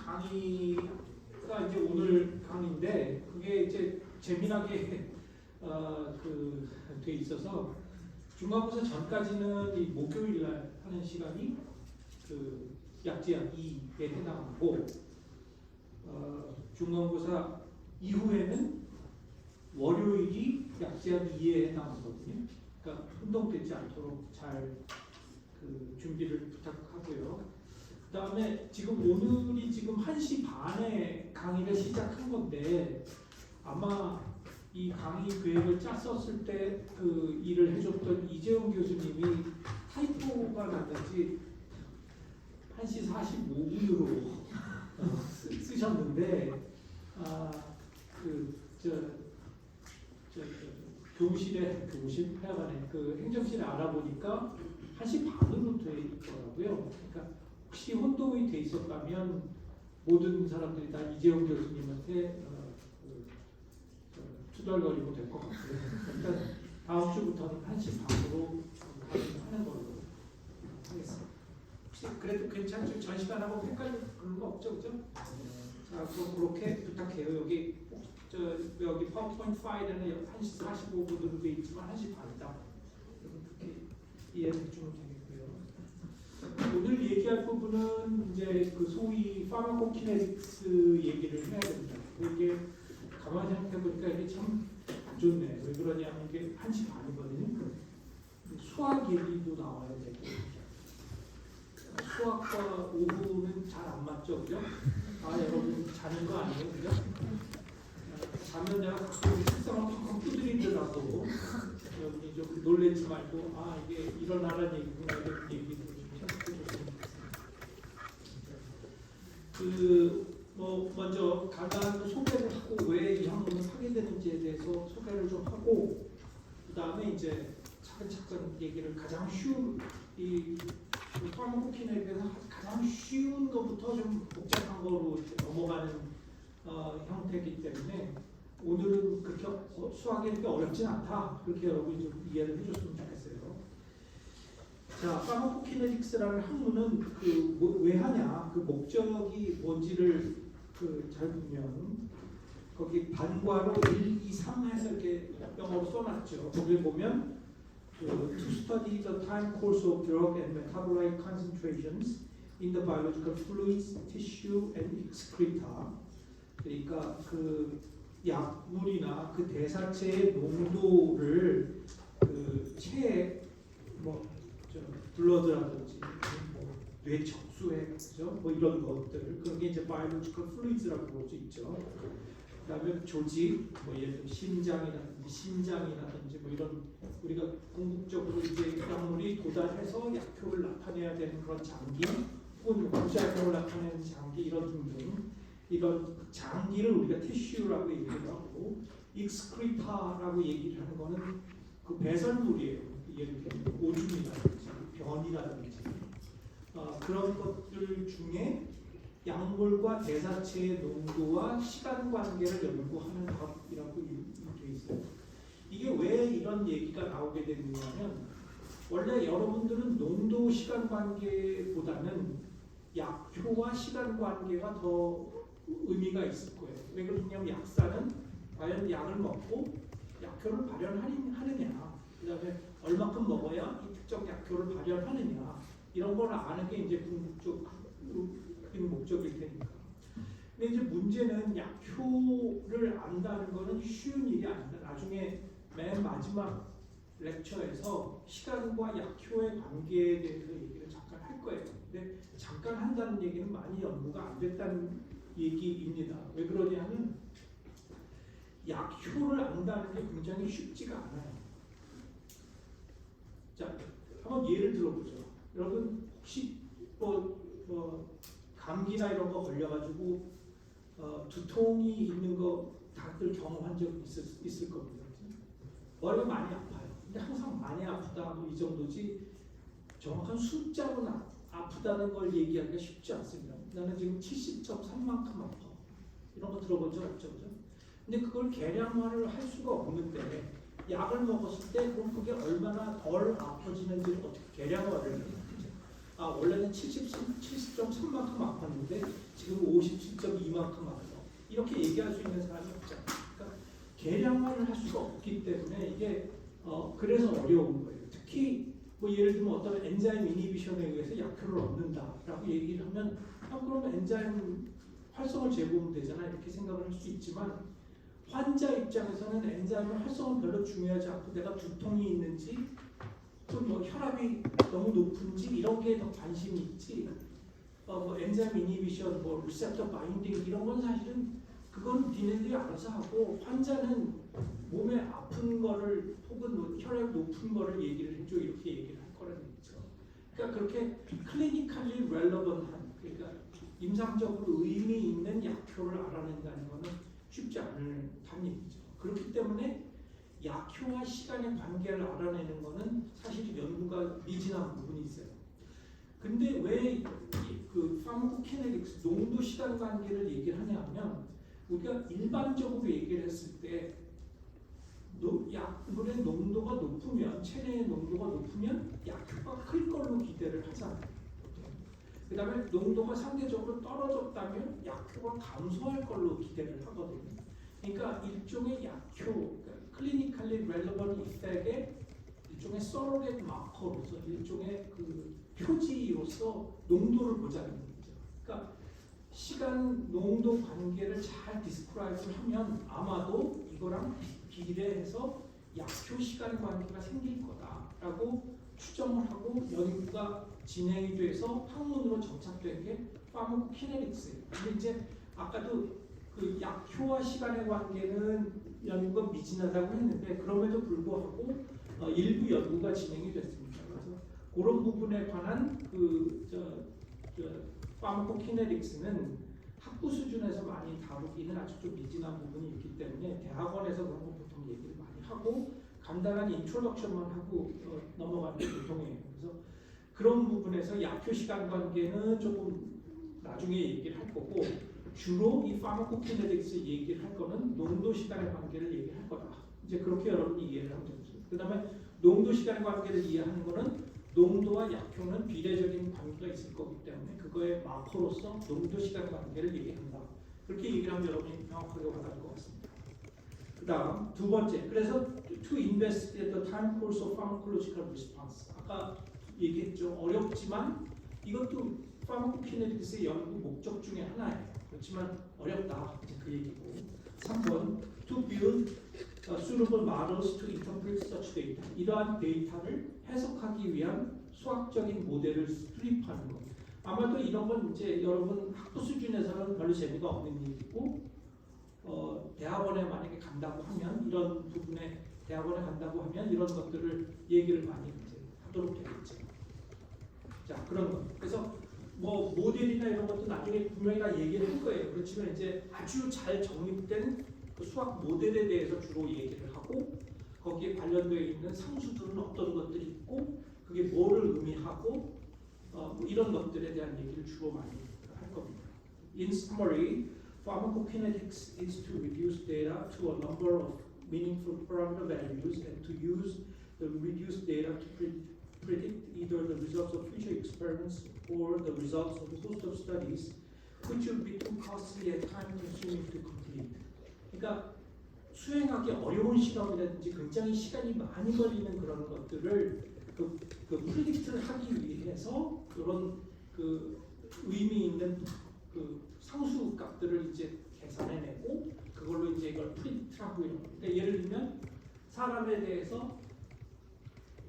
강의가 이제 오늘 강의인데 그게 이제 재미나게 돼 있어서 중간고사 전까지는 이 목요일날 하는 시간이 그 약제한 2에 해당하고 중간고사 이후에는 월요일이 약제한 2에 해당하거든요. 그러니까 혼동되지 않도록 잘 준비를 부탁하고요. 그 다음에 지금 오늘이 지금 1시 반에 강의를 시작한 건데 아마 이 강의 계획을 짰었을 때 그 일을 해줬던 이재용 교수님이 타이포가 났는지 1시 45분으로 쓰셨는데 교무실 하여간에 그 행정실에 알아보니까 1시 반으로 돼 있더라고요. 그러니까 혹시 혼동이 돼 있었다면 모든 사람들이 다 이재용 교수님한테 투덜거리고 될 것 같고요. 일단 다음 주부터는 1시 반으로 하는 걸로 하겠습니다. 혹시 그래도 괜찮죠? 전 시간하고 헷갈리는 그런 거 없죠, 그죠? 자, 그럼 그렇게 부탁해요. 여기 파워포인트 파일에는 1시 45분으로 돼 있지만 1시 반이다. 그렇게 이해를 해주면 되겠고요. 오늘 얘기할 부분은 이제 그 소위 파마코키네틱스 얘기를 해야 됩니다. 이게 가만히 생각해보니까 이게 참 안 좋네. 왜 그러냐면 이게 1시 반이거든요. 수학 얘기도 나와야 되고 수학과 오후는 잘 안 맞죠, 그죠? 여러분 자는 거 아니에요, 그죠? 자면 내가 가끔 책상을 팍 두드리더라도 여러분이 좀 놀랬지 말고 이게 일어나라는 얘기구나 이런 얘기를 좀 생각해 주시면 먼저 간단한 소개를 하고 왜 이 학문을 하게 되는지에 대해서 소개를 좀 하고 그 다음에 이제 차근차근 얘기를 가장 쉬운 이 파마코키네에 대해서 가장 쉬운 것부터 좀 복잡한 거로 넘어가는 형태이기 때문에 오늘은 그렇게 수학이 그렇게 어렵진 않다. 그렇게 여러분이 좀 이해를 해줬으면 좋겠어요. 자, 파마코키네틱스라는 학문은 왜 하냐, 그 목적이 뭔지를 잘 보면 거기 반괄호 1, 2, 3 해서 이렇게 영어로 써놨죠. 거기 보면 to study the time course of drug and metabolite concentrations in the biological fluids, tissue, and excreta. 그러니까 그 약물이나 그 대사체의 농도를 그 체에 블러드라든지 뇌 적수액, 그죠? 이런 것들, 그런 게 이제 biological fluids라고 볼 수 있죠. 그다음에 조직, 예를 들어 심장이라든지 이런 우리가 궁극적으로 이제 약물이 도달해서 약효를 나타내야 되는 그런 장기, 혹은 부작용을 나타내는 장기 이런 등등 이런 장기를 우리가 티슈라고 얘기를 하고, 익스크리타라고 얘기를 하는 거는 그 배설물이에요. 예를 들어 오줌이라든지 변이라든지 그런 것들 중에 약물과 대사체의 농도와 시간 관계를 연구하는 과학이라고 되어 있어요. 이게 왜 이런 얘기가 나오게 되느냐면 원래 여러분들은 농도 시간 관계보다는 약효와 시간 관계가 더 의미가 있을 거예요. 왜 그러냐면 약사는 과연 약을 먹고 약효를 발현하느냐, 그 다음에 얼마큼 먹어야 이 특정 약효를 발현하느냐, 이런 걸 아는 게 이제 궁극적인 목적일 테니까. 근데 이제 문제는 약효를 안다는 거는 쉬운 일이 아니다. 나중에 맨 마지막 렉처에서 시간과 약효의 관계에 대해서 얘기를 잠깐 할 거예요. 근데 잠깐 한다는 얘기는 많이 연구가 안 됐다는 얘기입니다. 왜 그러냐면 약효를 안다는 게 굉장히 쉽지가 않아요. 자, 한번 예를 들어보죠. 여러분 혹시 감기나 이런 거 걸려가지고 두통이 있는 거 다들 경험한 적 있을 겁니다. 머리가 많이 아파요. 근데 항상 많이 아프다 이 정도지 정확한 숫자로 아프다는 걸 얘기하기가 쉽지 않습니다. 나는 지금 70.3만큼 아파. 이런 거 들어본 적 없죠, 그죠? 근데 그걸 계량화를 할 수가 없는데 약을 먹었을 때 그럼 그게 얼마나 덜 아파지는지를 어떻게 계량화를 해요? 원래는 70.3만큼 아팠는데 지금 57.2만큼 아파요. 이렇게 얘기할 수 있는 사람이 없잖아요. 그러니까 계량을 할 수가 없기 때문에 이게 그래서 어려운 거예요. 특히 뭐 예를 들면 어떤 엔자임 이니비션에 의해서 약효를 얻는다라고 얘기를 하면 그러면 엔자임 활성을 재보면 되잖아 이렇게 생각을 할 수 있지만 환자 입장에서는 엔자임의 활성은 별로 중요하지 않고 내가 두통이 있는지 또 뭐 혈압이 너무 높은지 이런 게 더 관심이 있지 뭐 엔자임 이니비션, 뭐 리셉터 바인딩 이런 건 사실은 그건 니네들이 알아서 하고 환자는 몸에 아픈 거를 혹은 뭐 혈압이 높은 거를 얘기를 해줘 이렇게 얘기를 할 거라는 얘기죠. 그러니까 그렇게 클리니컬리 렐러번한 그러니까 임상적으로 의미 있는 약효를 알아낸다는 것은 쉽지 않다는 얘기죠. 그렇기 때문에 약효와 시간의 관계를 알아내는 것은 사실 연구가 미진한 부분이 있어요. 근데 왜 그 파마코키네틱스 농도 시간 관계를 얘기를 하냐면 우리가 일반적으로 얘기를 했을 때 약물의 농도가 높으면 체내의 농도가 높으면 약효가 클 걸로 기대를 하잖아요. 그 다음에 농도가 상대적으로 떨어졌다면 약효가 감소할 걸로 기대를 하거든요. 그러니까 일종의 약효, 클리니컬리 렐러번트 이펙의 일종의 서로겟 마커로서 일종의 그 표지로서 농도를 보자는 얘기죠. 그러니까 시간 농도 관계를 잘 디스크라이브를 하면 아마도 이거랑 비례해서 약효 시간 관계가 생길 거다라고 추정을 하고 연구가 진행이 돼서 학문으로 정착된 게 파마코키네틱스예요. 근데 이제 아까도 그 약효와 시간의 관계는 연구가 미진하다고 했는데 그럼에도 불구하고 일부 연구가 진행이 됐습니다. 그래서 그런 부분에 관한 파마코키네틱스는 학부 수준에서 많이 다루기는 아주 좀 미진한 부분이 있기 때문에 대학원에서 그런 거 보통 얘기를 많이 하고 간단한 인트로덕션만 하고 넘어가는 게 보통이에요. 그래서 그런 부분에서 약효 시간 관계는 조금 나중에 얘기를 할 거고 주로 이 파마코키네틱스 얘기를 할 거는 농도 시간의 관계를 얘기할 거다. 이제 그렇게 여러분이 이해를 하면 되죠. 그다음에 농도 시간의 관계를 이해하는 거는 농도와 약효는 비례적인 관계가 있을 거기 때문에 그거의 마커로서 농도 시간 관계를 얘기한다. 그렇게 얘기를 하면 여러분이 명확하게 와닿을 것 같습니다. 그다음 두 번째, 그래서 to investigate the time course of pharmacological response. 아까 얘기했죠. 어렵지만 이것도 파마코키네틱스의 연구 목적 중에 하나예요. 그렇지만 어렵다. 이제 그 얘기고. 3번 to build suitable models to interpret such data. 이러한 데이터를 해석하기 위한 수학적인 모델을 수립하는 것. 아마도 이런 건 이제 여러분 학부 수준에서는 별로 재미가 없는 일이고 대학원에 만약에 간다고 하면 이런 부분에 대학원에 간다고 하면 이런 것들을 얘기를 많이 이제 하도록 되겠죠. 자 그런 것. 그래서 뭐 모델이나 이런 것도 나중에 분명히 다 얘기를 할 거예요. 그렇지만 이제 아주 잘 정립된 그 수학 모델에 대해서 주로 얘기를 하고 거기에 관련되어 있는 상수들은 어떤 것들이 있고 그게 뭐를 의미하고 뭐 이런 것들에 대한 얘기를 주로 많이 할 겁니다. In summary, pharmacokinetics is to reduce data to a number of meaningful parameter values and to use the reduced data to predict either the results of future experiments or the results of a host of studies which would be too costly and time-consuming to complete. 그러니까 수행하기 어려운 실험이라든지 굉장히 시간이 많이 걸리는 그런 것들을 그 프리딕트를 하기 위해서 그런 그 의미 있는 그 상수 값들을 이제 계산해내고 그걸로 이제 이걸 프리딕트하고 이런. 그러니까 예를 들면 사람에 대해서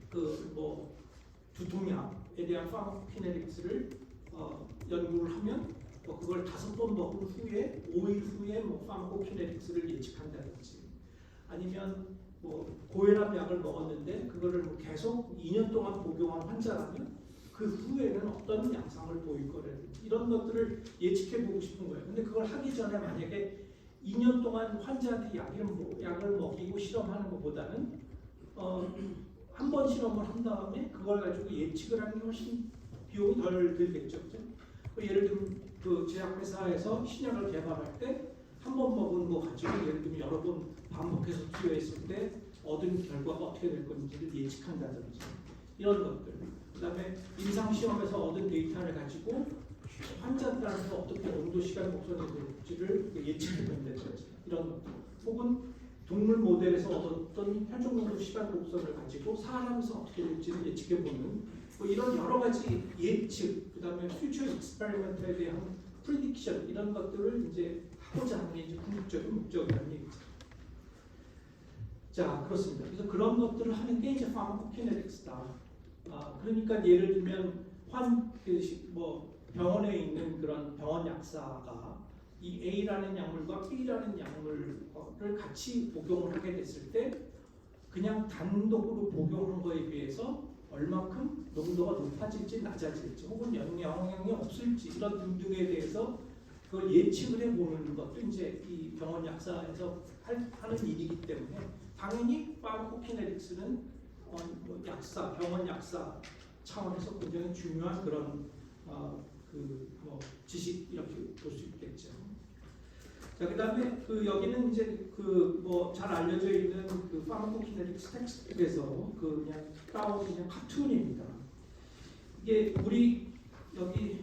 그 뭐 두통약에 대한 파마코키네틱스를 연구를 하면 그걸 5번 먹은 후에 5일 후에 뭐 파마코키네틱스를 예측한다든지 아니면 뭐 고혈압 약을 먹었는데 그거를 뭐 계속 2년 동안 복용한 환자라면 그 후에는 어떤 양상을 보일 거라든지 이런 것들을 예측해 보고 싶은 거예요. 근데 그걸 하기 전에 만약에 2년 동안 환자한테 약을 먹이고 실험하는 것보다는 한 번 실험을 한 다음에 그걸 가지고 예측을 하는 게 훨씬 비용이 덜 들겠죠. 예를 들면 그 제약회사에서 신약을 개발할 때 한 번 먹은 거 가지고 예를 들면 여러 번 반복해서 투여했을 때 얻은 결과가 어떻게 될 건지를 예측한다든지 이런 것들. 그다음에 임상 시험에서 얻은 데이터를 가지고 환자들한테 어떻게 온도, 시간, 곡선이 될지를 예측해 본다든지 이런 것들. 혹은 동물 모델에서 얻었던 혈중 농도, 시간, 곡선을 가지고 사람에서 어떻게 될지를 예측해 보는 뭐 이런 여러 가지 예측, 그다음에 퓨처 익스페리먼트에 대한 프리딕션 이런 것들을 이제 하고자 하는 게 이제 궁극적인 목적이라는 얘기죠. 자, 그렇습니다. 그래서 그런 것들을 하는 게 이제 파마코키네틱스다. 그러니까 예를 들면 뭐 병원에 있는 그런 병원 약사가 이 A라는 약물과 B라는 약물을 같이 복용을 하게 됐을 때 그냥 단독으로 복용한 거에 비해서 얼마큼 농도가 높아질지 낮아질지 혹은 영향이 없을지 이런 등등에 대해서 그걸 예측을 해보는 것도 이제 이 병원 약사에서 하는 일이기 때문에 당연히 파마코키네틱스는 뭐 약사, 병원 약사 차원에서 굉장히 중요한 그런 뭐 지식 이렇게 볼 수 있겠죠. 자, 그다음에 여기는 이제 뭐 잘 알려져 있는 파마코키네틱스 텍스트북에서 그냥 따온 그냥 카툰입니다. 이게 우리 여기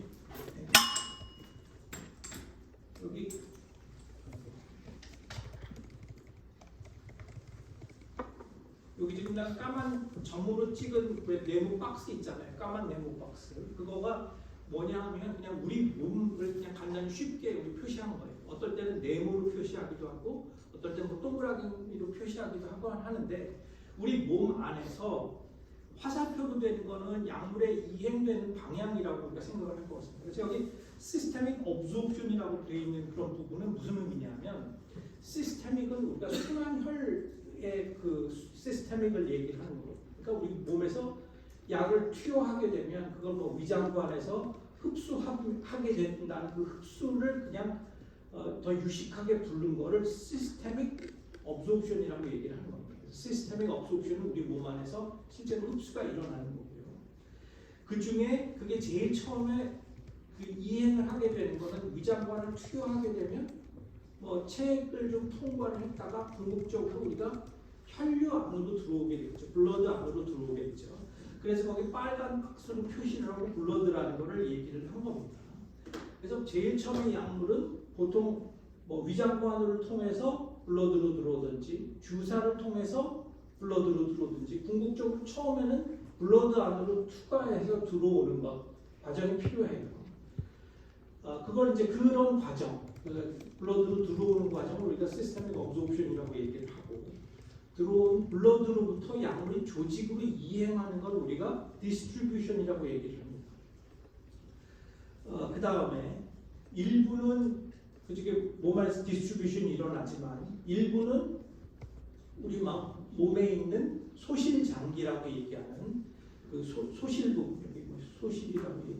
지금 까만 점으로 찍은 네모 박스 있잖아요. 까만 네모 박스. 그거가 뭐냐 하면 그냥 우리 몸을 그냥 간단히 쉽게 우리 표시한 거예요. 어떨 때는 네모로 표시하기도 하고 어떨 때는 뭐 동그라미로 표시하기도 하고 하는데 우리 몸 안에서 화살표로 되는 거는 약물에 이행되는 방향이라고 우리가 생각을 할 것 같습니다. 그래서 여기 시스테믹 업소션이라고 되어 있는 그런 부분은 무슨 의미냐면 시스테믹은 우리가 순환혈의 시스테믹을 얘기를 하는 거예요. 그러니까 우리 몸에서 약을 투여하게 되면 그걸 뭐 위장부 안에서 흡수하게 된다는 그 흡수를 그냥 더 유식하게 부른 거를 시스테믹 업소션이라고 얘기를 하는 겁니다. 시스테믹 업소션은 우리 몸 안에서 실제로 흡수가 일어나는 거고요. 그 중에 그게 제일 처음에 이행을 하게 되는 거는 위장관을 투여하게 되면 뭐 체액을 좀 통과를 했다가 궁극적으로 우리가 혈류 안으로 들어오게 되죠. 블러드 안으로 들어오게 되죠. 그래서 거기 빨간 박스로 표시를 하고 블러드라는 거를 얘기를 한 겁니다. 그래서 제일 처음에 약물은 보통 뭐 위장관을 통해서 블러드로 들어오든지 주사를 통해서 블러드로 들어오든지 궁극적으로 처음에는 블러드 안으로 투과해서 들어오는 과정이 필요해요. 그걸 이제 그런 과정, 블러드로 들어오는 과정을 우리가 시스테믹 업소션이라고 얘기를 하고 들어온 블러드로부터 약물이 조직으로 이행하는 걸 우리가 디스트리뷰션이라고 얘기를 합니다. 그 다음에 일부는 그중에 몸 안에서 디스트리뷰션이 일어나지만 일부는 우리 몸에 있는 소실 장기라고 얘기하는 그 소실 부분, 여기 뭐 소실이라고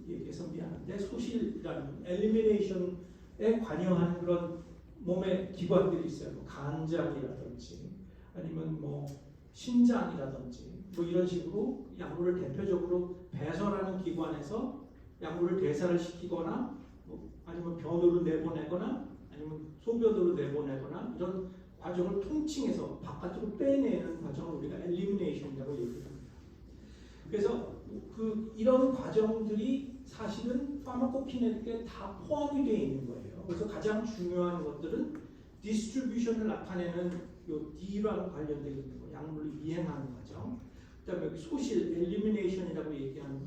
얘기해서 미안한데 소실이라는 엘리미네이션에 관여하는 그런 몸의 기관들이 있어요. 뭐 간장이라든지 아니면 뭐 신장이라든지 뭐 이런 식으로 약물을 대표적으로 배설하는 기관에서 약물을 대사를 시키거나 뭐 아니면 변으로 내보내거나 아니면 소변으로 내보내거나 이런 과정을 통칭해서 바깥으로 빼내는 과정을 우리가 엘리미네이션이라고 얘기를 합니다. 그래서 이런 과정들이 사실은 파마코키네틱에 다 포함이 되어 있는 거예요. 그래서 가장 중요한 것들은 디스트리뷰션을 나타내는 요 D랑 관련되어 있는 거, 약물을 이행하는 과정. 그다음에 여기 소실, 엘리미네이션이라고 얘기하는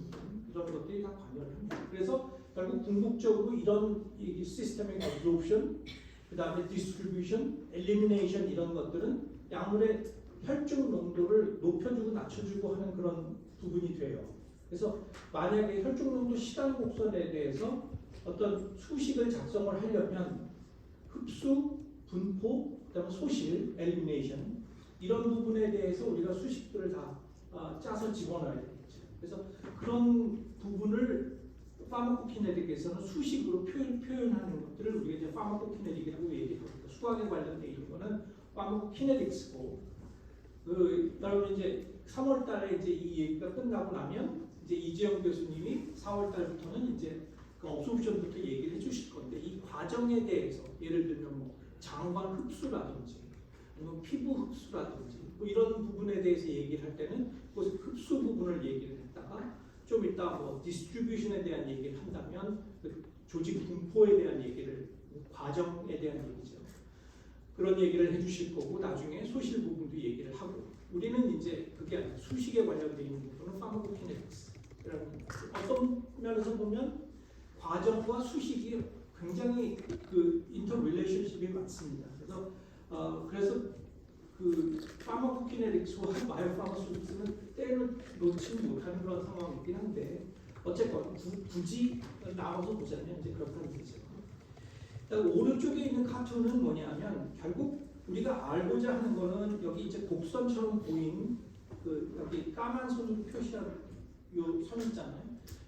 이런 것들이 다 관여를 합니다. 그래서 결국 궁극적으로 이런 시스테믹 업소션, 그다음에 디스트리뷰션, 엘리미네이션 이런 것들은 약물의 혈중 농도를 높여주고 낮춰주고 하는 그런 부분이 돼요. 그래서 만약에 혈중 농도 시간 곡선에 대해서 어떤 수식을 작성을 하려면 흡수, 분포, 그다음에 소실, 엘리미네이션 이런 부분에 대해서 우리가 수식들을 다 짜서 집어넣어야 되겠죠. 그래서 그런 부분을 파마코키네틱에서는 수식으로 표현하는 것들을 우리가 이제 파마코키네틱이라고 얘기합니다. 수학에 관련되어 있는 거는 파마코키네틱스고 여러분 이제 3월달에 이제 이 얘기가 끝나고 나면 이제 이재영 교수님이 4월달부터는 이제 그 업소션부터 얘기를 해주실 건데 이 과정에 대해서 예를 들면 뭐 장관 흡수라든지 아니면 피부 흡수라든지 뭐 이런 부분에 대해서 얘기를 할 때는 그 흡수 부분을 얘기를 했다가 좀 이따 뭐 디스트리뷰션에 대한 얘기를 한다면 그 조직 분포에 대한 얘기를 과정에 대한 얘기죠. 그런 얘기를 해주실 거고 나중에 소실 부분도 얘기를 하고 우리는 이제 그게 아니라 수식에 관련되어 있는 부분은 파마코키네틱스 어떤 면에서 보면 과정과 수식이 굉장히 그 인터 릴레이션십이 많습니다. 그래서 그 파마코키네틱스와 바이오파마스틱스는 때를 놓지 못하는 그런 상황이긴 한데 어쨌건 굳이 나눠서 보자면 이제 그렇다는 얘기죠. 오른쪽에 있는 카툰은 뭐냐면 결국 우리가 알고자 하는 거는 여기 이제 곡선처럼 보인 그 여기 까만 선으로 표시한 요 선 있잖아요.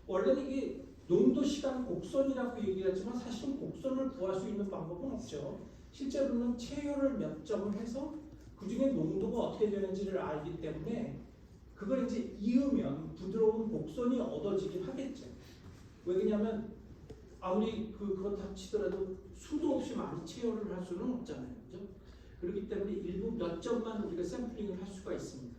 원래는 이게 농도 시간 곡선이라고 얘기하지만 사실은 곡선을 구할 수 있는 방법은 없죠. 실제로는 체열을 몇 점을 해서 그 중에 농도가 어떻게 되는지를 알기 때문에 그걸 이제 이으면 부드러운 곡선이 얻어지긴 하겠죠. 왜냐하면 아무리 그렇다 치더라도 수도 없이 많이 체열을 할 수는 없잖아요. 그죠? 그렇기 때문에 일부 몇 점만 우리가 샘플링을 할 수가 있습니다.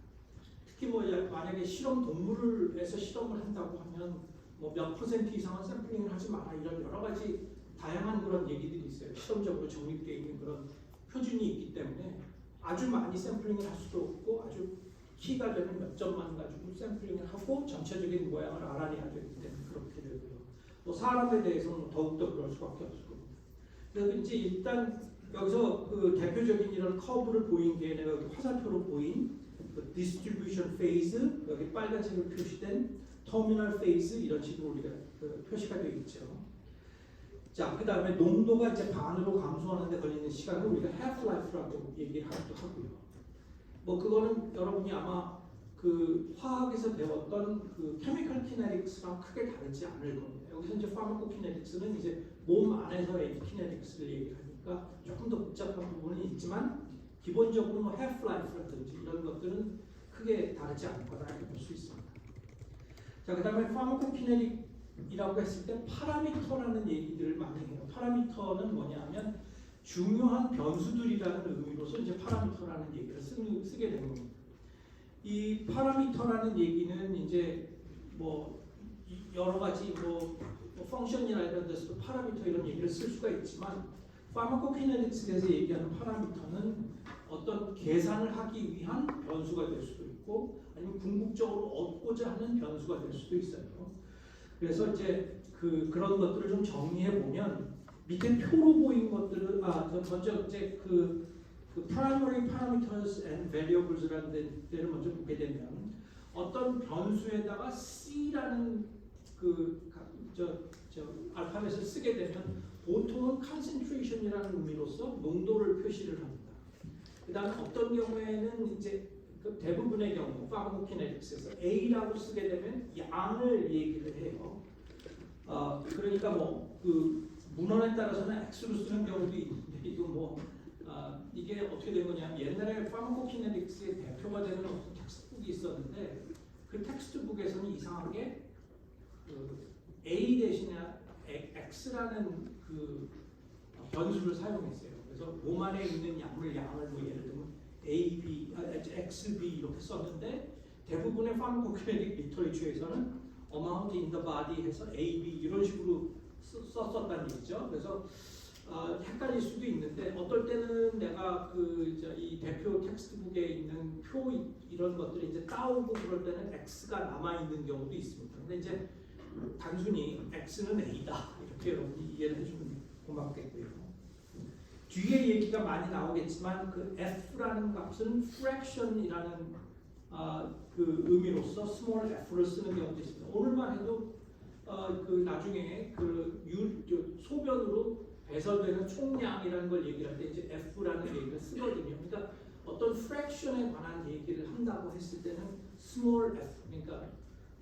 특히 뭐 만약에 실험 동물에서 실험을 한다고 하면 뭐 몇 퍼센트 이상은 샘플링을 하지 마라 이런 여러 가지 다양한 그런 얘기들이 있어요. 실험적으로 정립되어 있는 그런 표준이 있기 때문에 아주 많이 샘플링을 할 수도 없고 아주 키가 되는 몇 점만 가지고 샘플링을 하고 전체적인 모양을 알아내야 되기 때문에 그렇게 되고요. 뭐 사람에 대해서는 더욱더 그럴 수밖에 없을 겁니다. 그래서 이제 일단 여기서 그 대표적인 이런 커브를 보인 게 내가 여기 화살표로 보인 그 디스트리뷰션 페이즈 여기 빨간색으로 표시된 터미널 페이즈 이런 식으로 우리가 그 표시가 되어 있죠. 자, 그 다음에 농도가 이제 반으로 감소하는 데 걸리는 시간을 우리가 half-life라고 얘기를 하기도 하고요. 뭐 그거는 여러분이 아마 그 화학에서 배웠던 그 chemical kinetics랑 크게 다르지 않을 겁니다. 여기서 이제 pharmacokinetics는 이제 몸 안에서의 kinetics를 얘기하니까 조금 더 복잡한 부분이 있지만 기본적으로 뭐 half-life라든지 이런 것들은 크게 다르지 않을 거라고 볼 수 있습니다. 자, 그 다음에 pharmacokinetic이라고 했을 때 파라미터라는 얘기들을 많이 해요. 파라미터는 뭐냐면 중요한 변수들이라는 의미로서 이제 파라미터라는 얘기를 쓰게 되는 겁니다. 이 파라미터라는 얘기는 이제 뭐 여러 가지 뭐 펑션이나 이런 데서도 파라미터 이런 얘기를 쓸 수가 있지만 파마코키네틱스에서 얘기하는 파라미터는 어떤 계산을 하기 위한 변수가 될 수도 있고 아니면 궁극적으로 얻고자 하는 변수가 될 수도 있어요. 그래서 이제 그런 것들을 좀 정리해 보면 밑에 표로 보인 것들은 먼저 이제 그 primary parameters and variables라는 데를 먼저 보게 되면 어떤 변수에다가 C라는 알파벳을 쓰게 되면 보통은 concentration이라는 의미로서 농도를 표시를 합니다. 그다음 어떤 경우에는 이제 대부분의 경우 pharmacokinetics에서 A라고 쓰게 되면 양을 얘기를 해요. 그러니까 뭐 문헌에 따라서는 X로 쓰는 경우도 있는데 이게 어떻게 된 거냐면 옛날에 pharmacokinetics의 대표가 되는 어떤 텍스트북이 있었는데 그 텍스트북에서는 이상하게 A 대신에 X라는 변수를 사용했어요. 그래서 몸 안에 있는 양을 뭐 예를 들면 A, B, X, B 이렇게 썼는데 대부분의 pharmacokinetic literature에서는 amount in the body 해서 A, B 이런 식으로 썼었다는 얘기죠. 그래서 헷갈릴 수도 있는데 어떨 때는 내가 이 대표 텍스트북에 있는 표 이런 것들이 이제 따오고 그럴 때는 X가 남아 있는 경우도 있습니다. 근데 이제 단순히 X는 A다 이렇게 여러분이 이해를 해주면 고맙겠고요. 뒤에 얘기가 많이 나오겠지만 그 F라는 값은 fraction이라는 의미로서 small f를 쓰는 경우도 있습니다. 오늘만 해도 나중에 소변으로 배설되는 총량이라는 걸 얘기할 때 이제 F라는 얘기를 쓰거든요. 그러니까 어떤 fraction에 관한 얘기를 한다고 했을 때는 small f, 그러니까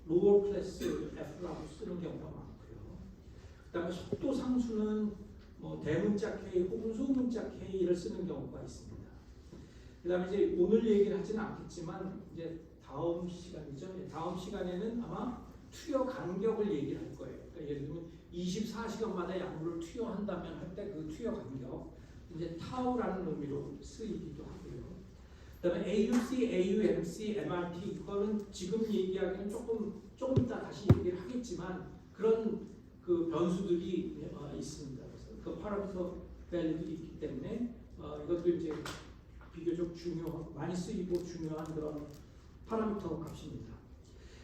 lower class F라고 쓰는 경우가 많고요. 그다음에 속도 상수는 뭐 대문자 K 혹은 소문자 K를 쓰는 경우가 있습니다. 그다음에 이제 오늘 얘기를 하지는 않겠지만 이제 다음 시간이죠. 다음 시간에는 아마 투여 간격을 얘기를 할 거예요. 그러니까 예를 들면 24시간 만에 약물을 투여한다면 할 때 그 투여 간격. 이제 타우라는 의미로 쓰이기도 하고요. 그다음에 AUC, AUMC, MRT 이거는 지금 얘기하기는 조금 이따 다시 얘기를 하겠지만 그런 그 변수들이 있습니다. 그래서 그 파라미터 밸류도 있기 때문에 이것도 이제 비교적 많이 쓰이고 중요한 그런 파라미터 값입니다.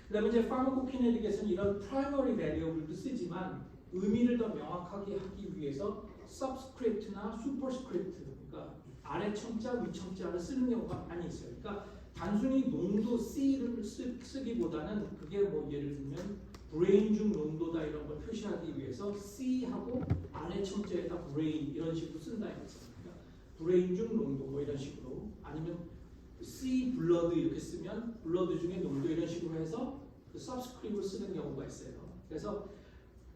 그다음에 이제 파마코키네틱에서는 이런 프라이머리 베리어블도 쓰지만 의미를 더 명확하게 하기 위해서 subscript나 superscript, 그러니까 아래 첨자, 위 첨자를 쓰는 경우가 많이 있어요. 그러니까 단순히 농도 C를 쓰기보다는 그게 뭐 예를 들면 브레인 중 농도다 이런 걸 표시하기 위해서 C하고 아래 첨자에다 브레인 이런 식으로 쓴다 이거죠. 그러니까 브레인 중 농도 뭐 이런 식으로, 아니면 C 블러드 이렇게 쓰면 블러드 중에 농도 이런 식으로 해서 그 subscript을 쓰는 경우가 있어요. 그래서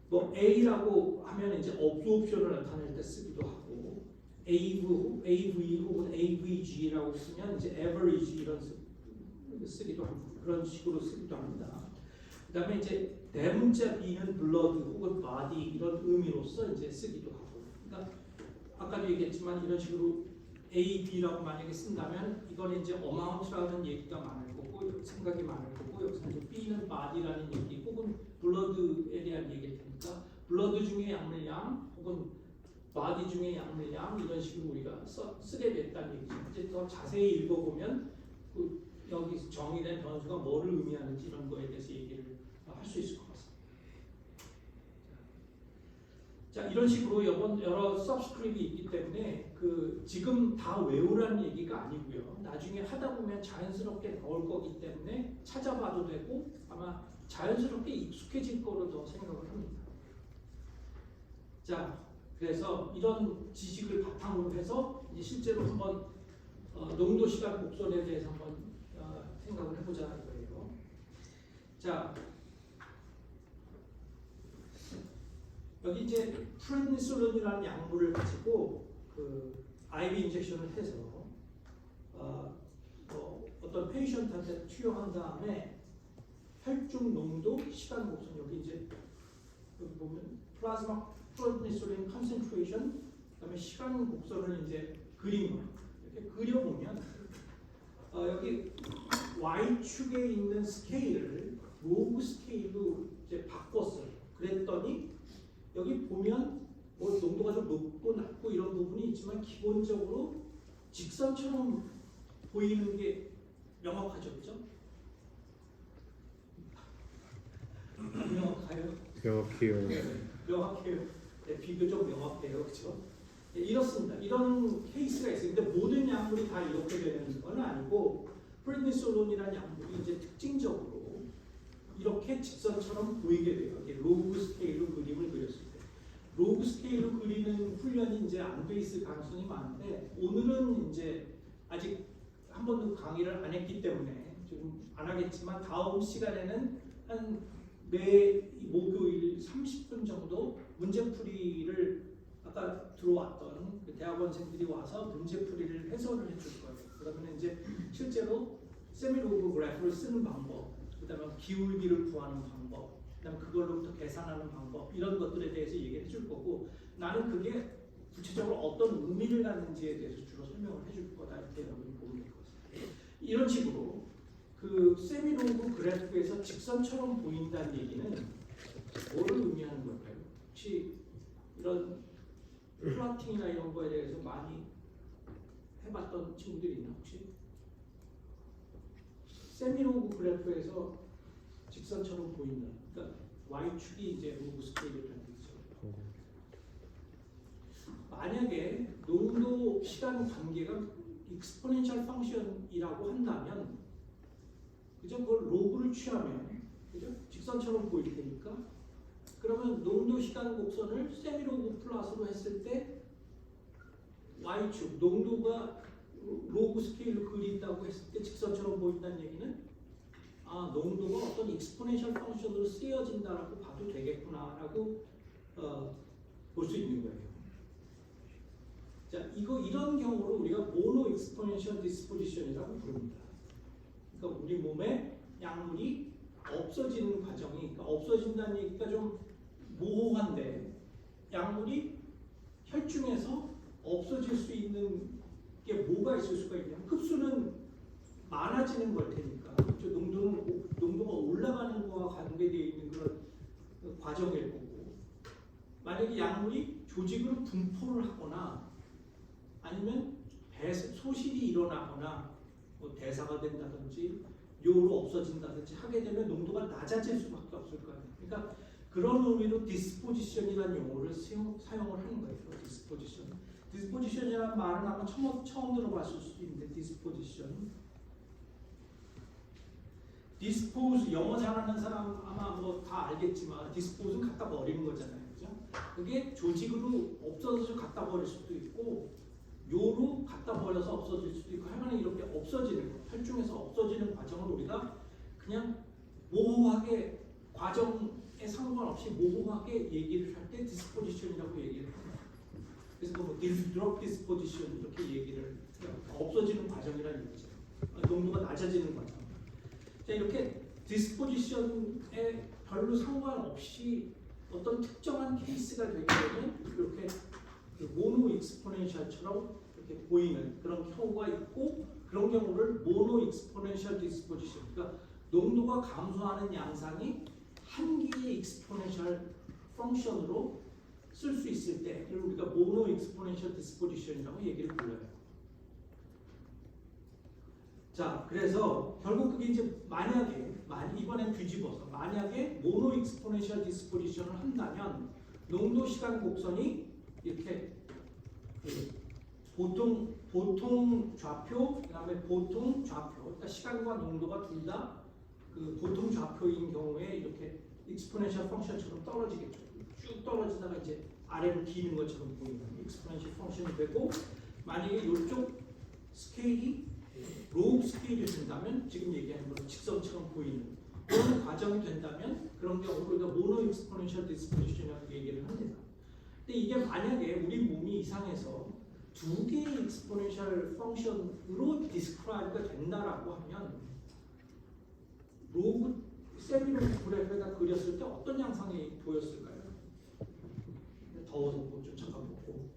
뭐 A라고 하면 이제 absorption을 나타낼 때 쓰기도 하고, AV 혹은 AVG라고 쓰면 이제 average 이런 쓰기도 하고 그런 식으로 쓰기도 합니다. 그다음에 이제 대문자 B는 blood 혹은 body 이런 의미로서 이제 쓰기도 하고. 그러니까 아까도 얘기했지만 이런 식으로 A, B라고 만약에 쓴다면 이거는 이제 amount라는 얘기가 많을 거고 생각이 많을 거고, 여기서 이제 B는 body라는 얘기 혹은 blood에 대한 얘기일 테니까 blood 중에 약물량 혹은 body 중에 약물량 이런 식으로 우리가 쓰게 됐다는 얘기죠. 이제 더 자세히 읽어보면 그 여기 정의된 변수가 뭐를 의미하는지 이런 거에 대해서 얘기를 할 수 있을 것 같습니다. 자, 이런 식으로 여러 서브스크립이 있기 때문에 그 지금 다 외우라는 얘기가 아니고요. 나중에 하다 보면 자연스럽게 나올 거기 때문에 찾아봐도 되고 아마 자연스럽게 익숙해질 거로 더 생각을 합니다. 자, 그래서 이런 지식을 바탕으로 해서 이제 실제로 한번 농도 시간 곡선에 대해서 한번 생각을 해보자는 거예요. 자, 여기 이제 프레드니솔론이라는 약물을 가지고 그 IV 인젝션을 해서 어떤 페이션트한테 투여한 다음에 혈중 농도, 시간 곡선, 여기 이제 여기 보면 플라즈마 프레드니솔린 컨센트레이션, 그다음에 시간 곡선을 이제 그린 거예요. 이렇게 그려보면 여기 Y축에 있는 스케일을 로그 스케일로 이제 바꿨어요. 그랬더니 여기 보면 뭐 농도가 좀 높고 낮고 이런 부분이 있지만 기본적으로 직선처럼 보이는 게 명확하죠, 그렇죠? 명확해요. 명확해요. 명확해요. 네, 비교적 명확해요, 그렇죠? 네, 이렇습니다. 이런 케이스가 있어요. 근데 모든 약물이 다 이렇게 되는 건 아니고 프레드니솔론이라는 약물이 이제 특징적으로 이렇게 직선처럼 보이게 돼요. 로그 스케일로 그림을 그렸을 때. 로그 스케일로 그리는 훈련이 이제 안 돼 있을 가능성이 많은데 오늘은 이제 아직 한 번도 강의를 안 했기 때문에 지금 안 하겠지만 다음 시간에는 한 매 목요일 30분 정도 문제풀이를 아까 들어왔던 그 대학원생들이 와서 문제풀이를 해설을 해줄 거예요. 그러면 이제 실제로 세미로그 그래프를 쓰는 방법, 그다음에 기울기를 구하는 방법, 그다음에 그걸로부터 계산하는 방법 이런 것들에 대해서 얘기해 줄 거고, 나는 그게 구체적으로 어떤 의미를 갖는지에 대해서 주로 설명을 해줄 거다 이렇게 여러분이 보면 될 것 같습니다. 이런 식으로 그 세미로그 그래프에서 직선처럼 보인다는 얘기는 뭐를 의미하는 걸까요? 혹시 이런 플라팅이나 이런 거에 대해서 많이 해봤던 친구들이 있나 혹시? 세미로그 그래프에서 직선처럼 보인다. 그러니까 Y축이 이제 로그 스케일이라는 얘기죠. 만약에 농도 시간 관계가 익스포넨셜 펑션이라고 한다면, 그죠? 그걸 로그를 취하면, 그죠? 직선처럼 보일 테니까, 그러면 농도 시간 곡선을 세미로그 플러스로 했을 때 Y축 농도가 로그 스케일로 그린다고 했을 때 직선처럼 보인다는 얘기는 농도가 어떤 익스포넨셜 펑션으로 쓰여진다라고 봐도 되겠구나라고 볼 수 있는 거예요. 자, 이런 경우를 우리가 모노 익스포넨셜 디스포지션이라고 부릅니다. 그러니까 우리 몸에 약물이 없어지는 과정이, 그러니까 없어진다는 얘기가 좀 모호한데 약물이 혈중에서 없어질 수 있는 게 뭐가 있을 수가 있냐면 흡수는 많아지는 걸 테니까 그렇죠? 농도가 올라가는 거와 관계되어 있는 그런 과정일 거고 만약에 약물이 조직으로 분포를 하거나 아니면 소실이 일어나거나 뭐 대사가 된다든지 뇨로 없어진다든지 하게 되면 농도가 낮아질 수밖에 없을 거 아니에요. 그러니까 그런 의미로 디스포지션이라는 용어를 사용을 하는 거예요. 디스포지션. 디스포지션이라는 말은 아마 처음 들어봤을 수도 있는데 디스포지션. 디스포즈 영어 잘하는 사람 아마 뭐 다 알겠지만 디스포즈는 갖다 버리는 거잖아요. 그죠? 그게 조직으로 없어져서 갖다 버릴 수도 있고 요로 갖다 버려서 없어질 수도 있고 하여간 이렇게 없어지는 거, 혈중에서 없어지는 과정을 우리가 그냥 모호하게 과정에 상관없이 모호하게 얘기를 할 때 디스포지션이라고 얘기를 합니다. 그래서 뭐 드럭 디스포지션 이렇게 얘기를 없어지는 과정이라는 얘기죠. 농도가 낮아지는 과정. 자, 이렇게 디스포지션에 별로 상관없이 어떤 특정한 케이스가 되게 되면 이렇게 모노 익스포넨셜처럼 이렇게 보이는 그런 경우가 있고 그런 경우를 모노 익스포넨셜 디스포지션 그러니까 농도가 감소하는 양상이 한 개의 익스포넨셜 펑션으로 쓸 수 있을 때 그걸 우리가 모노 익스포넨셜 디스포지션이라고 얘기를 불러요. 자, 그래서 결국 그게 이제 만약에 이번엔 뒤집어서 만약에 모노 익스포넨셜 디스포지션을 한다면 농도 시간 곡선이 이렇게 보통 좌표 그다음에 보통 좌표 그러니까 시간과 농도가 둘 다 그 보통 좌표인 경우에 이렇게 익스포넨셜 펑션처럼 떨어지겠죠. 쭉 떨어지다가 이제 아래로 기는 것처럼 보이는 익스포넨셜 펑션이 되고 만약에 이쪽 스케일이 로그 스케일이 된다면 지금 얘기하는 것처럼 직선처럼 보이는 그런 과정이 된다면 그런 경우를 우리가 모노 익스포넨셜 디스포지션이라고 얘기를 합니다. 근데 이게 만약에 우리 몸이 이상해서 두 개의 익스포넨셜 펑션으로 디스크라이브가 된다라고 하면 로그 세미로그 그래프에다 그렸을 때 어떤 양상이 보였을까요? 더워서 좀 잠깐 보고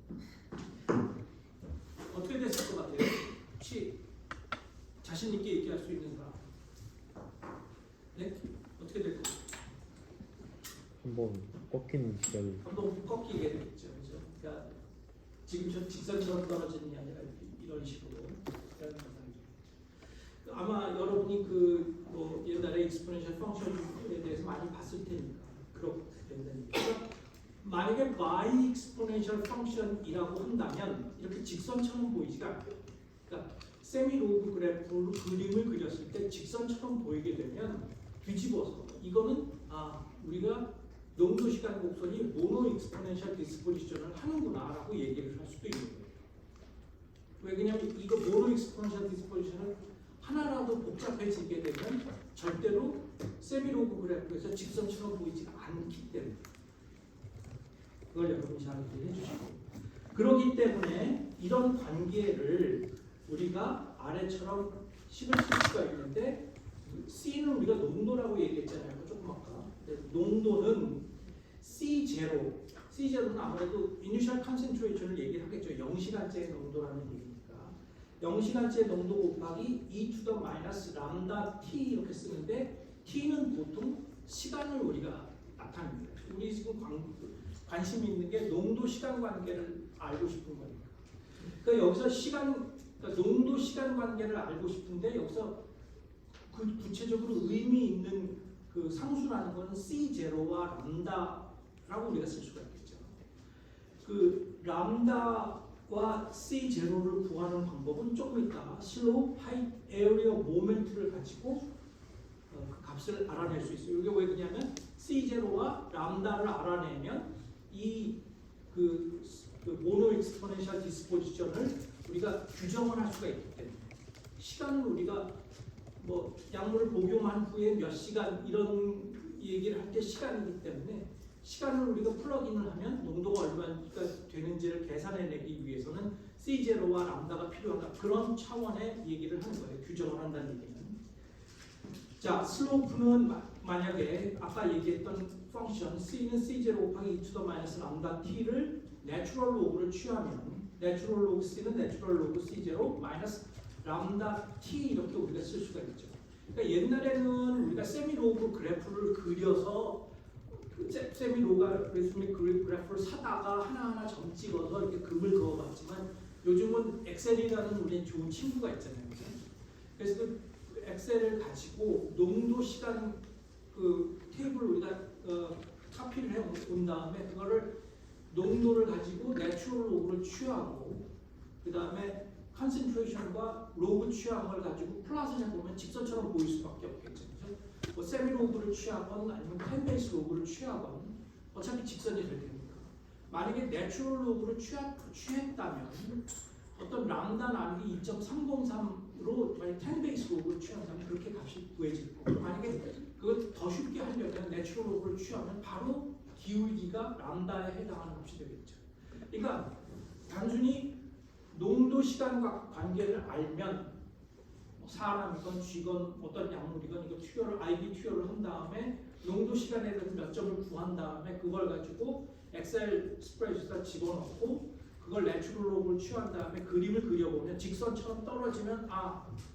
어떻게 됐을 것 같아요? 혹시 자신 있게 얘기할 수 있는 사람? 네? 어떻게 될 것 같아요? 한번 꺾이는 시간이 한번 꺾이게 되겠죠, 그죠? 그러니까 지금 저 직선처럼 떨어지는 게 아니라 이런 식으로 이런 현상이죠. 아마 여러분이 뭐 옛날에 익스포넨셜 펑션에 대해서 많이 봤을 테니까 그렇게 된다니까. 만약에 y 익스포넨셜 펑션이라고 한다면 이렇게 직선처럼 보이지가 않아요. 그러니까 세미로그 그래프로 그림을 그렸을 때 직선처럼 보이게 되면 뒤집어서 이거는 우리가 농도 시간 곡선이 모노 익스포넨셜 디스포지션을 하는구나라고 얘기를 할 수도 있는 거예요. 왜 그러냐면 이거 모노 익스포넨셜 디스포지션을 하나라도 복잡해지게 되면 절대로 세미로그 그래프에서 직선처럼 보이지가 않기 때문에 그걸 여러분이 잘 이해해 주시고 그렇기 때문에 이런 관계를 우리가 아래처럼 식을 쓸 수가 있는데 C는 우리가 농도라고 얘기했잖아요. 조금 아까. 농도는 C0는 아무래도 이니셜 컨센트레이션을 얘기를 하겠죠. 0시간째 농도라는 얘기니까 0시간째 농도 곱하기 e to the minus 람다 t 이렇게 쓰는데 t는 보통 시간을 우리가 나타냅니다. 우리 지금 관심 있는 게 농도 시간 관계를 알고 싶은 거니까. 그러니까 여기서 그러니까 농도 시간 관계를 알고 싶은데 여기서 그 구체적으로 의미 있는 그 상수라는 건 C0와 람다라고 우리가 쓸 수가 있겠죠. 그 람다와 C0를 구하는 방법은 조금 이따가 슬로우 하이트 에어리어 모멘트를 가지고 그 값을 알아낼 수 있어요. 이게 왜 그러냐면 C0와 람다를 알아내면 그 모노 익스포넨셜 디스포지션을 우리가 규정을 할 수가 있기 때문에 시간을 우리가 뭐 약물을 복용한 후에 몇 시간 이런 얘기를 할 때 시간이기 때문에 시간을 우리가 플러그인을 하면 농도가 얼마가 되는지를 계산해내기 위해서는 C0와 람다가 필요하다. 그런 차원의 얘기를 하는 거예요. 규정을 한다는 얘기는. 자, 슬로프는 만약에 아까 얘기했던 펑션 C는 C0 곱하기 e to the minus 람다 t를 내추럴 로그를 취하면 내추럴 로그 C는 내추럴 로그 C0 마이너스 람다 T 이렇게 우리가 쓸 수가 있죠. 그러니까 옛날에는 우리가 세미로그 그래프를 그려서 세미로가리스믹 그래프를 사다가 하나하나 점 찍어서 이렇게 금을 그어봤지만 요즘은 엑셀이라는 우리 좋은 친구가 있잖아요. 그죠? 그래서 그 엑셀을 가지고 농도 시간 그 테이블을 우리가 카피를 해온 다음에 그거를 농도를 가지고 내추럴 로그를 취하고 그 다음에 컨센트레이션과 로그 취한 걸 가지고 플롯을 해보면 직선처럼 보일 수밖에 없겠죠. 그죠? 뭐 세미 로그를 취하건 아니면 타임 베이스 로그를 취하건 어차피 직선이 될 테니까. 만약에 내추럴 로그를 취했다면 어떤 람다 나누기 2.303으로 만약 타임 베이스 로그를 취한다면 그렇게 값이 구해질 거고, 만약에 그걸 더 쉽게 하려면 내추럴 로그를 취하면 바로 기울기가 람다에 해당하는 값이 되겠죠. 그러니까 단순히 농도 시간과 관계를 알면 사람이건 쥐건 어떤 약물이건 이거 투여를 IB 투여를 한 다음에 농도 시간에 대해서 몇 점을 구한 다음에 그걸 가지고 엑셀 스프레드에다 집어넣고 그걸 내추럴 로그를 취한 다음에 그림을 그려보면 직선처럼 떨어지면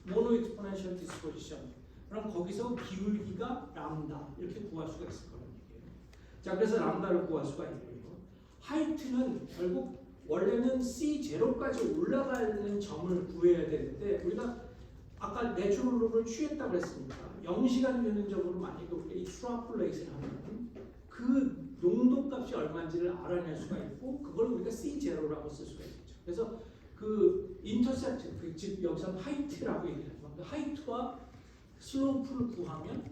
모노 익스포넨셜 디스포지션, 그럼 거기서 기울기가 람다 이렇게 구할 수가 있을 거라는 얘기예요. 자, 그래서 람다를 구할 수가 있고요. 하이트는 결국 원래는 C0까지 올라가는 점을 구해야 되는데 우리가 아까 내추럴 로그를 취했다고 그랬으니까 0시간 유연적으로 만약에 우리가 익스트라폴레이션을 하면 그 농도 값이 얼마인지를 알아낼 수가 있고 그걸 우리가 C0라고 쓸 수가 있죠. 그래서 그 인터셉트, 즉 여기서 하이트라고 얘기를 하죠. 하이트와 슬로프를 구하면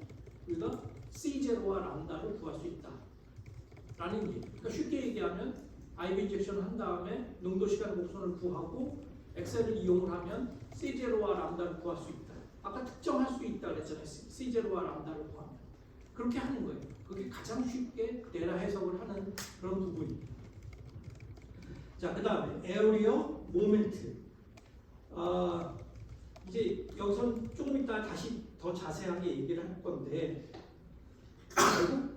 우리가 C0와 람다를 구할 수 있다 라는 얘기. 그러니까 쉽게 얘기하면 IB 인젝션을 한 다음에 농도 시간 곡선을 구하고 엑셀을 이용을 하면 C0와 람다를 구할 수 있다. 아까 특정할 수 있다 그랬잖아요. C0와 람다를 구하면 그렇게 하는 거예요. 그게 가장 쉽게 데이터 해석을 하는 그런 부분입니다. 자, 그 다음에 에어리어 모멘트. 이제 여기서 조금 이따 다시 더 자세하게 얘기를 할 건데 결국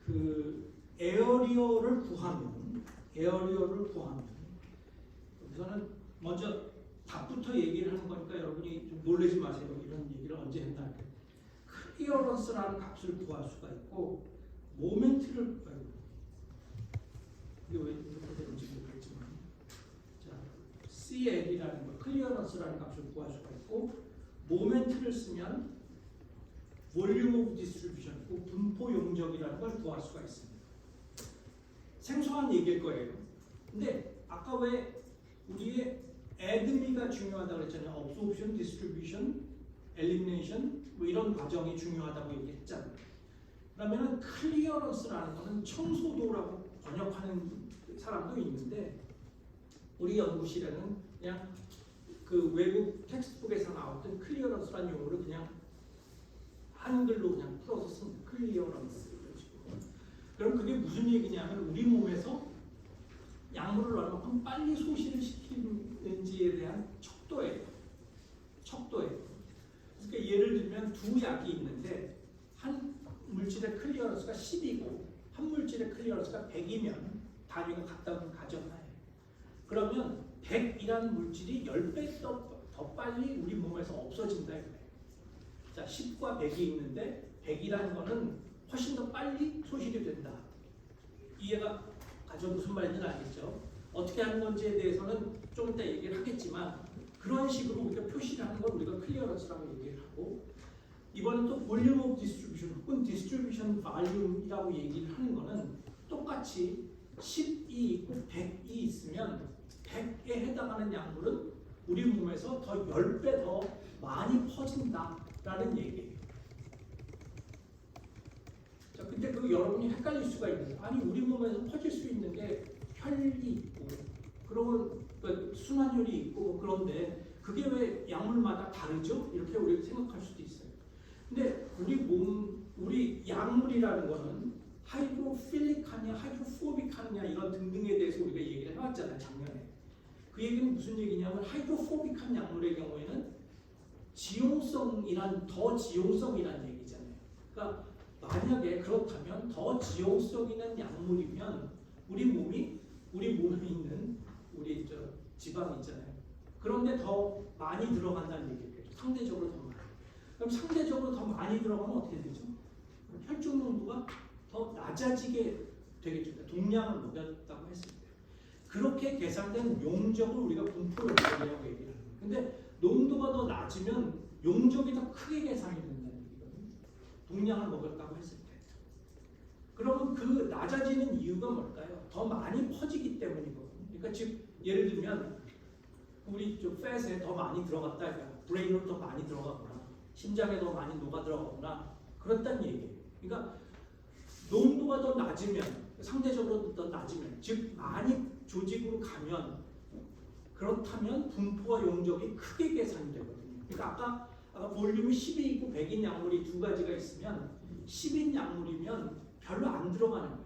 그 에어리어를 구하면 여기서는 먼저 답부터 얘기를 하는 거니까 여러분이 좀 놀라지 마세요. 이런 얘기를 언제 했나. 클리어런스라는 값을 구할 수가 있고 모멘트를 이게 왜 이렇게 되는지 모르겠지만 자, CL이라는 거 클리어런스라는 값을 구할 수가 있고 모멘트를 쓰면 볼륨 오브 디스트리뷰션, 분포 용적이라는 걸 구할 수가 있습니다. 생소한 얘기일 거예요. 근데 아까 왜 우리의 애드미가 중요하다고 그랬잖아요. absorption, distribution, elimination 뭐 이런 과정이 중요하다고 얘기했잖아요. 그러면은 클리어런스라는 거는 청소도라고 번역하는 사람도 있는데 우리 연구실에는 그냥 그 외국 텍스트북에서 나왔던 클리어런스라는 용어를 그냥 한글로 그냥 풀어서 씁니다. 클리어런스. 그럼 그게 무슨 얘기냐면 우리 몸에서 약물을 얼마큼 빨리 소실을 시키는지에 대한 척도예요. 그러니까 예를 들면 두 약이 있는데 한 물질의 클리어런스가 10이고 한 물질의 클리어런스가 100이면 단위가 같다는 가정하에 그러면 100이라는 물질이 10배 더 빨리 우리 몸에서 없어진다 이거예요. 자, 10과 100이 있는데 100이라는 거는 훨씬 더 빨리 소실이 된다. 이해가 가죠? 무슨 말인지는 알겠죠? 어떻게 하는 건지에 대해서는 좀 이따 얘기를 하겠지만 그런 식으로 우리가 표시를 하는 걸 우리가 클리어런스라고 얘기를 하고 이번엔 또 볼륨 오브 디스트리뷰션 혹은 디스트리뷰션 발륨이라고 얘기를 하는 거는 똑같이 10이 있고 100이 있으면 100에 해당하는 약물은 우리 몸에서 더 10배 더 많이 퍼진다라는 얘기예요. 자, 근데 그 여러분이 헷갈릴 수가 있는 아니 우리 몸에서 퍼질 수 있는 게 혈이 있고 그런 그 순환율이 있고 그런데 그게 왜 약물마다 다르죠? 이렇게 우리가 생각할 수도 있어요. 근데 우리 약물이라는 거는 하이드로필릭하냐 하이드로포빅하냐 이런 등등에 대해서 우리가 얘기를 해왔잖아요. 작년에. 그 얘기는 무슨 얘기냐면 하이드로포빅한 약물의 경우에는 더 지용성이라는 얘기잖아요. 그러니까 만약에 그렇다면 더 지용성 있는 약물이면 우리 몸에 있는 우리 지방이 있잖아요. 그런데 더 많이 들어간다는 얘기겠죠. 상대적으로 더 많이. 그럼 상대적으로 더 많이 들어가면 어떻게 되죠? 혈중 농도가 더 낮아지게 되겠죠. 동량을 먹였다고 했을 때. 그렇게 계산된 용적을 우리가 분포 용적이라고 얘기를 해요. 근데 농도가 더 낮으면 용적이 더 크게 계산이 된다는 얘기거든요. 동량을 먹였다고 했을 때. 그러면 그 낮아지는 이유가 뭘까요? 더 많이 퍼지기 때문이거든요. 그러니까 즉 예를 들면 우리 좀 팻에 더 많이 들어갔다, 그러니까 브레인으로 더 많이 들어가거나 심장에 더 많이 녹아 들어가거나 그렇다는 얘기예요. 그러니까 농도가 더 낮으면 상대적으로 더 낮으면 즉 많이 조직으로 가면 그렇다면 분포와 용적이 크게 계산이 되거든요. 그러니까 아까 볼륨이 10이 있고 100인 약물이 두 가지가 있으면 10인 약물이면 별로 안 들어가는 거예요.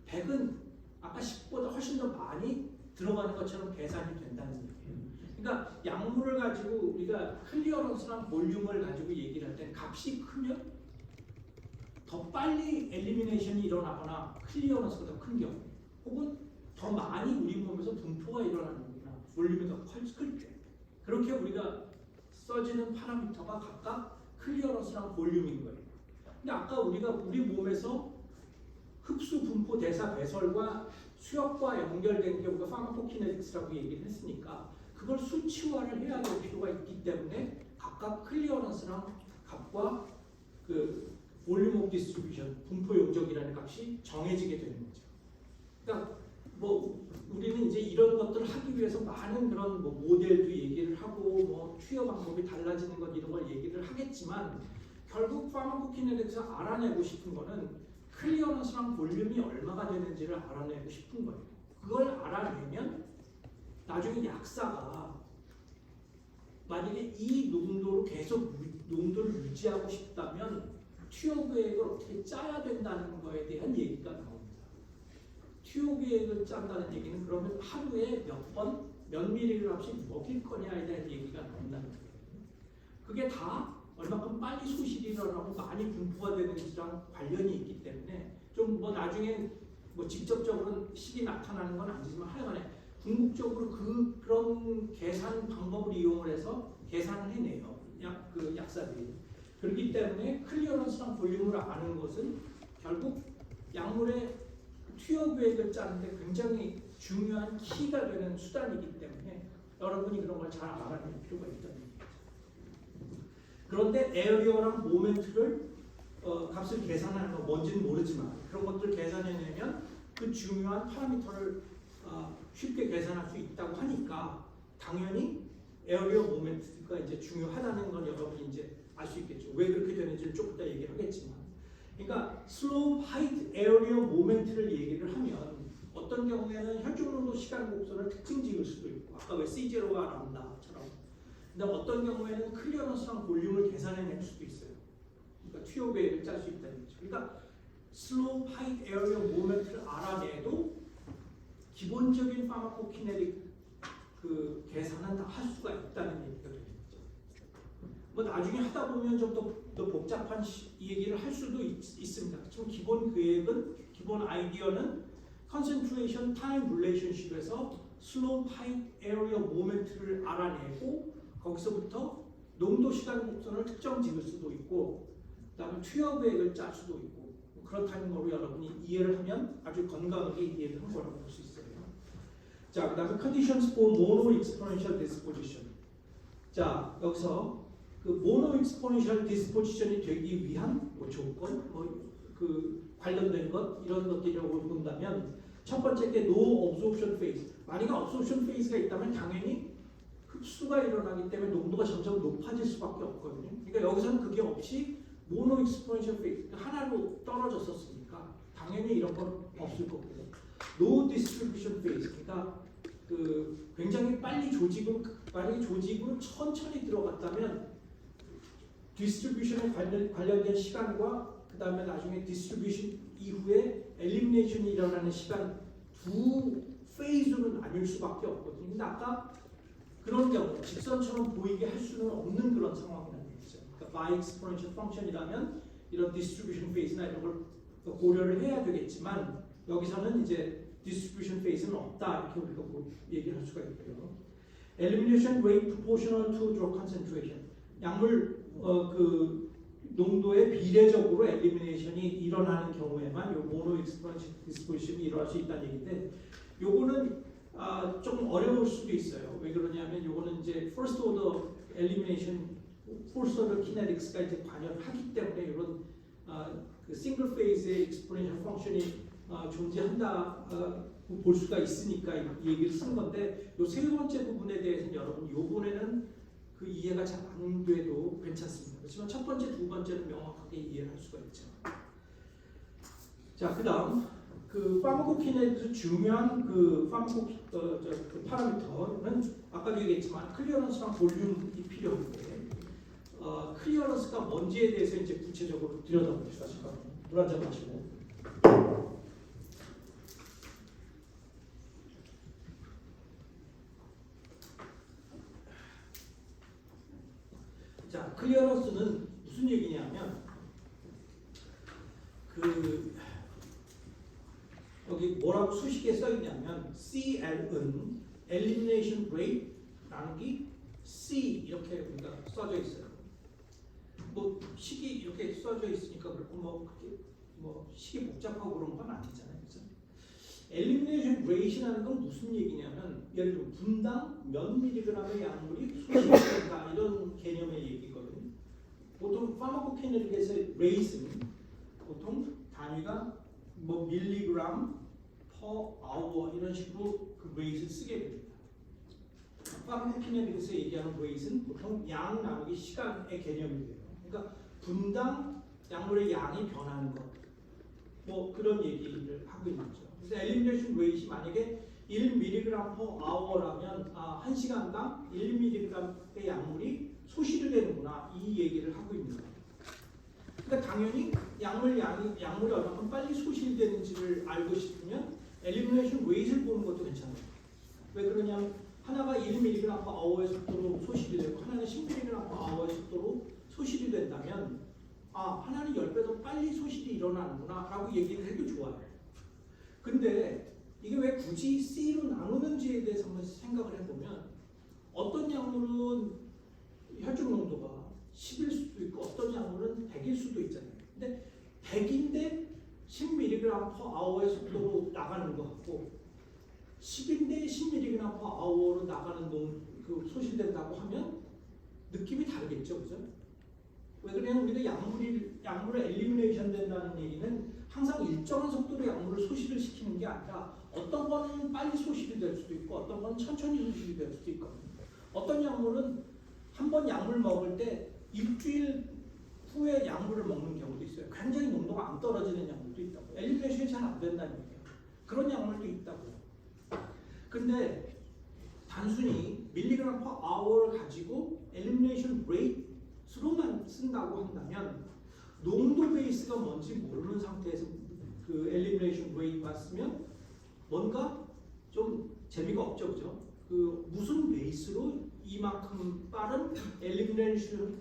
100은 아까 10보다 훨씬 더 많이 들어가는 것처럼 계산이 된다는 얘기예요. 그러니까 약물을 가지고 우리가 클리어런스랑 볼륨을 가지고 얘기를 할 때 값이 크면 더 빨리 엘리미네이션이 일어나거나 클리어런스가 더 큰 경우, 혹은 더 많이 우리 몸에서 분포가 일어나는 거나 볼륨이 더 클 때, 그렇게 우리가 써지는 파라미터가 각각 클리어런스랑 볼륨인 거예요. 근데 아까 우리가 우리 몸에서 흡수, 분포, 대사, 배설과 수역과 연결된 게 우리가 파마코키네틱스라고 얘기를 했으니까 그걸 수치화를 해야 될 필요가 있기 때문에 각각 클리어런스랑 값과 그 볼륨 오브 디스트리뷰션, 분포 용적이라는 값이 정해지게 되는 거죠. 그러니까 뭐 우리는 이제 이런 것들을 하기 위해서 많은 그런 뭐 모델도 얘기를 하고 뭐 투여 방법이 달라지는 것 이런 걸 얘기를 하겠지만 결국 파마코키네틱스에서 알아내고 싶은 거는 클리어런스랑 볼륨이 얼마가 되는지를 알아내고 싶은 거예요. 그걸 알아내면 나중에 약사가 만약에 이 농도로 계속 농도를 유지하고 싶다면 투여 계획을 어떻게 짜야 된다는 거에 대한 얘기가 나옵니다. 투여 계획을 짠다는 얘기는 그러면 하루에 몇 번, 몇 밀리그램씩 먹일 거냐에 대한 얘기가 나온다는 거예요. 그게 다 얼마큼 빨리 소실이 일어나고 많이 분포가 되는지랑 관련이 있기 때문에 좀 뭐 나중에 뭐 직접적으로 식이 나타나는 건 아니지만 하여간에 궁극적으로 그런 계산 방법을 이용을 해서 계산을 해내요. 그 약사들이. 그렇기 때문에 클리어런스랑 볼륨을 아는 것은 결국 약물의 투여 계획을 짜는데 굉장히 중요한 키가 되는 수단이기 때문에 여러분이 그런 걸 잘 알아낼 필요가 있다는 얘기죠. 그런데 에어리어랑 모멘트를 값을 계산하는 건 뭔지는 모르지만 그런 것들을 계산해내면 그 중요한 파라미터를 쉽게 계산할 수 있다고 하니까 당연히 에어리어 모멘트가 이제 중요하다는 건 여러분이 이제 알 수 있겠죠. 왜 그렇게 되는지를 조금 이따 얘기를 하겠지만, 그러니까 슬로우 하이트 에어리어 모멘트를 얘기를 하면 어떤 경우에는 혈중 농도 시간 곡선을 특징 지을 수도 있고 아까 왜 C0가 나온다처럼, 근데 어떤 경우에는 클리어런스랑 볼륨을 계산해낼 수도 있어요. 그러니까 투여 계획을 짤 수 있다는 거죠. 그러니까 슬로우 하이트 에어리어 모멘트를 알아내도 기본적인 파마코키네틱 그 계산은 다 할 수가 있다는 얘기가 되는 거죠. 뭐 나중에 하다 보면 좀 더 복잡한 이 얘기를 할 수도 있습니다. 좀 기본 계획은, 기본 아이디어는 concentration time relationship에서 slope height area moment를 알아내고 거기서부터 농도 시간 곡선을 특정 지을 수도 있고 그다음에 투여 계획을 짤 수도 있고 그렇다는 거로 여러분이 이해를 하면 아주 건강하게 이해를 한 거라고 볼 수 있어요. 자, 그다음에 conditions for mono exponential disposition. 자, 여기서 그 모노 익스포넨셜 디스포지션이 되기 위한 뭐 조건, 뭐 그 관련된 것 이런 것들이라고 본다면 첫 번째 게 no absorption phase. 만약에 absorption phase가 있다면 당연히 흡수가 일어나기 때문에 농도가 점점 높아질 수밖에 없거든요. 그러니까 여기서는 그게 없이 모노 익스포넨셜 페이즈 하나로 떨어졌었으니까 당연히 이런 건 없을 거고요. no distribution phase. 그러니까 그 굉장히 빨리 조직으로 만약에 조직으로 천천히 들어갔다면 디스트리뷰션에 관련된 시간과 그 다음에 나중에 디스트리뷰션 이후에 엘리미네이션이 일어나는 시간 두 페이즈로 나뉠 수밖에 없거든요. 근데 아까 그런 경우 직선처럼 보이게 할 수는 없는 그런 상황이라는 얘기죠. 그러니까 by exponential function이라면 이런 디스트리뷰션 페이즈나 이런 걸 고려를 해야 되겠지만 여기서는 이제 distribution phase는 없다 이렇게 우리가 얘기할 수가 있고요. elimination rate proportional to drug concentration. 약물 그 농도에 비례적으로 엘리미네이션이 일어나는 경우에만 요 모노 익스포넨셜 디스포지션이 일어날 수 있다는 얘기인데 요거는 좀 어려울 수도 있어요. 왜 그러냐면 요거는 이제 first order elimination, first order kinetics가 이제 관여를 하기 때문에 이런 그 싱글 페이즈의 익스포넨셜 펑션이 존재한다 볼 수가 있으니까 이 얘기를 쓴 건데 요 세 번째 부분에 대해서는 여러분 요번에는 그 이해가 잘 안 돼도 괜찮습니다. 그렇지만 첫 번째, 두 번째는 명확하게 이해를 할 수가 있죠. 자, 그다음 그 파마코키네틱에서 중요한 그 그 파라미터는 아까도 얘기했지만 클리어런스랑 볼륨이 필요한데 클리어런스가 뭔지에 대해서 이제 구체적으로 들여다보시죠. 물 한 잔 마시고. 자, 클리어런스는 무슨 얘기냐면 그 여기 뭐라고 수식에 써 있냐면 CL은 elimination rate 나누기 C 이렇게 우리가 써져 있어요. 뭐 식이 이렇게 써져 있으니까 그렇고 뭐 식이 복잡하고 그런 건 아니잖아요. 그래서 elimination rate라는 건 무슨 얘기냐면 예를 들면 분당 몇 밀리그램의 약물이 소실된다 이런 개념의 얘기거든요. 보통 파마코키네틱에서의 rate는 보통 단위가 뭐 밀리그램 per hour 이런 식으로 그 rate를 쓰게 됩니다. 파마코키네틱에서 얘기하는 rate는 보통 양 나누기 시간의 개념이 돼요. 그러니까 분당 약물의 양이 변하는 것, 뭐 그런 얘기를 하고 있는 거죠. 그래서 elimination rate이 만약에 1mg per hour라면 1시간당 1mg의 약물이 소실이 되는구나 이 얘기를 하고 있는 거예요. 그러니까 당연히 약물이 얼마큼 빨리 소실되는지를 알고 싶으면 elimination rate를 보는 것도 괜찮아요. 왜 그러냐면 하나가 1mg per hour의 속도로 소실이 되고 하나는 10mg per hour의 속도로 소실이 된다면 하나는 10배 더 빨리 소실이 일어나는구나 라고 얘기를 해도 좋아요. 근데 이게 왜 굳이 C로 나누는지에 대해서 한번 생각을 해보면 어떤 약물은 혈중 농도가 10일 수도 있고 어떤 약물은 100일 수도 있잖아요. 근데 100인데 10mg per hour의 속도로 나가는 거 같고 10인데 10mg per hour로 나가는 그 소실된다고 하면 느낌이 다르겠죠, 그죠? 왜 그러냐면 우리가 약물을 엘리미네이션 된다는 얘기는 항상 일정한 속도로 약물을 소실을 시키는 게 아니라 어떤 거는 빨리 소실이 될 수도 있고 어떤 거는 천천히 소실이 될 수도 있거든요. 어떤 약물은 한 번 약물 먹을 때 일주일 후에 약물을 먹는 경우도 있어요. 굉장히 농도가 안 떨어지는 약물도 있다고. 엘리미네이션이 잘 안 된다는 얘기예요. 그런 약물도 있다고요. 근데 단순히 밀리그램 per hour를 가지고 엘리미네이션 레이트로만 쓴다고 한다면 농도 베이스가 뭔지 모르는 상태에서 그 엘리미네이션 레이트만 쓰면 뭔가 좀 재미가 없죠, 그죠? 그 무슨 베이스로 이만큼 빠른 엘리미네이션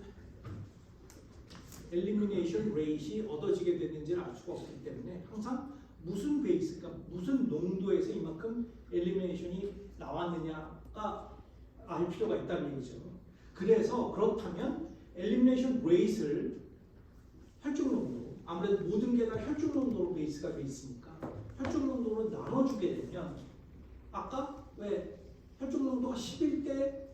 레이트이 얻어지게 되는지를 알 수가 없기 때문에 항상 무슨 베이스가 무슨 농도에서 이만큼 엘리미네이션이 나왔느냐가 알 필요가 있다는 얘기죠. 그래서 그렇다면 엘리미네이션 레이트를 혈중 농도, 아무래도 모든 게 다 혈중 농도로 베이스가 돼 있으니까 혈중 농도로 나눠주게 되면 아까 왜 혈중 농도가 10일 때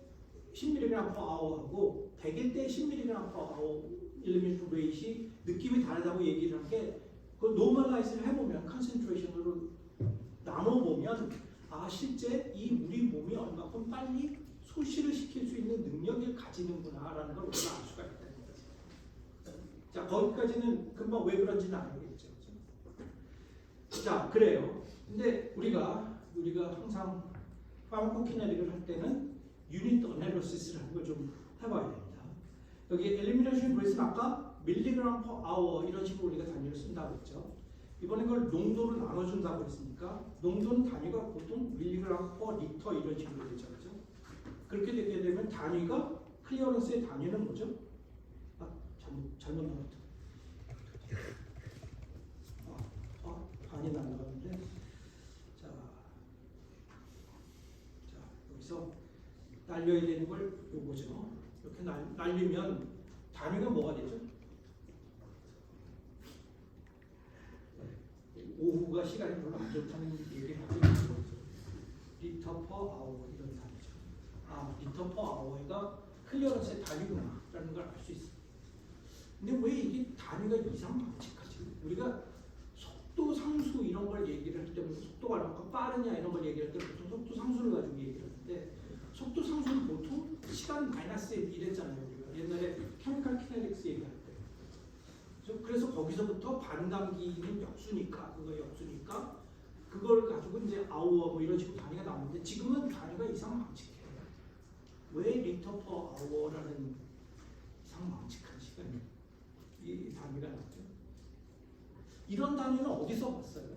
10mg per hour하고 100일 때 10mg per hour 엘리미네이션 레이트이 느낌이 다르다고 얘기를 한 게 그 노멀라이즈를 해보면 컨센트레이션으로 나눠보면 실제 이 우리 몸이 얼마큼 빨리 소실을 시킬 수 있는 능력을 가지는구나라는 걸 우리가 알 수가 있다는 거죠. 자, 거기까지는 금방 왜 그런지는 알겠죠. 자, 그래요. 근데 우리가 항상 파마코키네틱을 할 때는 유닛 어널리시스라는 걸 좀 해봐야 됩니다. 여기 엘리미네이션 레이트는 아까 밀리그램 per hour 이런 식으로 우리가 단위를 쓴다고 했죠. 이번에 그걸 농도로 나눠준다고 했으니까 농도는 단위가 보통 밀리그램 per 리터 이런 식으로 되죠. 그렇죠? 그렇게 되게 되면 단위가 클리어런스의 단위는 뭐죠? 잘못 나왔다. 반이 날라갔는데 자 날려야 되는 걸 요거죠. 이렇게 날리면 단위가 뭐가 되죠? 오후가 시간이 별로 안 좋다는 얘기를 하고 있는 거죠. 리터 퍼 아워 이런 단위죠. 아, 리터 퍼 아워가 클리어런스의 단위구나 라는 걸 알 수 있어요. 근데 왜 이게 단위가 이상 방식하지? 우리가 속도 상수 이런 걸 얘기를 할 때 속도가 얼마큼 빠르냐 이런 걸 얘기할 때 보통 속도 상수를 가지고 얘기를 하는데 속도 상수는 보통 시간 마이너스에 비례잖아요. 우리가 옛날에 케미컬 키네틱스 얘기할 때. 그래서 거기서부터 반감기는 역수니까 그거 역수니까 그걸 가지고 이제 아우어 뭐 이런 식으로 단위가 나오는데 지금은 단위가 이상 방식해. 왜 리터 퍼 아워라는 이상 방식한 시간이 이 단위가 나왔죠? 이런 단위는 어디서 봤어요?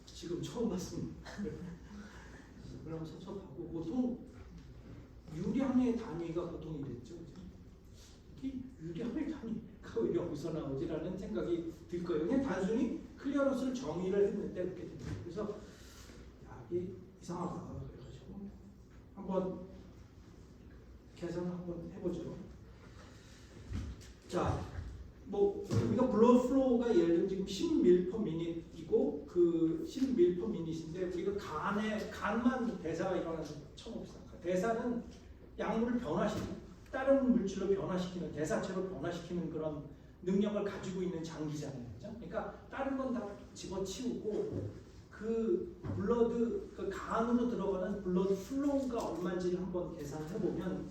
지금 처음 봤습니다. 그럼 섭섭하고 보통 유량의 단위가 보통 이랬죠. 이 유량의 단위가 왜 여기서 나오지라는 생각이 들 거예요. 그냥 단순히 클리어런스를 정의를 했는데 그렇게 됩니다. 그래서 야, 이 이상하다 그래가지고 한번 계산 한번 해보죠. 자, 뭐 우리가 블러드 플로우가 예를 들면 지금 10ml/min이고 그 10ml/min인데 우리가 간만 대사가 일어나는 쳐봅시다. 대사는 약물을 변화시키는 다른 물질로 변화시키는 대사체로 변화시키는 그런 능력을 가지고 있는 장기잖아요. 그죠? 그러니까 다른 건 다 집어치우고 그 블러드 그 간으로 들어가는 블러드 플로우가 얼마인지를 한번 계산해 보면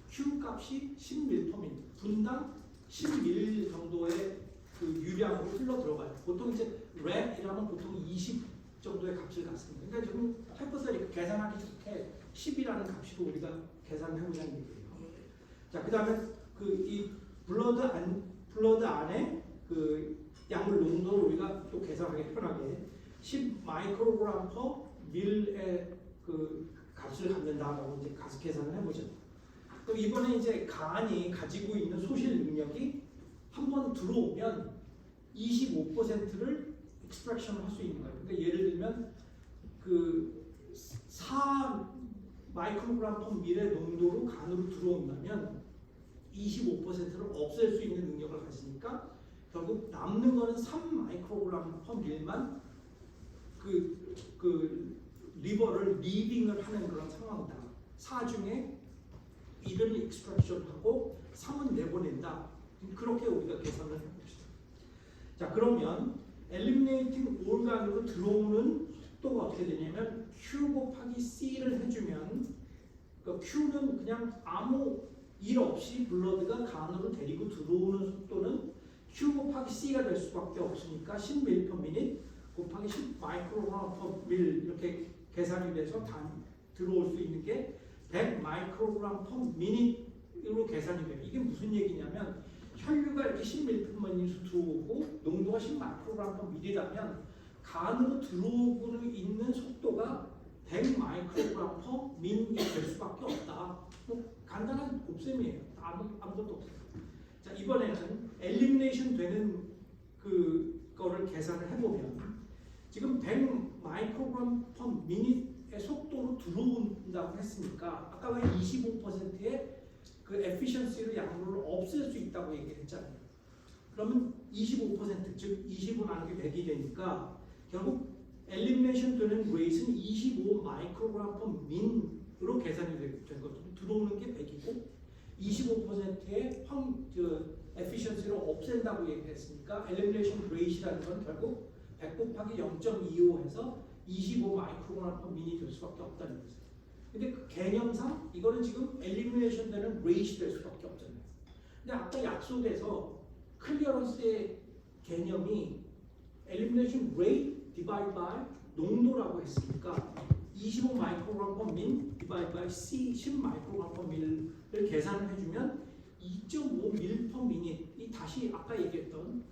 Q 값이 10ml/min 분당 10ml 정도의 그 유량으로 흘러 들어가요. 보통 이제 랩이라면 보통 20 정도의 값을 갖습니다. 그러니까 지금 하이퍼사리 계산하기 좋게 10이라는 값으로 우리가 계산해 보자는 얘기예요. 자, 그다음에 그 이 블러드 안에 그 약물 농도를 우리가 또 계산하기 편하게 10 마이크로그램 퍼 밀의 그 값을 갖는다라고 이제 가스 계산을 해보죠. 그럼 이번에 이제 간이 가지고 있는 소실 능력이 한번 들어오면 25%를 익스트랙션을 할 수 있는 거예요. 그러니까 예를 들면 그 4 마이크로그램 퍼 밀의 농도로 간으로 들어온다면 25%를 없앨 수 있는 능력을 가지니까 결국 남는 거는 3 마이크로그램 퍼 밀만 그 리버를 리빙을 하는 그런 상황이다. 4 중에 1은 익스트랙션하고 3은 내보낸다. 그렇게 우리가 계산을 해봅시다. 자, 그러면 엘리미네이팅 올간으로 들어오는 속도가 어떻게 되냐면 Q 곱하기 C를 해주면 그 Q는 그냥 아무 일 없이 블러드가 간으로 데리고 들어오는 속도는 Q 곱하기 C가 될 수밖에 없으니까 10ml/min 곱하기 10 마이크로그램/밀 이렇게 계산이 돼서 들어올 수 있는 게 100 마이크로그램/미닛으로 계산이 돼요. 이게 무슨 얘기냐면 혈류가 이렇게 10ml/min으로 들어오고 농도가 10 마이크로그램/밀이라면 간으로 들어오고 있는 속도가 100 마이크로그램/민이 될 수밖에 없다. 뭐 간단한 곱셈이에요. 아무것도 없어요. 자, 이번에는 엘리미네이션 되는 그거를 계산을 해보면 지금 100 마이크로그램/미닛의 속도로 들어온다고 했으니까 아까 왜 25%의 그 에피션시로 약물을 없앨 수 있다고 얘기했잖아요. 그러면 25% 즉 25 나누기 100이 되니까 결국 엘리미네이션 되는 레이트는 25 마이크로그램/민으로 계산이 된 거죠. 들어오는 게 100이고 25%의 에피션시를 없앤다고 얘기했으니까 엘리미네이션 레이트라는 건 결국 100 곱하기 0.25 해서 25 마이크로그램/민이 될 수밖에 없다는 거죠. 근데 그 개념상 이거는 지금 엘리미네이션 되는 레이트 될 수밖에 없잖아요. 근데 아까 약속에서 클리어런스의 개념이 엘리미네이션 레이트 디바이드 바이 농도라고 했으니까 25 마이크로그램/민 디바이드 바이 C 10 마이크로그램/밀을 계산을 해주면 2.5 밀/미닛이 다시 아까 얘기했던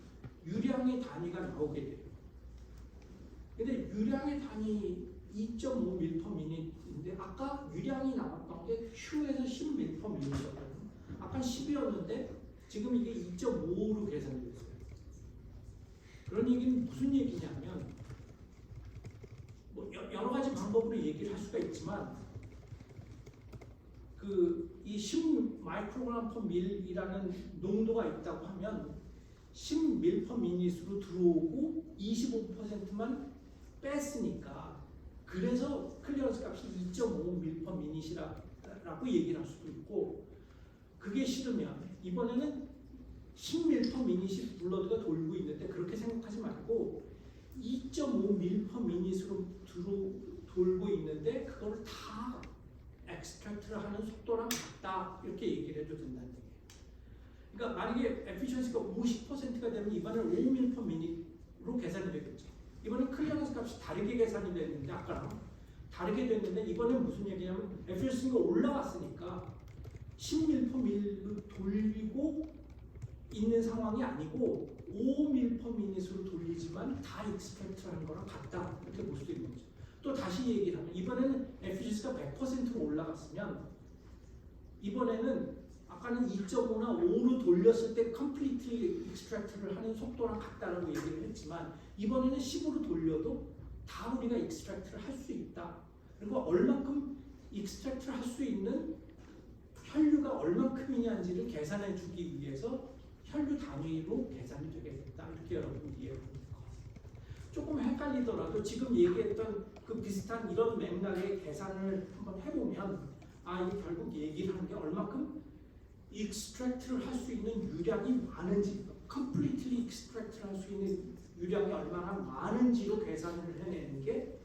유량의 단위가 나오게 돼요. 근데 유량의 단위 2.5 밀/미닛인데 아까 유량이 나왔던 게 Q에서 10 밀/미닛이었거든요. 아까 10이었는데 지금 이게 2.5로 계산이 됐어요. 그런 얘기는 무슨 얘기냐면 뭐 여러 가지 방법으로 얘기를 할 수가 있지만 이 10 마이크로그램 퍼 밀이라는 농도가 있다고 하면 10 밀 퍼 미닛으로 들어오고 25%만 뺐으니까 그래서 클리어런스 값이 2.5 밀 퍼 미닛이라고 얘기를 할 수도 있고 그게 싫으면 이번에는 10 밀 퍼 미닛이 블러드가 돌고 있는데 그렇게 생각하지 말고 2.5 밀 퍼 미닛으로 돌고 있는데 그걸 다 엑스트랙트를 하는 속도랑 같다 이렇게 얘기를 해도 된다는 얘기예요. 그러니까 만약에 에피션시가 50%가 되면 이번에는 5밀 퍼 미닛으로 계산이 되겠죠. 이번엔 클리어런스 값이 다르게 계산이 됐는데 아까랑 다르게 됐는데 이번엔 무슨 얘기냐면 에피션시가 올라갔으니까 10밀 퍼 밀로 돌리고 있는 상황이 아니고 5밀 퍼 미닛으로 돌리지만 다 익스트랙트를 하는 거랑 같다 이렇게 볼 수도 있는 거죠. 또 다시 얘기를 하면 이번에는 에피션시가 100%로 올라갔으면 이번에는 아까는 2.5나 5로 돌렸을 때 컴플리트리 익스트랙트를 하는 속도랑 같다라고 얘기를 했지만 이번에는 10으로 돌려도 다 우리가 익스트랙트를 할 수 있다. 그리고 얼만큼 익스트랙트를 할 수 있는 혈류가 얼만큼이냐인지를 계산해 주기 위해서 혈류 단위로 계산이 되게 됐다. 이렇게 여러분이 이해를 하면 될 것 같습니다. 조금 헷갈리더라도 지금 얘기했던 그 비슷한 이런 맥락의 계산을 한번 해보면 이게 결국 얘기를 하는 게 얼마큼 익스트랙트를 할 수 있는 유량이 많은지 completely 익스트랙트를 할 수 있는 유량이 얼마나 많은지로 계산을 해내는 게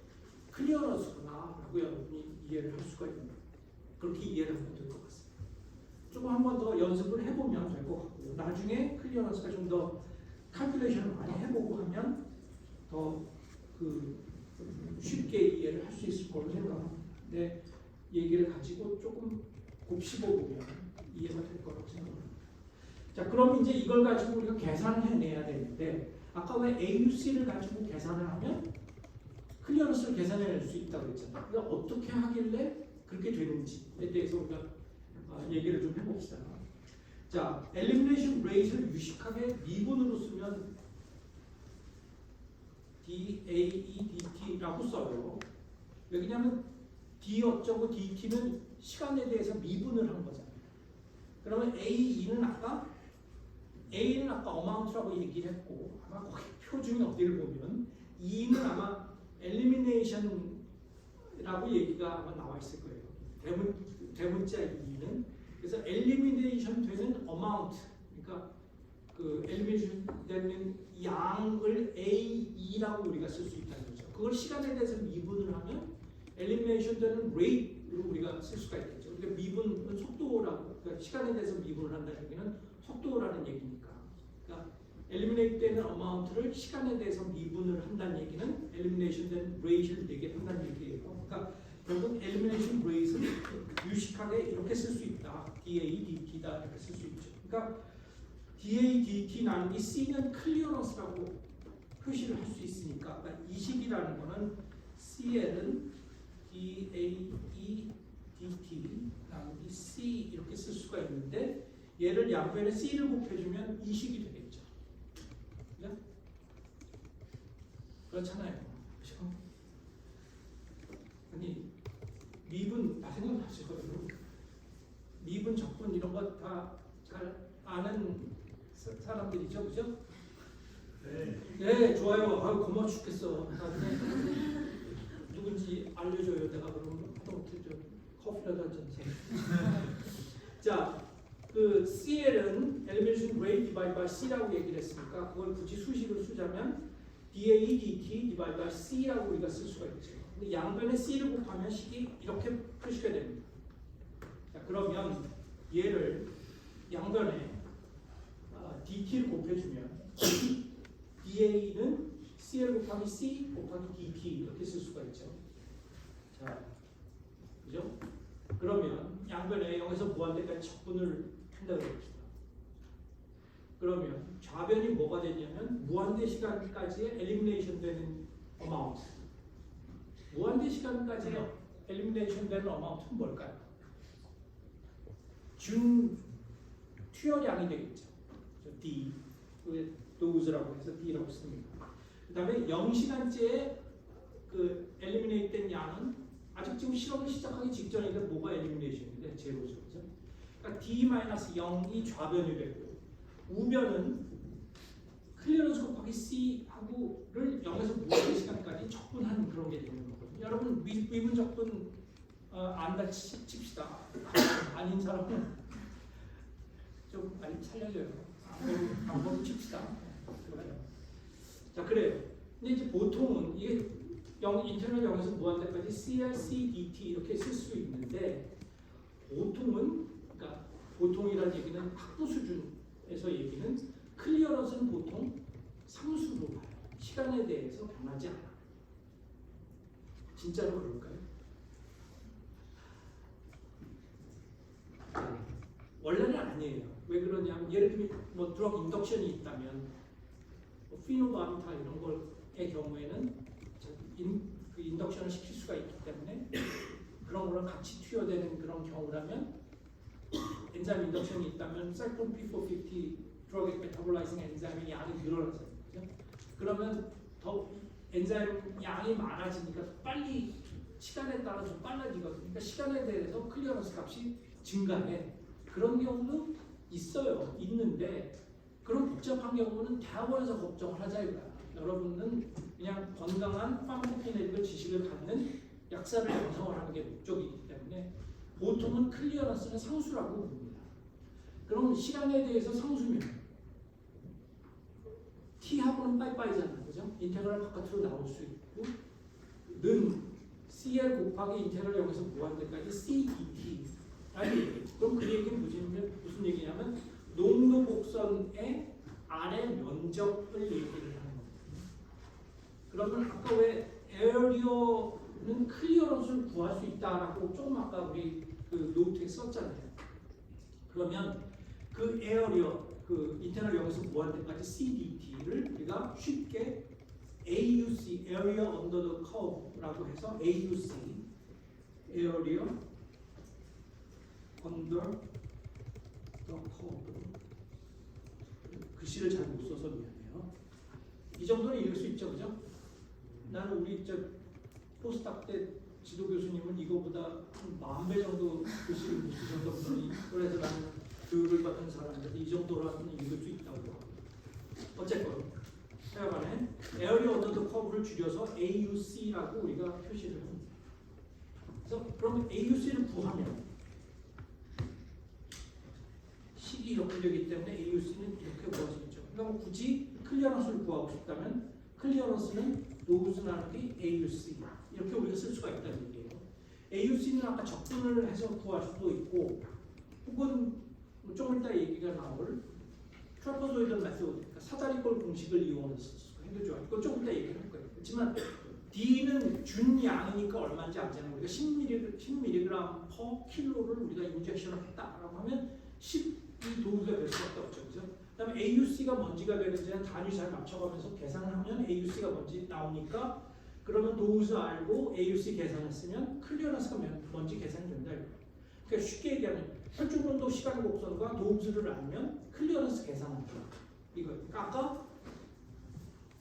클리어런스구나 라고 여러분이 이해를 할 수가 있는 거예요. 그렇게 이해를 하면 될 것 같습니다. 조금 한 번 더 연습을 해보면 될 것 같고요. 나중에 클리어런스가 좀 더 칼큘레이션을 많이 해보고 하면 더 쉽게 이해를 할 수 있을 거로 생각합니다. 네, 얘기를 가지고 조금 곱씹어보면 이해가 될 거라고 생각합니다. 자, 그럼 이제 이걸 가지고 우리가 계산을 해내야 되는데 아까 왜 AUC를 가지고 계산을 하면 클리어런스를 계산해낼 수 있다고 했잖아요. 그러니까 어떻게 하길래 그렇게 되는지에 대해서 우리가 얘기를 좀 해봅시다. 자, 엘리미네이션 레이트를 유식하게 미분으로 쓰면 DAEDT라고 써요. 왜냐하면 D 어쩌고 DT는 시간에 대해서 미분을 한 거잖아요. 그러면 A는 아까 amount라고 얘기를 했고 아마 거기 표준이 어디를 보면 E는 아마 elimination라고 얘기가 아마 나와 있을 거예요. 대문자 E는 그래서 elimination 되는 amount 그러니까 elimination 되는 양을 AE라고 우리가 쓸 수 있다는 거죠. 그걸 시간에 대해서 미분을 하면 elimination 되는 rate로 우리가 쓸 수가 있겠죠. 그러니까 미분은 속도라고 그러니까 시간에 대해서 미분을 한다는 얘기는 속도라는 얘기니까. 그러니까 eliminate 되는 amount를 시간에 대해서 미분을 한다는 얘기는 elimination 되는 rate를 내게 한다는 얘기예요. 그러니까 결국 elimination rate를 유식하게 이렇게 쓸 수 있다. DADT다 이렇게 쓸 수 있죠. 그러니까 DADT 나누기 C는 클리어런스라고 표시를 할 수 있으니까 그러니까 이 식이라는 거는 CL은 DAEDT 나누기 C 이렇게 쓸 수가 있는데 얘를 양변에 C를 곱해주면 이 식이 되겠죠. 그죠? 그렇잖아요. 그렇죠? 아니 미분 다 생각나시죠? 미분, 적분 이런 거 다 잘 아는 사람들이죠, 그죠? 네. 네, 좋아요. 고마워 죽겠어. 나중에 누군지 알려줘요. 내가 그럼 하다못해 좀 커피라도 한 잔 사. 자, CL은 elimination rate divided by C라고 얘기를 했으니까 그걸 굳이 수식을 쓰자면 DAEDT divided by C라고 우리가 쓸 수가 있죠. 근데 양변에 C를 곱하면 식이 이렇게 표시가 됩니다. 자, 그러면 얘를 양변에 DT를 곱해주면 DA는 CL 곱하기 C 곱하기 DT 이렇게 쓸 수가 있죠. 자, 그죠? 그러면 양변에 0에서 무한대까지 적분을 한다고 합시다. 그러면 좌변이 뭐가 되냐면 무한대 시간까지의 엘리미네이션 되는 어마운트. 무한대 시간까지의 엘리미네이션 되는 어마운트는 뭘까요? 준 투여량이 되겠죠. D, 도우즈라고 해서 D라고 씁니다. 그 다음에 0시간째의 그 엘리미네이트된 양은 아직 지금 실험을 시작하기 직전인데 뭐가 엘리미네이션인데 제로죠, 그죠? 그러니까 D-0이 좌변이 되고 우변은 클리어런스 곱하기 C하고를 0에서 무한의 시간까지 적분한 그런 게 되는 거거든요. 여러분 위분 적분 안다 칩시다. 아닌 사람은 좀 많이 살려줘요. 방법 칩시다. 자 그래요. 근데 이제 보통은 이게 인터널 0에서 무한대까지 CR, CDT 이렇게 쓸 수 있는데 보통은 그러니까 보통이라는 얘기는 학부 수준에서 얘기는 클리어런스는 보통 상수로 봐요. 시간에 대해서 변하지 않아. 진짜로 그럴까요? 원래는 아니에요. 왜 그러냐면 예를 들면 뭐 드럭 인덕션이 있다면 뭐 피노바비타 이런 거의 경우에는 그 인덕션을 시킬 수가 있기 때문에 그런 거랑 같이 투여되는 그런 경우라면 엔자임 인덕션이 있다면 사이클론 P450 드럭 메타볼라이징 엔자임의 양이 늘어나잖아요. 그죠? 그러면 더 엔자임 양이 많아지니까 빨리 시간에 따라 좀 빨라지거든요. 그러니까 시간에 대해서 클리어런스 값이 증가해. 그런 경우도 있어요. 있는데 그런 복잡한 경우는 대학원에서 걱정을 하자 이거야. 여러분은 그냥 건강한 파마코피네틱 지식을 갖는 약사를 양성을 하는 게 목적이기 때문에 보통은 클리어런스는 상수라고 봅니다. 그럼 시간에 대해서 상수면 T하고는 빠이빠이잖아요. 그죠? 인테그랄 바깥으로 나올 수 있고 는 CL 곱하기 인테그랄 0에서 무한대까지 CDT 아니 그럼 그 얘기는 무슨 얘기냐면 농도 곡선의 아래 면적을 얘기를 하는 겁니다. 그러면 아까 왜 에어리어는 클리어런스를 구할 수 있다라고 조금 아까 우리 그 노트에 썼잖아요. 그러면 그 에어리어 그 인터널 0에서 무한대까지 CDT를 우리가 쉽게 AUC Area Under the Curve라고 해서 AUC Area Under the Curve 글씨를 잘 못 써서 미안해요. 이 정도는 읽을 수 있죠, 그죠? 나는 우리 포스닥 때 지도 교수님은 이거보다 한 10,000배 정도 글씨를 못 쓰셨던 분이 그래서 나는 교육을 받은 사람인데 이 정도라면 읽을 수 있다고. 어쨌건 하여간에 에어리어 언더 더 커브를 줄여서 AUC라고 우리가 표시를 합니다. 그래서 그럼 AUC를 구하면 식이 이렇게 되기 때문에 AUC는 이렇게 구하시겠죠. 그러니까 굳이 클리어런스를 구하고 싶다면 클리어런스는 노브즈 나누기 AUC 이렇게 우리가 쓸 수가 있다는 얘기예요. AUC는 아까 적분을 해서 구할 수도 있고 혹은 좀 이따 얘기가 나올 트라퍼조이드 메소드 그러니까 사다리꼴 공식을 이용해서 쓸 수가 있는 좋아요. 이거 좀 이따 얘기할 거예요. 그렇지만 D는 준 양이니까 얼마인지 알잖아요. 우리가 10mg per 킬로를 우리가 인젝션을 했다라고 하면 10이 도우가 될 수밖에 없죠. 그죠? 그다음에 AUC가 뭔지가 되는지는 단위 잘 맞춰가면서 계산을 하면 AUC가 뭔지 나오니까 그러면 도우수 알고 AUC 계산했으면 클리어런스가 뭔지 계산이 된다. 그러니까 쉽게 얘기하면 혈중운동 시간 곡선과 도우수를 알면 클리어런스 계산한다. 이거. 그러니까 아까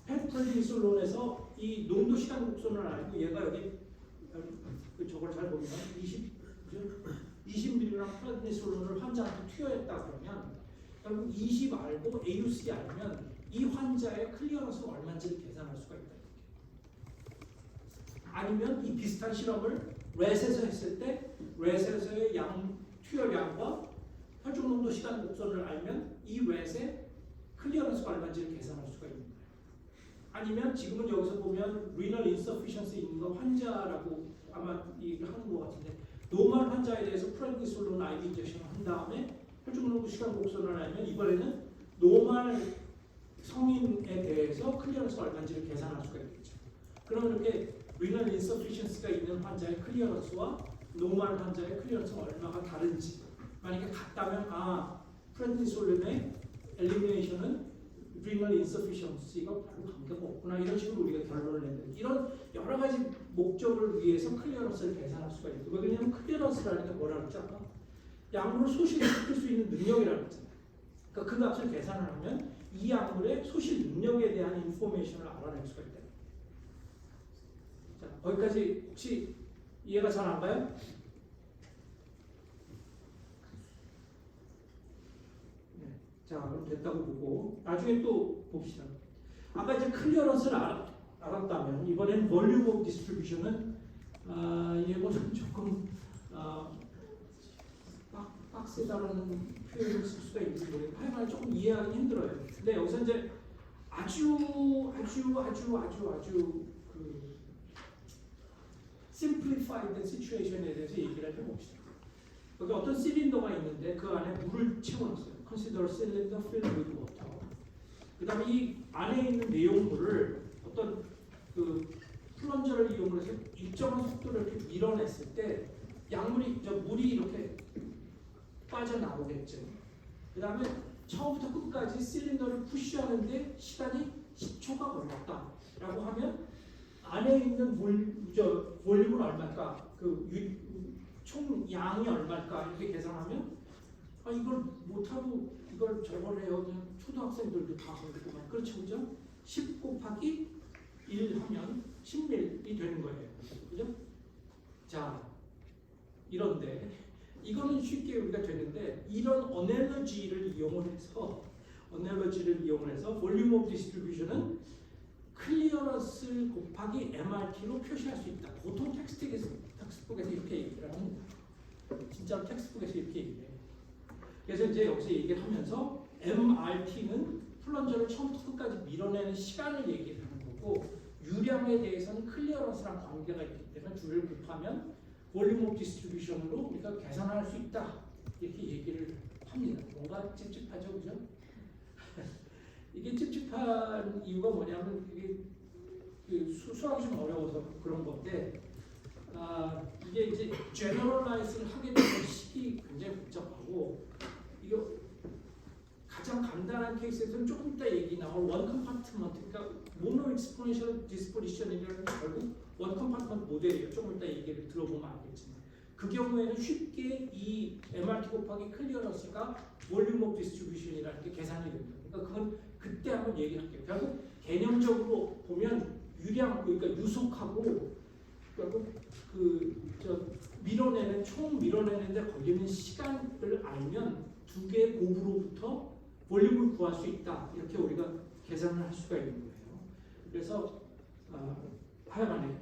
페프레디솔론에서 이 농도 시간 곡선을 알고 얘가 여기 저걸 잘 보면 20mg 프레디솔론을 환자한테 투여했다 그러면 결국 20 알고 AUC 알면 이 환자의 클리어런스가 얼마인지를 계산할 수가 있다. 아니면 이 비슷한 실험을 렛에서 했을 때 렛에서의 투여량과 혈중농도 시간 곡선을 알면 이 렛의 클리어런스가 얼마인지를 계산할 수가 있는 거예요. 아니면 지금은 여기서 보면 renal insufficiency 있는 거 환자라고 아마 얘기를 하는 것 같은데 노멀 환자에 대해서 프레디솔론 IV 인젝션을 한 다음에 혈중농도 시간 곡선을 알면 이번에는 노멀 성인에 대해서 클리어런스가 얼마인지를 계산할 수가 있겠죠. 그러면 이렇게 renal insufficiency가 있는 환자의 클리어런스와 노멀 환자의 클리어런스가 얼마가 다른지 만약에 같다면 프레디솔론의 엘리미네이션은 renal insufficiency가 별로 관계가 없구나 이런 식으로 우리가 결론을 내는 이런 여러 가지 목적을 위해서 클리어런스를 계산할 수가 있고 왜 그러냐면 클리어런스라는 게 뭐라고 했죠? 약물을 소실시킬 수 있는 능력이라고 했잖아요. 그러니까 그 값을 계산을 하면 이 약물의 소실 능력에 대한 인포메이션을 알아낼 수가 있다. 자, 거기까지 혹시 이해가 잘 안 가요? 네. 자, 그럼 됐다고 보고 나중에 또 봅시다. 아까 이제 클리어런스를 알았다면 이번엔 볼륨 오브 디스트리뷰션은 이거는 조금 빡세다라는 표현을 쓸 수가 있는지 모르겠는데 하여간 조금 이해하기 힘들어요. 근데 여기서 이제 아주 그 simplified situation에 대해서 얘기를 해봅시다. 여기 어떤 실린더가 있는데 그 안에 물을 채워놨어요. Consider cylinder filled with water. 그 다음에 이 안에 있는 내용물을 어떤 그 플런저를 이용해서 일정한 속도로 이렇게 밀어냈을 때 물이 이렇게 빠져나오겠죠. 그 다음에 처음부터 끝까지 실린더를 푸시하는데 시간이 10초가 걸렸다라고 하면 안에 있는 볼륨은 얼마일까? 총 양이 얼마일까? 이렇게 계산하면 이걸 못하고 이걸 저걸 해요. 그냥 초등학생들도 다 하겠구만. 그렇죠, 그죠? 10 곱하기 1 하면 10밀이 되는 거예요. 그죠? 자, 이런데 이거는 쉽게 우리가 되는데 이런 어널러지를 이용을 해서 볼륨 오브 디스트리뷰션은 클리어런스 곱하기 MRT로 표시할 수 있다. 보통 텍스트북에서 이렇게 얘기를 합니다. 진짜로 텍스트북에서 이렇게 얘기해요. 그래서 이제 여기서 얘기를 하면서 MRT는 플런저를 처음부터 끝까지 밀어내는 시간을 얘기를 하는 거고 유량에 대해서는 클리어런스랑 관계가 있기 때문에 둘을 곱하면 볼륨 오브 디스트리뷰션으로 우리가 계산할 수 있다. 이렇게 얘기를 합니다. 뭔가 찝찝하죠, 그죠? 이게 찝찝한 이유가 뭐냐면 이게 수학이 좀 어려워서 그런 건데 이게 이제 제너럴라이즈를 하게 되는 식이 굉장히 복잡하고 이거 가장 간단한 케이스에서는 조금 이따 얘기 나올 원 컴파트먼트 그러니까 모노 익스포넨셜 디스포지션이라는 게 결국 원 컴파트먼트 모델이에요. 조금 이따 얘기를 들어보면 알겠지만 그 경우에는 쉽게 이 MRT 곱하기 클리어런스가 볼륨 오브 디스트리뷰션이라는 게 계산이 됩니다. 그러니까 그건 그때 한번 얘기할게요. 결국 개념적으로 보면 그러니까 유속하고 결국 총 밀어내는데 걸리는 시간을 알면 두 개의 곱으로부터 볼륨을 구할 수 있다. 이렇게 우리가 계산을 할 수가 있는 거예요. 그래서 하여간에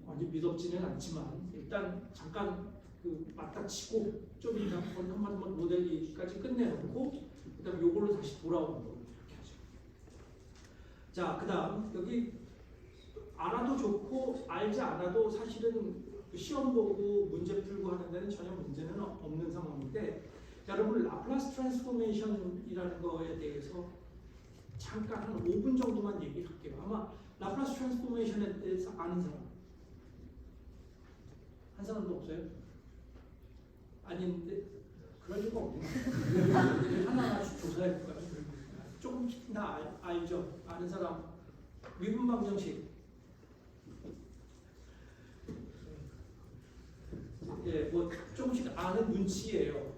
완전 미덥지는 않지만 일단 잠깐 맞닥치고 좀 이따 원컴파트먼트 모델 얘기까지 끝내놓고 그다음 요걸로 다시 돌아오는 거 이렇게 하죠. 자, 그다음 여기 알아도 좋고 알지 않아도 사실은 시험 보고 문제 풀고 하는 데는 전혀 문제는 없는 상황인데 여러분 라플라스 트랜스포메이션이라는 거에 대해서 잠깐 한 5분 정도만 얘기할게요. 아마 라플라스 트랜스포메이션에 대해서 아는 사람 한 사람도 없어요? 아닌데 그럴 리가 없네. 하나하나씩 조사해볼까요? 조금씩 다 알죠? 아는 사람 미분 방정식 뭐 조금씩 아는 눈치예요.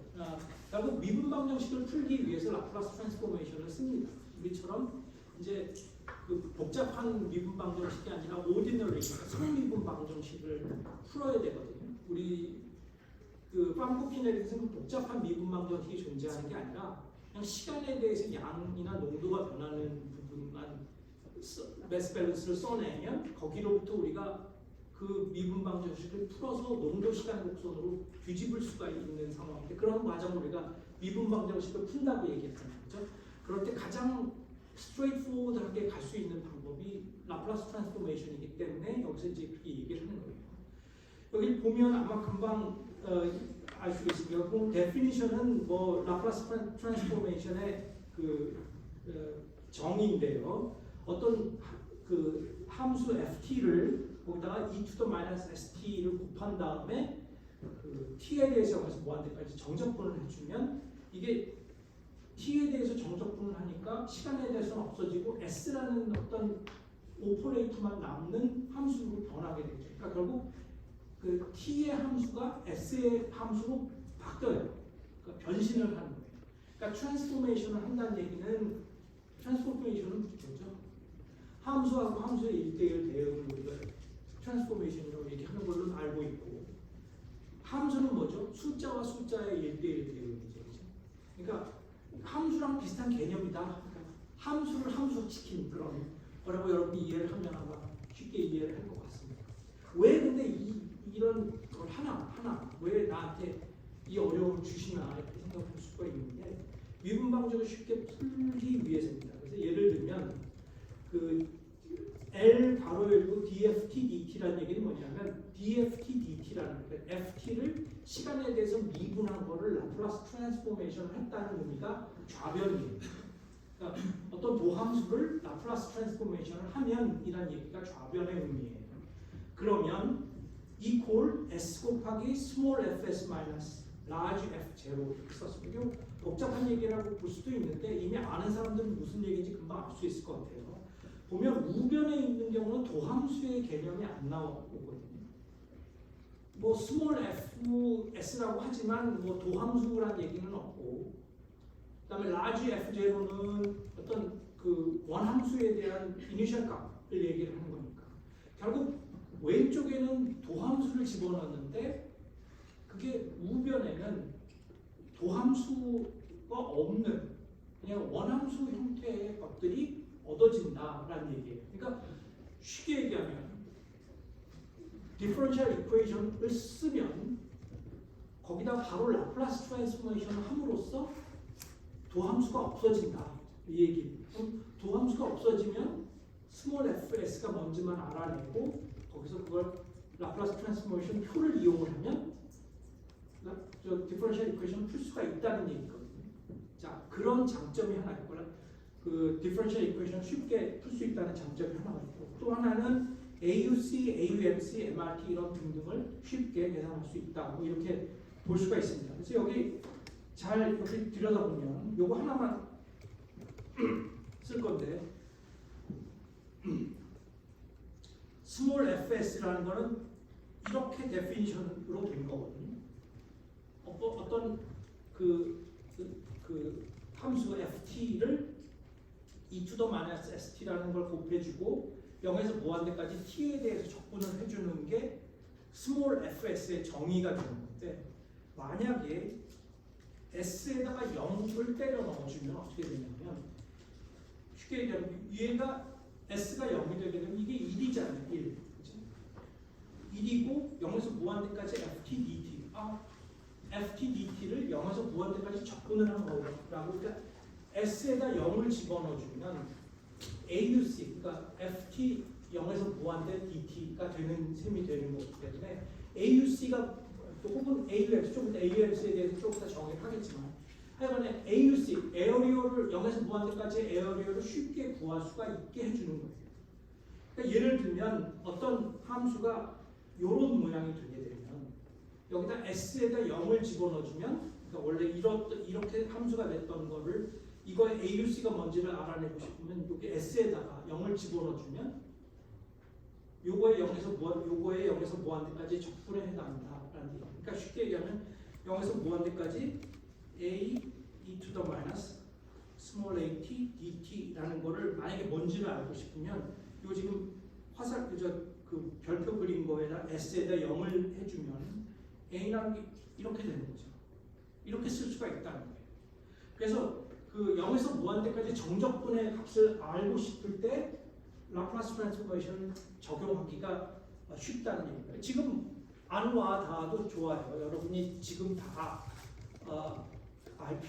결국 미분 방정식을 풀기 위해서 라플라스 트랜스포메이션을 씁니다. 우리처럼 이제 그 복잡한 미분 방정식이 아니라 오디너리 성미분 방정식을 풀어야 되거든요. 우리 팜코핀에 대해서는 복잡한 미분 방정식이 존재하는 게 아니라 그냥 시간에 대해서 양이나 농도가 변하는 부분만 매스 밸런스를 써내면 거기로부터 우리가 그 미분 방정식을 풀어서 농도 시간 곡선으로 뒤집을 수가 있는 상황인데 그런 과정을 우리가 미분 방정식을 푼다고 얘기했잖아요. 그렇죠? 그럴 때 가장 스트레이트포워드하게 갈 수 있는 방법이 라플라스 트랜스포메이션이기 때문에 여기서 이제 그렇게 얘기를 하는 거예요. 여기 보면 아마 금방 알 수 있습니다. 그 데피니션은 뭐 라플라스 트랜스포메이션의 정의인데요. 어떤 그 함수 ft를 거기다가 e to the minus st를 곱한 다음에 그 t에 대해서 여기서 뭐한테까지 정적분을 해주면 이게 t에 대해서 정적분을 하니까 시간에 대해서는 없어지고 s라는 어떤 오퍼레이터만 남는 함수로 변하게 되죠. 그러니까 결국 그 t의 함수가 s의 함수로 바뀌어요. 그러니까 변신을 하는 거예요. 그러니까 트랜스포메이션을 한다는 얘기는 트랜스포메이션은 뭐죠? 함수하고 함수의 1대1 대응을 우리가 트랜스포메이션이라고 얘기하는 걸로 알고 있고, 함수는 뭐죠? 숫자와 숫자의 1대1 대응이죠. 그죠? 그러니까 함수랑 비슷한 개념이다. 그러니까 함수를 함수시킨 그런 거라고 여러분이 이해를 하면 아마 쉽게 이해를 할 것 같습니다. 왜 근데 이런 걸 하나 왜 나한테 이 어려움을 주시나 이렇게 생각할 수가 있는데, 미분방정을 쉽게 풀기 위해서입니다. 그래서 예를 들면 그 L 괄호 열고 DFT DT라는 얘기는 뭐냐면, DFT DT라는 그 FT를 시간에 대해서 미분한 거를 라플라스 트랜스포메이션을 했다는 의미가 좌변이에요. 그러니까 어떤 도함수를 라플라스 트랜스포메이션을 하면 이란 얘기가 좌변의 의미예요. 그러면 equal s 곱하기 small fs 마이너스 large f0 이렇게 썼습니다. 이거 복잡한 얘기라고 볼 수도 있는데 이미 아는 사람들은 무슨 얘기인지 금방 알 수 있을 것 같아요. 보면 우변에 있는 경우는 도함수의 개념이 안 나오거든요. 뭐 small fs라고 하지만 뭐 도함수란 얘기는 없고, 그다음에 large f0는 어떤 그 원함수에 대한 이니셜 값을 얘기를 하는 거니까 결국 왼쪽에는 도함수를 집어넣는데 그게 우변에는 도함수가 없는 그냥 원함수 형태의 것들이 얻어진다라는 얘기예요. 그러니까 쉽게 얘기하면 디퍼런셜 이퀘이션을 쓰면 거기다 바로 라플라스 트랜스포메이션을 함으로써 도함수가 없어진다 이 얘기. 그럼 도함수가 없어지면 스몰 fs가 뭔지만 알아내고 거기서 그걸 라플라스 트랜스포메이션 표를 이용을 하면 저 디퍼런셜 이퀘이션을 풀 수가 있다는 얘기거든요. 자, 그런 장점이 하나 있고, 그 디퍼런셜 이퀘이션을 쉽게 풀 수 있다는 장점이 하나가 있고, 또 하나는 AUC, AUMC, MRT 이런 등등을 쉽게 계산할 수 있다. 뭐 이렇게 볼 수가 있습니다. 그래서 여기 잘 여기 들여다보면 요거 하나만 쓸 건데, 스몰 fs라는 거는 이렇게 데피니션으로 된 거거든요. 어떤 그 함수 ft를 e to the minus st라는 걸 곱해주고 0에서 무한대까지 t에 대해서 적분을 해주는 게 스몰 fs의 정의가 되는 건데, 만약에 s에다가 0을 때려 넣어주면 어떻게 되냐면, 쉽게 얘기하면 얘가 s가 0이 되게 되면 이게 1이잖아요. 1. 그치? 1이고 0에서 무한대까지 ft dt. ft dt를 0에서 무한대까지 적분을 한 거라고. 그러니까 s에다 0을 집어넣어주면 AUC, 그러니까 ft 0에서 무한대 dt가 되는 셈이 되는 거기 때문에 AUC가 혹은 AUMC, 조금 AUMC에 대해서 조금 더 정의를 하겠지만, 하여간에 AUC, 에어리어를 0에서 무한대까지 에어리어를 쉽게 구할 수가 있게 해주는 거예요. 그러니까 예를 들면 어떤 함수가 이런 모양이 되게 되면 여기다 s에다 0을 집어넣어주면, 그러니까 원래 이렇게 함수가 됐던 거를 이거의 AUC가 뭔지를 알아내고 싶으면 여기 s에다가 0을 집어넣어주면 요거에 0에서 무한대까지 적분에 해당한다라는 얘기. 그러니까 쉽게 얘기하면 0에서 무한대까지 a e to the minus small a t dt라는 거를 만약에 뭔지를 알고 싶으면 요 지금 화살 그 별표 그린 거에다 s에다 0을 해주면 a라는 게 이렇게 되는 거죠. 이렇게 쓸 수가 있다는 거예요. 그래서 그 0에서 무한대까지 정적분의 값을 알고 싶을 때 라플라스 트랜스포메이션을 적용하기가 쉽다는 얘기예요. 지금 안와 다도 좋아요. 여러분이 지금 다 알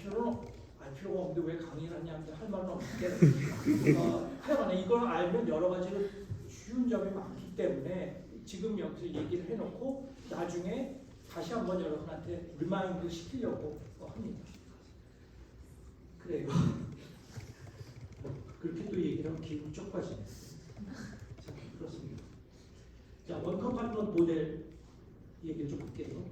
필요가 없는데 왜 강의를 하냐는데 할 말은 없는데 하여간에 이걸 알면 여러 가지로 쉬운 점이 많기 때문에 지금 여기서 얘기를 해놓고 나중에 다시 한번 여러분한테 리마인드 시키려고 합니다. 그래요. 그렇게 또 얘기를 하면 기분 쪽 빠지네. 자, 그렇습니다. 자, 원컴파트먼트 모델 얘기를 좀 할게요.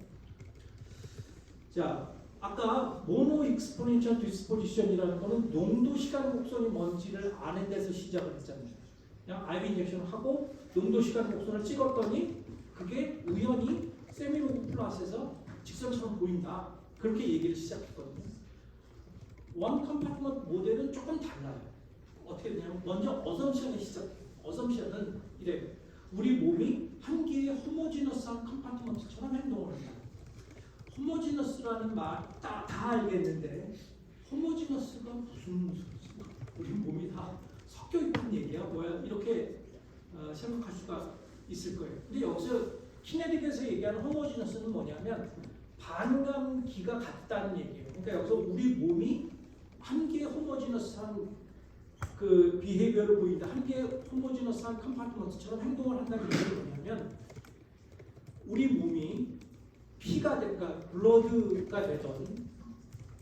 자, 아까 모노 익스포넨셜 디스포지션이라는 거는 농도 시간 곡선이 뭔지를 아는 데서 시작을 했잖아요. 그냥 IV 인젝션을 하고 농도 시간 곡선을 찍었더니 그게 우연히 세미로그 플러스에서 직선처럼 보인다. 그렇게 얘기를 시작했거든요. 원 컴파트먼트 모델은 조금 달라요. 어떻게 되냐면 먼저 어썸션에 시작해요. 어섬션은 이래요. 우리 몸이 한 개의 호모지너스한 컴파트먼트처럼 행동을 한다. 호모지너스라는 말 다 알겠는데 호모지너스가 무슨 소리지? 우리 몸이 다 섞여 있다는 얘기야? 뭐야? 이렇게 생각할 수가 있을 거예요. 근데 여기서 키네틱에서 얘기하는 호모지너스는 뭐냐면 반감기가 같다는 얘기예요. 그러니까 여기서 우리 몸이 한 개의 호모지너스한 그 비헤이비어를 보인다. 한 개의 호모지너스한 컴파트먼트처럼 행동을 한다는 얘기는 뭐냐면 우리 몸이 피가 그러니까 블러드가 되던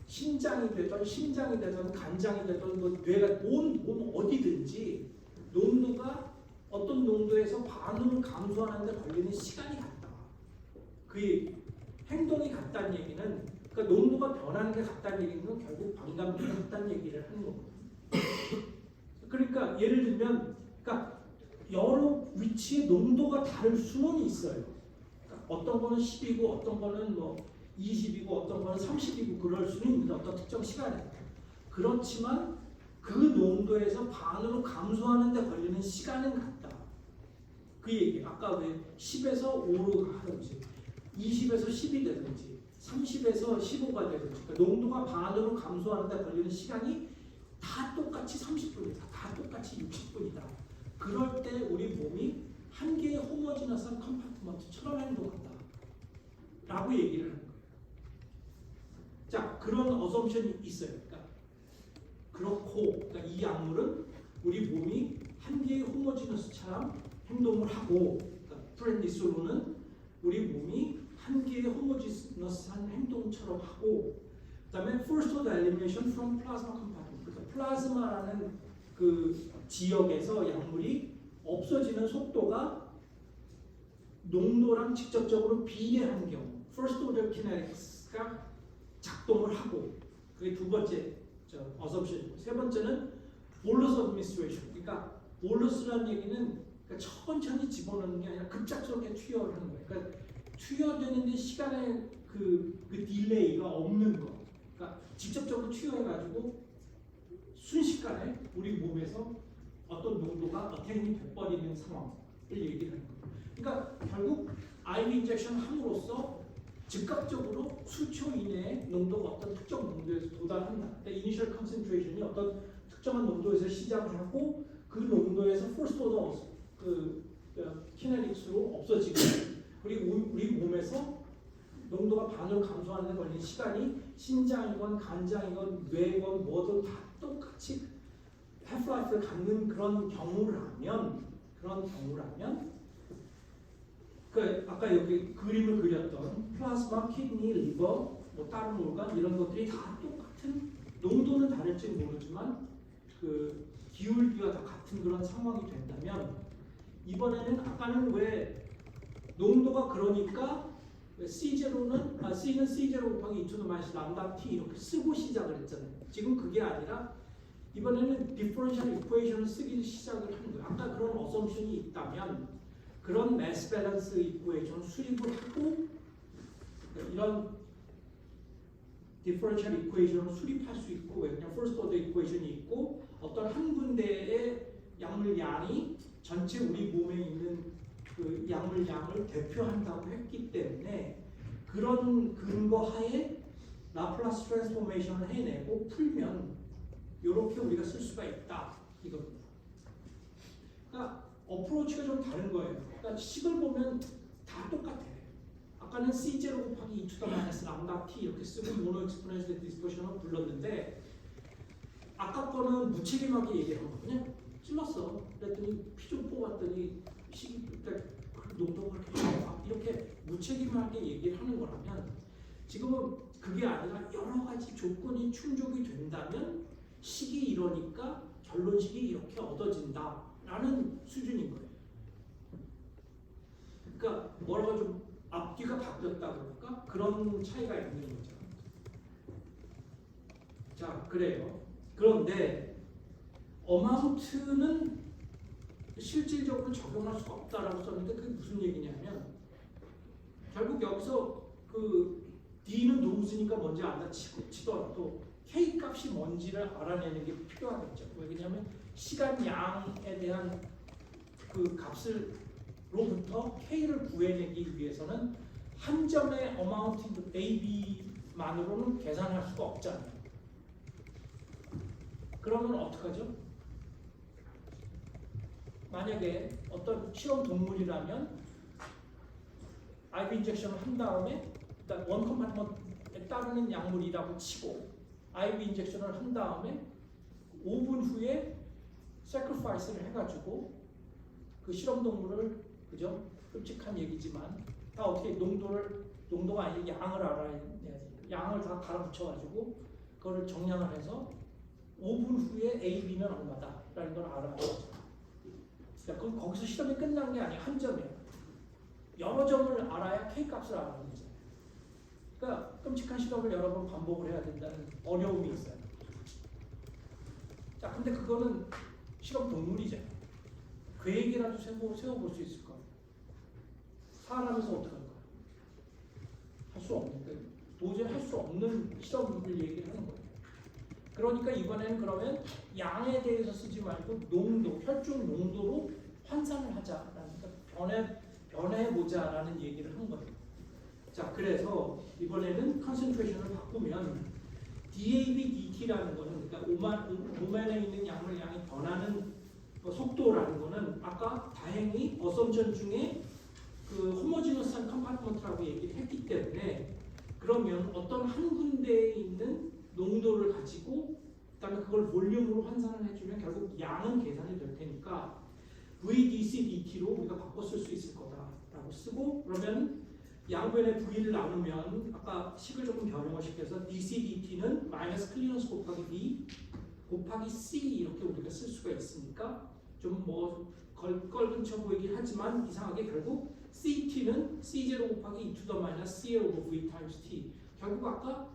신장이 되던 심장이 되던 간장이 되던 뭐 뇌가 몸 어디든지 농도가 어떤 농도에서 반으로 감소하는 데 걸리는 시간이 같다. 그 행동이 같다는 얘기는 그러니까 농도가 변하는 게 같다는 얘기는 결국 반감기가 같다는 얘기를 하는 거거든요. 그러니까 예를 들면 그러니까 여러 위치의 농도가 다를 수는 있어요. 그러니까 어떤 거는 10이고 어떤 거는 뭐 20이고 어떤 거는 30이고 그럴 수는 있는데 어떤 특정 시간에 그렇지만 그 농도에서 반으로 감소하는 데 걸리는 시간은 같다. 그 얘기 아까 왜 10에서 5로 하든지 20에서 10이 되든지 30에서 15가 되든지 그러니까 농도가 반으로 감소하는 데 걸리는 시간이 다 똑같이 30분이다. 다 똑같이 60분이다. 그럴 때 우리 몸이 한 개의 호모지너스한 컴파트먼트처럼 행동한다. 라고 얘기를 하는 거예요. 자, 그런 어섬션이 있어요. 그러니까 이 약물은 우리 몸이 한 개의 호모지너스처럼 행동을 하고 그러니까 프렌디솔로는 우리 몸이 한 개의 호모지너스한 행동처럼 하고 그다음에 first order elimination from plasma compartment 그러니까 플라즈마라는 그 지역에서 약물이 없어지는 속도가 농도랑 직접적으로 비례한 경우 first order kinetics가 작동을 하고 그게 두 번째 assumption. 세 번째는 bolus administration. 그러니까 bolus라는 얘기는 그러니까 천천히 집어넣는 게 아니라 급작스럽게 투여를 하는 거예요. 그러니까 투여되는데 시간의 그 딜레이가 없는 거. 그러니까 직접적으로 투여해가지고 순식간에 우리 몸에서 어떤 농도가 어테인이 돼버리는 상황을 얘기를 하는 거예요. 그러니까 결국 IV 인젝션 함으로써 즉각적으로 수초 이내에 농도가 어떤 특정 농도에서 도달한다. 그러니까 이니셜 컨센트레이션이 어떤 특정한 농도에서 시작을 하고 그 농도에서 first order 키네틱스로 없어지고 그리고 우리 몸에서 농도가 반으로 감소하는 데 걸리는 시간이 신장이건 간장이건 뇌건 뭐든 다 똑같이 half-life를 갖는 그런 경우라면 그 아까 여기 그림을 그렸던 플라즈마, 키드니, 리버, 뭐 다른 organ 이런 것들이 다 똑같은 농도는 다를지 모르지만 그 기울기가 다 같은 그런 상황이 된다면 이번에는 아까는 왜 농도가 그러니까 C0는 C는 C0 곱하기 2 to the minus 람다 T 이렇게 쓰고 시작을 했잖아요. 지금 그게 아니라 이번에는 디퍼런셜 이퀘이션을 쓰기 시작을 하는 거예요. 아까 그런 어썸션이 있다면 그런 매스 밸런스 이퀘이션 수립을 하고 이런 디퍼런셜 이퀘이션을 수립할 수 있고 그냥 퍼스트 오더 이퀘이션이 있고 어떤 한 군데의 약물 양이 전체 우리 몸에 있는 그 약물 양을 대표한다고 했기 때문에 그런 근거 하에 라플라스 트랜스포메이션을 해내고 풀면 이렇게 우리가 쓸 수가 있다 이겁니다. 그러니까 어프로치가 좀 다른 거예요. 그러니까 식을 보면 다 똑같아. 아까는 C0 곱하기 2 to the minus 람다 T 이렇게 쓰고 모노 익스포넨셜 디스퍼션을 불렀는데 아까 거는 무책임하게 얘기를 하거든요. 찔렀어. 그랬더니 피 좀 뽑았더니 식이 그러니까 농도가 그렇게 좋아. 이렇게 무책임하게 얘기를 하는 거라면 지금은 그게 아니라 여러 가지 조건이 충족이 된다면 식이 이러니까 결론식이 이렇게 얻어진다라는 수준인 거예요. 그러니까 뭐라고 좀 앞뒤가 바뀌었다 그럴까? 그런 차이가 있는 거죠. 자, 그래요. 그런데 어마운트는 실질적으로 적용할 수가 없다라고 썼는데 그게 무슨 얘기냐면 결국 여기서 그 D는 노우즈니까 뭔지 안다 치더라도 K 값이 뭔지를 알아내는 게 필요하겠죠. 왜냐하면 시간 양에 대한 그 값을로부터 K를 구해내기 위해서는 한 점의 어마운트 AB만으로는 계산할 수가 없잖아요. 그러면 어떡하죠? 만약에 어떤 실험 동물이라면 IV 인젝션을 한 다음에 그러니까 원 컴파트먼트에 따르는 약물이라고 치고 IV 인젝션을 한 다음에 5분 후에 sacrifice를 해가지고 그 실험 동물을 그죠? 끔찍한 얘기지만 다 어떻게 농도가 아니라 양을 알아야 양을 다 갈아붙여가지고 그거를 정량을 해서 5분 후에 AB는 얼마다라는 걸 알아야 되죠. 그럼 거기서 실험이 끝난 게 아니에요. 한 점이에요. 여러 점을 알아야 K 값을 알아야 되잖아요. 그러니까 끔찍한 실험을 여러 번 반복을 해야 된다는 어려움이 있어요. 자, 근데 그거는 실험 동물이잖아요. 계획이라도 세워볼 수 있을 거예요. 사람에서 어떻게 할 거예요? 할 수 없는데 도저히 할 수 없는 실험을 얘기를 하는 거예요. 그러니까 이번에는 그러면 양에 대해서 쓰지 말고 농도, 혈중 농도로 환산을 하자라는 그러니까 변해보자라는 얘기를 한 거예요. 자, 그래서 이번에는 컨센트레이션을 바꾸면 DAB DT라는 거는 그러니까 오만에 있는 약물량이 변하는 속도라는 거는 아까 다행히 어썸션 중에 그 호모지너스한 컴파트먼트라고 얘기를 했기 때문에 그러면 어떤 한 군데에 있는 농도를 가지고 그다음에 그걸 볼륨으로 환산을 해주면 결국 양은 계산이 될 테니까 VDC DT로 우리가 바꿔 쓸 수 있을 거다라고 쓰고 그러면 양변의 V를 나누면 아까 식을 조금 변형을 시켜서 DC DT는 마이너스 클리어런스 곱하기 B 곱하기 C 이렇게 우리가 쓸 수가 있으니까 좀 뭐 걸근쳐 보이긴 하지만 이상하게 결국 CT는 C0 곱하기 E to the minus C over V times T 결국 아까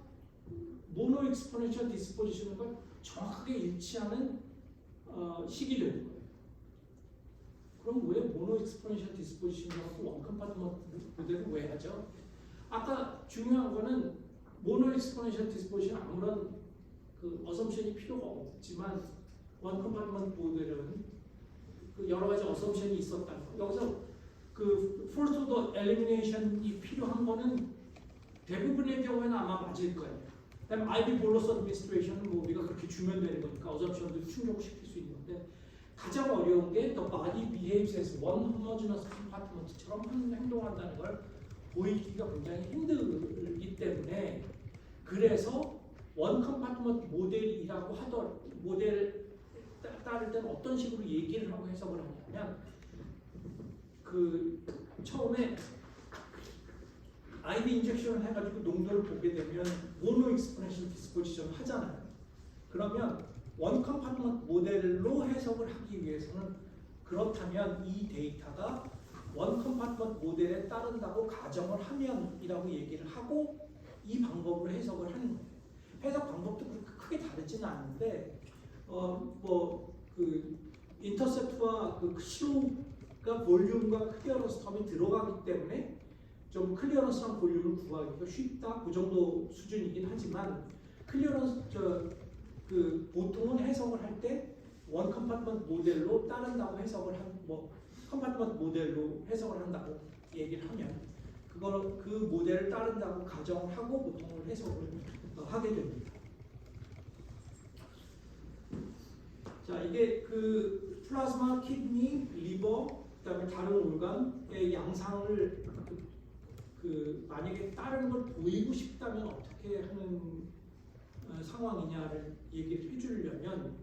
모노 익스포넨셜 디스포지션과 정확하게 일치하는 식이 되는 거예요. 그럼 왜 모노 익스포넨셜 디스포지션이라고 원 컴파트먼트 모델을 왜 하죠? 아까 중요한 거는 모노 익스포넨셜 디스포지션 아무런 그 어썸션이 필요가 없지만 원 컴파트먼트 모델은 그 여러 가지 어썸션이 있었다는 거. 여기서 그 first order elimination이 필요한 거는 대부분의 경우에는 아마 맞을 거예요. 그다음에 IV bolus administration은 뭐 우리가 그렇게 주면 되는 거니까 어썸션도 충족시킬 수 있는 건데 가장 어려운 게 the body behaves as one homogeneous compartment처럼 행동한다는 걸 보이기가 굉장히 힘들기 때문에 그래서 원 컴파트먼트 모델이라고 하던 모델 따를 때는 어떤 식으로 얘기를 하고 해석을 하냐면 그 처음에 IV 인젝션을 해가지고 농도를 보게 되면 모노 익스포넨셜 디스포지션을 하잖아요. 그러면 원 컴파트먼트 모델로 해석을 하기 위해서는 그렇다면 이 데이터가 원 컴파트먼트 모델에 따른다고 가정을 하면이라고 얘기를 하고 이 방법으로 해석을 하는 거예요. 해석 방법도 그렇게 크게 다르지는 않은데 그 인터셉트와 그 슬로우가 볼륨과 클리어런스 텀이 들어가기 때문에 좀 클리어런스랑 볼륨을 구하기가 쉽다 그 정도 수준이긴 하지만 클리어런스 그 보통은 해석을 할 때 원 컴파트먼트 모델로 따른다고 해석을 컴파트먼트 모델로 해석을 한다고 얘기를 하면 그걸 그 모델을 따른다고 가정을 하고 보통은 해석을 하게 됩니다. 자, 이게 그 플라즈마, 키드니, 리버, 그다음에 다른 organ의 양상을 만약에 다른 걸 보이고 싶다면 어떻게 하는 상황이냐를 얘기를 해주려면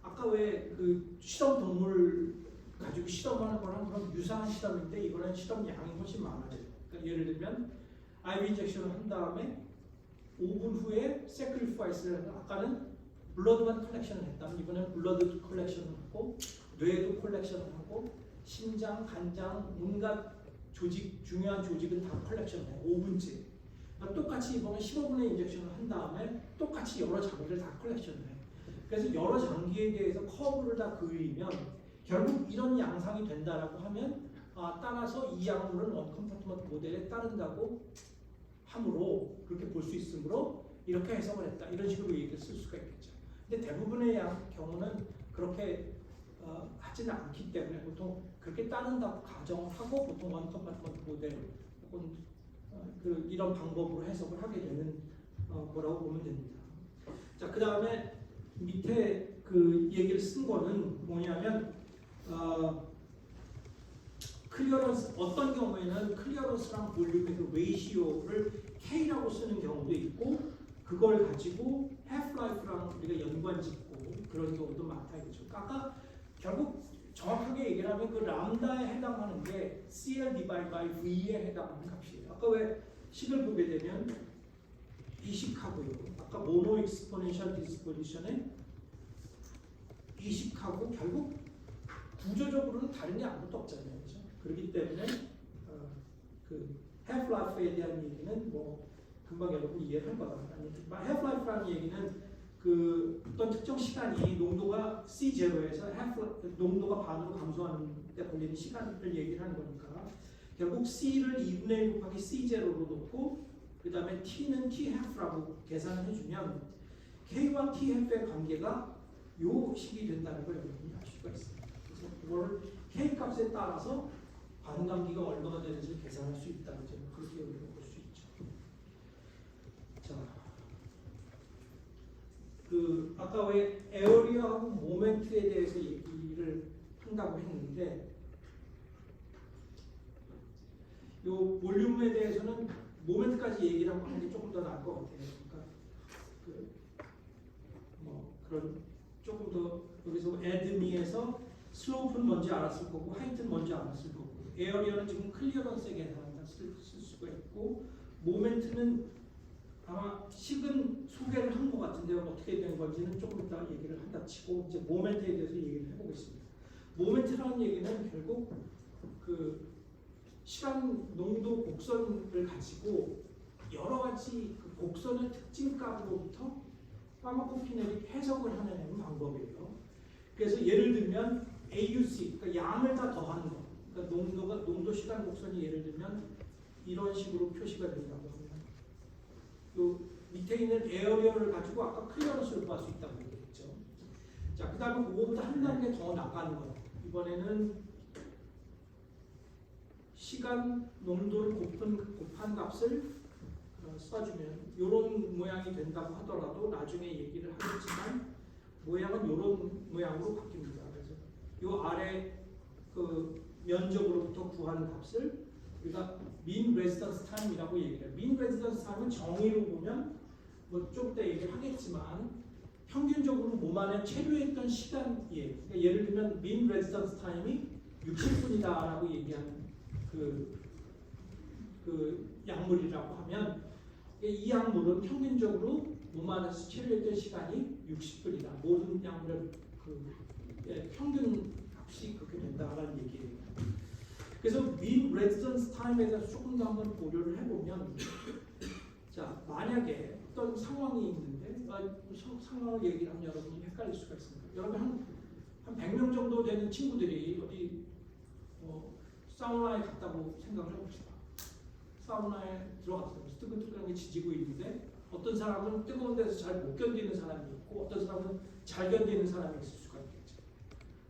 아까 왜 그 실험 동물 가지고 실험하는 거랑 그런 유사한 실험인데 이번엔 실험 양이 훨씬 많아져요. 그러니까 예를 들면 IV 인젝션을 한 다음에 5분 후에 sacrifice를 아까는 블러드만 컬렉션을 했다면 이번엔 블러드 컬렉션을 하고 뇌도 컬렉션을 하고 심장, 간장, 온갖 조직, 중요한 조직은 다 컬렉션을 해요. 5분째. 그러니까 똑같이 이번에 15분의 인젝션을 한 다음에 똑같이 여러 장기를 다 컬렉션을 해요. 그래서 여러 장기에 대해서 커브를 다 그리면 결국 이런 양상이 된다라고 하면 따라서 이 약물은 원 컴파트먼트 모델에 따른다고 함으로 그렇게 볼 수 있으므로 이렇게 해석을 했다. 이런 식으로 얘기를 쓸 수가 있겠죠. 근데 대부분의 경우는 그렇게 하지는 않기 때문에 보통 그렇게 따른다고 가정을 하고 보통 원 컴파트먼트 모델 혹은 이런 방법으로 해석을 하게 되는 거라고 보면 됩니다. 자, 그 다음에 밑에 그 얘기를 쓴 거는 뭐냐면 클리어런스, 어떤 경우에는 클리어런스랑 볼륨의 그 레이시오를 K라고 쓰는 경우도 있고 그걸 가지고 half-life랑 우리가 연관짓고 그런 경우도 많다 이거죠. 아까 결국 정확하게 얘기를 하면 그 람다에 해당하는 게 CL divided by V에 해당하는 값이에요. 아까 왜 식을 보게 되면 이 식하고요. 아까 모노 익스포넨셜 디스포지션의 이 식하고 결국 구조적으로는 다른 게 아무것도 없잖아요. 그렇죠? 그렇기 때문에 그 half-life에 대한 얘기는 뭐 금방 여러분 이해를 할 거다. half-life라는 얘기는 그 어떤 특정 시간이 농도가 C0에서 농도가 반으로 감소하는 데 걸리는 시간을 얘기를 하는 거니까 결국 C를 2분의 1 곱하기 C0로 놓고 그 다음에 T는 T-half라고 계산을 해주면 K와 T-half의 관계가 요 식이 된다는 걸 여러분이 알 수가 있습니다. 그래서 그걸 K 값에 따라서 반감기가 얼마나 되는지 계산할 수 있다. 그렇게 우리가 볼 수 있죠. 자, 그 아까 왜 에어리어하고 모멘트에 대해서 얘기를 한다고 했는데 요 볼륨에 대해서는 모멘트까지 얘기를 하는 게 조금 더 나을 것 같아요. 그러니까 뭐 그런 조금 더 여기서 애드미에서 슬로프는 뭔지 알았을 거고 하이트는 뭔지 알았을 거고 에어리어는 지금 클리어런스에 계산한다 쓸 수가 있고 모멘트는 아마 식은 소개를 한 것 같은데요. 어떻게 된 건지는 조금 이따 얘기를 한다 치고 이제 모멘트에 대해서 얘기를 해보겠습니다. 모멘트라는 얘기는 결국 그 시간 농도 곡선을 가지고 여러 가지 그 곡선의 특징값으로부터 파마코피넬이 해석을 하는 방법이에요. 그래서 예를 들면 AUC, 그러니까 양을 다 더하는 거. 그러니까 농도 시간 곡선이 예를 들면 이런 식으로 표시가 된다고 하면 요 밑에 있는 에어리어를 가지고 아까 클리어런스를 구할 수 있다고 얘기했죠. 자, 그 다음에 그거보다 한 단계 더 나가는 거. 이번에는 시간 농도를 곱한 값을 써주면 이런 모양이 된다고 하더라도 나중에 얘기를 하겠지만 모양은 이런 모양으로 바뀝니다. 그래서 이 아래 그 면적으로부터 구하는 값을 우리가 mean residence time이라고 얘기해요. mean residence time은 정의로 보면 뭐 좀 이따 얘기를 하겠지만 평균적으로 몸 안에 체류했던 시간이에요. 그러니까 예를 들면 mean residence time이 60분이다라고 얘기하는 그 약물이라고 하면 이 약물은 평균적으로 몸 안에서 체류했던 시간이 60분이다. 모든 약물의 평균 값이 그렇게 된다라는 얘기예요. 그래서 mean residence time에 대해서 조금 더 한번 고려를 해보면 자, 만약에 어떤 상황이 있는데 상황을 얘기를 하면 여러분이 헷갈릴 수가 있습니다. 여러분 한 100명 정도 되는 친구들이 어디 사우나에 갔다고 생각을 해봅시다. 사우나에 들어갔어요. 뜨끈뜨끈한 게 지지고 있는데 어떤 사람은 뜨거운 데서 잘 못 견디는 사람이 있고 어떤 사람은 잘 견디는 사람이 있을 수가 있겠죠.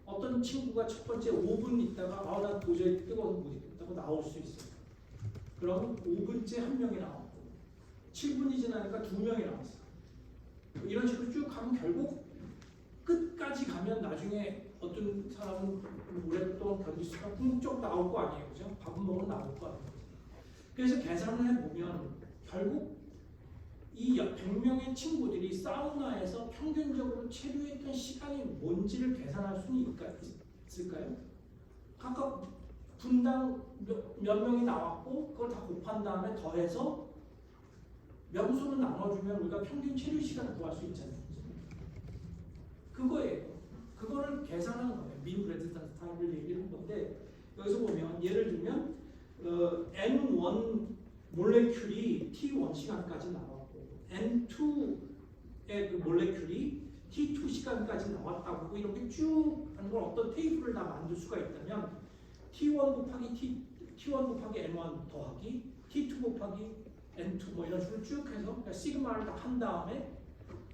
어떤 친구가 첫 번째 5분 있다가 나 도저히 뜨거워서 못 있겠다고 나올 수 있어요. 그럼 5분째 한 명이 나왔고 7분이 지나니까 2명이 나왔어요. 이런 식으로 쭉 가면 결국 끝까지 가면 나중에 어떤 사람은 오랫동안 견딜 수가 궁극적으로 나올 거 아니에요. 그죠? 밥은 먹으면 나올 거 아니에요. 그래서 계산을 해보면 결국 이 100명의 친구들이 사우나에서 평균적으로 체류했던 시간이 뭔지를 계산할 수는 있을까요? 각각 분당 몇 명이 나왔고 그걸 다 곱한 다음에 더해서 명수로 나눠주면 우리가 평균 체류 시간을 구할 수 있잖아요. 그거예요. 그거를 계산하는 거예요. mean residence time을 얘기하는 건데 여기서 보면 예를 들면 N1 몰레큘이 T1 시간까지 나왔고 N2의 그 몰레큘이 T2 시간까지 나왔다고 하고 이렇게 쭉 하는 걸 어떤 테이블을 다 만들 수가 있다면 T1 곱하기 T1 곱하기 N1 더하기 T2 곱하기 N2 뭐 이런 식으로 쭉 해서 그러니까 시그마를 다 한 다음에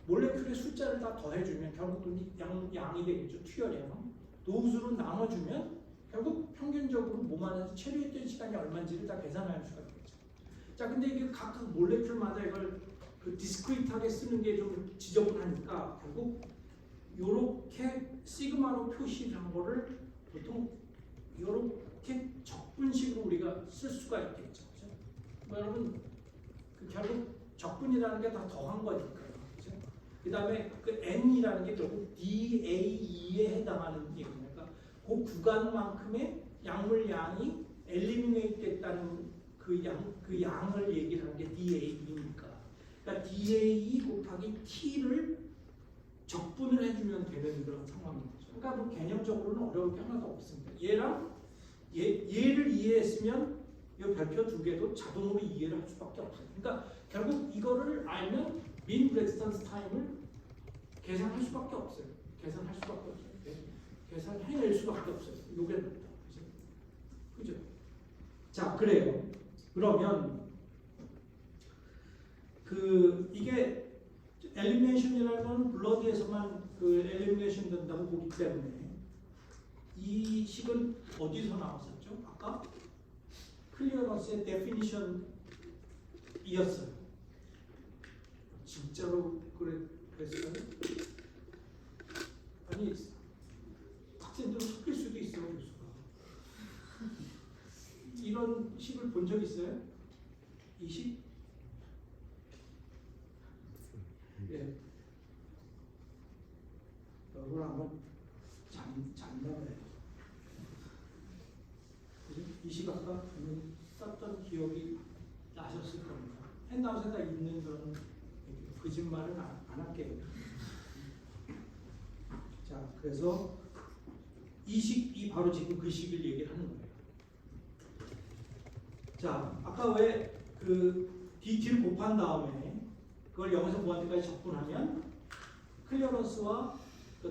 몰레큘의 숫자를 다 더해주면 결국 양이 되겠죠. 투여량 도수로 나눠주면 결국 평균적으로 몸 안에서 체류했던 시간이 얼마인지를 다 계산할 수가 있겠죠. 자, 근데 이게 각각 몰레큘마다 이걸 그 디스크리트하게 쓰는 게 좀 지저분하니까 결국 요렇게 시그마로 표시를 한 거를 보통 요렇게 적분식으로 우리가 쓸 수가 있겠죠. 그죠? 뭐 여러분 그 결국 적분이라는 게 다 더한 거니까요. 그죠? 그 다음에 그 n이라는 게 결국 DAE에 해당하는 얘기입니다. 그러니까 그 구간만큼의 약물량이 엘리미네이트 됐다는 그 양을 얘기를 하는 게 DAE니까. 그러니까 DAE 곱하기 T를 적분을 해주면 되는 그런 상황인 거죠. 그러니까 뭐 개념적으로는 어려울 게 하나도 없습니다. 얘를 이해했으면 이 별표 두 개도 자동으로 이해를 할 수밖에 없어요. 그러니까 결국 이거를 알면 mean resistance time을 계산할 수밖에 없어요. 계산할 수밖에 없어요. 네? 계산해낼 수밖에 없어요. 요게 그렇다. 그죠? 자, 그래요. 그러면 이게 엘리미네이션이라는 건 블러드에서만 그 엘리미네이션 된다고 보기 때문에 이 식은 어디서 나왔었죠? 아까 클리어런스의 데피니션이었어요. 진짜로 그랬어요? 아니 학생들은 섞일 수도 있어요, 교수가. 이런 식을 본 적 있어요? 이 식? 예. 여러분 한번 잤나 봐요. 이 식 아까 썼던 기억이 나셨을 겁니다. 핸드아웃에다 있는 그런 거짓말은 안 할게요. 자, 그래서 이 식이 바로 지금 그 식을 얘기를 하는 거예요. 자, 아까 왜 그 DT를 곱한 다음에 그걸 0에서 무한대까지 적분하면 클리어런스와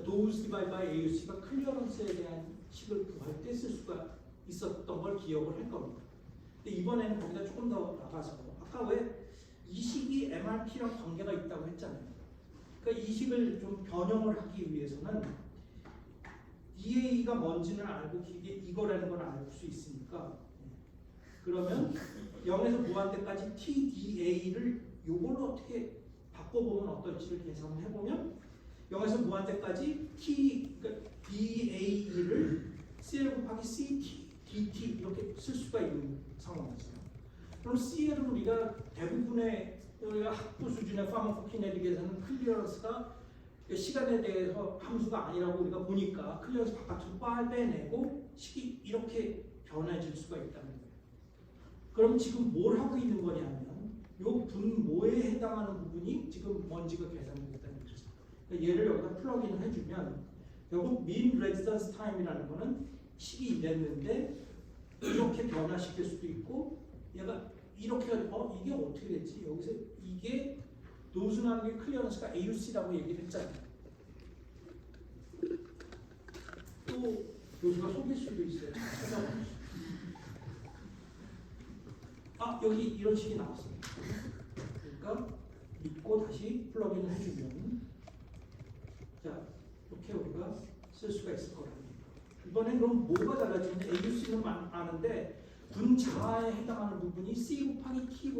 도우스 디바이드 바이 AUC가 클리어런스에 대한 식을 구할 때 쓸 수가 있었던 걸 기억을 할 겁니다. 근데 이번에는 거기다 조금 더 나가서 아까 왜 이 식이 MRT랑 관계가 있다고 했잖아요. 그러니까 이 식을 좀 변형을 하기 위해서는 DA가 뭔지는 알고 이게 이거라는 걸 알 수 있으니까 그러면 0에서 무한대까지 TDA를 요걸로 어떻게 바꿔보면 어떨지를 계산을 해보면 0에서 무한대까지 그러니까 DA를 CL 곱하기 CT, DT 이렇게 쓸 수가 있는 상황이죠. 그럼 CL은 우리가 대부분의 우리가 학부 수준의 파마코키네틱에서는 클리어런스가 시간에 대해서 함수가 아니라고 우리가 보니까 클리어런스 바깥으로 빼내고 식이 이렇게 변해질 수가 있다는 거예요. 그럼 지금 뭘 하고 있는 거냐면 요 분모에 해당하는 부분이 지금 뭔지가 계산됐다는 거죠. 그러니까 얘를 여기다 플러그인을 해주면 결국 mean resistance time이라는 거는 식이 이랬는데 이렇게 변화시킬 수도 있고 얘가 이렇게 이게 어떻게 됐지? 여기서 이게 노순하는 게 클리어런스가 AUC라고 얘기를 했잖아요. 또 교수가 속일 수도 있어요. 여기 이런 식이 나왔습니다. 그러니까 믿고 다시 플러그인을 해주면 자 이렇게 우리가 쓸 수가 있을 거랍니다. 이번엔 그럼 뭐가 달라지는지 AUC는 아는데 분자에 해당하는 부분이 C 곱하기 T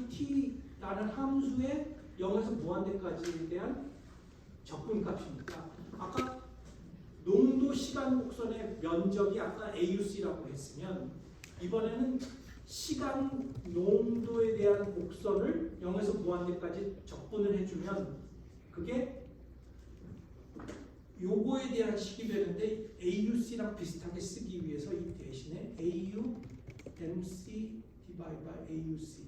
T라는 함수의 0에서 무한대까지에 대한 적분값입니다. 아까 농도 시간 곡선의 면적이 아까 AUC라고 했으면 이번에는 시간 농도에 대한 곡선을 0에서 무한대까지 적분을 해주면 그게 요거에 대한 식이 되는데 AUC랑 비슷하게 쓰기 위해서 이 대신에 AU MC 디바이드 바이 AUC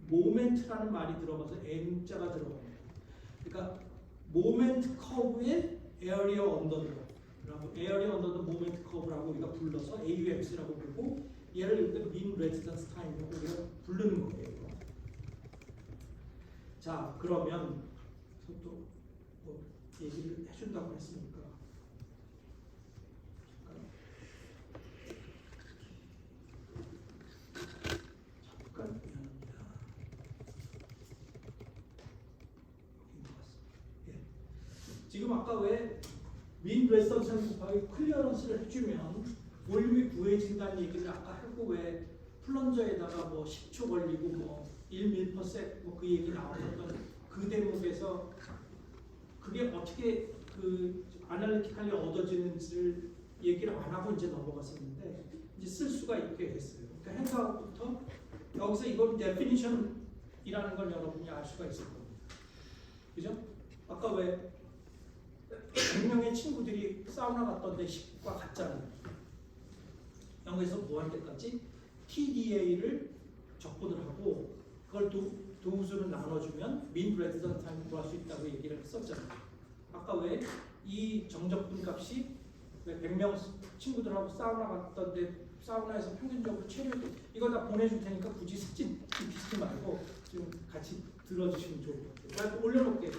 모멘트라는 말이 들어가서 M자가 들어갑니다. 그러니까 모멘트 커브의 에어리어 언더라고 에어리어 언더 모멘트 커브라고 우리가 불러서 AUMC라고 부르고 얘를 mean resistance time이라고 우리가 부르는 거예요. 자, 그러면 또 뭐 얘기를 해준다고 했으니까 잠깐 미안합니다. 지금 아까 왜 민 레지던스 곱하기 클리어런스를 해주면 볼륨이 구해진다는 얘기를 아까 하고 왜 플런저에다가 뭐 10초 걸리고 뭐 1ml 뭐 그 얘기 나왔었던 그 대목에서 그게 어떻게 그 아날리티컬리 얻어지는지를 얘기를 안 하고 이제 넘어갔었는데 이제 쓸 수가 있게 됐어요. 그러니까 행사부터 여기서 이걸 데피니션이라는 걸 여러분이 알 수가 있을 겁니다. 그죠? 아까 왜 100명의 친구들이 사우나 갔던데 10과 같잖아요. 여기서 무한 때까지 TDA를 적분을 하고 그걸 두 수를 나눠주면 민 레지던트 타임을 구할 수 있다고 얘기를 했었잖아요. 아까 왜 이 정적분 값이 왜 100명 친구들하고 사우나 갔던데 사우나에서 평균적으로 체력이 이거 다 보내줄 테니까 굳이 사진 찍지 말고 좀 같이 들어주시면 좋을 것 같아요. 나 올려놓을게요.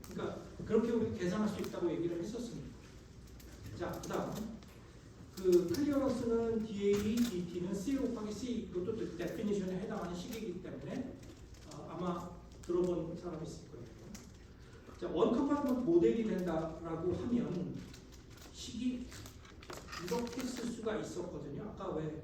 그러니까 그렇게 우리 계산할 수 있다고 얘기를 했었습니다. 자, 그다음 그 클리어런스는 DA, DT는 C 곱하기 C 이것도 데피니션에 해당하는 식이기 때문에 아마 들어본 사람이 있을 거예요. 자, 원컴파트먼트 모델이 된다라고 하면 식이 이렇게 쓸 수가 있었거든요. 아까 왜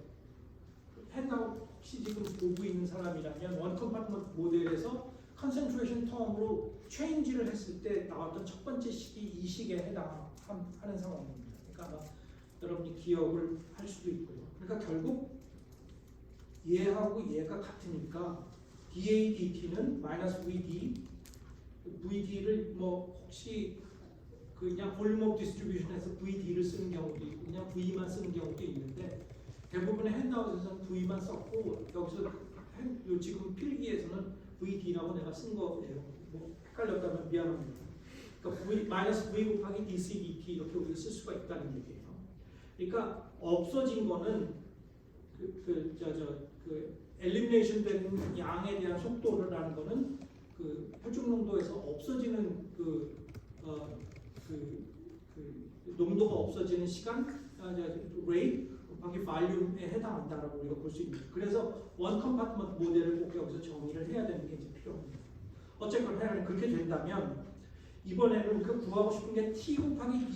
핸드아웃 혹시 지금 보고 있는 사람이라면 원컴파트먼트 모델에서 컨센트레이션 텀으로 체인지를 했을 때 나왔던 첫 번째 식이 이 식에 해당하는 상황입니다. 그러니까 아마 여러분이 기억을 할 수도 있고요. 그러니까 결국 얘하고 얘가 같으니까 DA, DT는 마이너스 VD, VD를 뭐 혹시 그냥 볼륨 오브 디스트리뷰션에서 VD를 쓰는 경우도 있고 그냥 V만 쓰는 경우도 있는데 대부분의 핸드아웃에서는 V만 썼고 여기서 지금 필기에서는 VD라고 내가 쓴 거예요. 뭐 헷갈렸다면 미안합니다. 그러니까 마이너스 V 곱하기 DC, DT 이렇게 우리가 쓸 수가 있다는 얘기예요. 그러니까 없어진 거는 그 엘리미네이션 되는 양에 대한 속도라는 거는 그 혈중 농도에서 없어지는 농도가 없어지는 시간 레이트 곱하기 발륨에 해당한다라고 우리가 볼 수 있습니다. 그래서 원 컴파트먼트 모델을 꼭 여기서 정의를 해야 되는 게 이제 필요합니다. 어쨌건 그렇게 된다면 이번에는 우리가 구하고 싶은 게 T 곱하기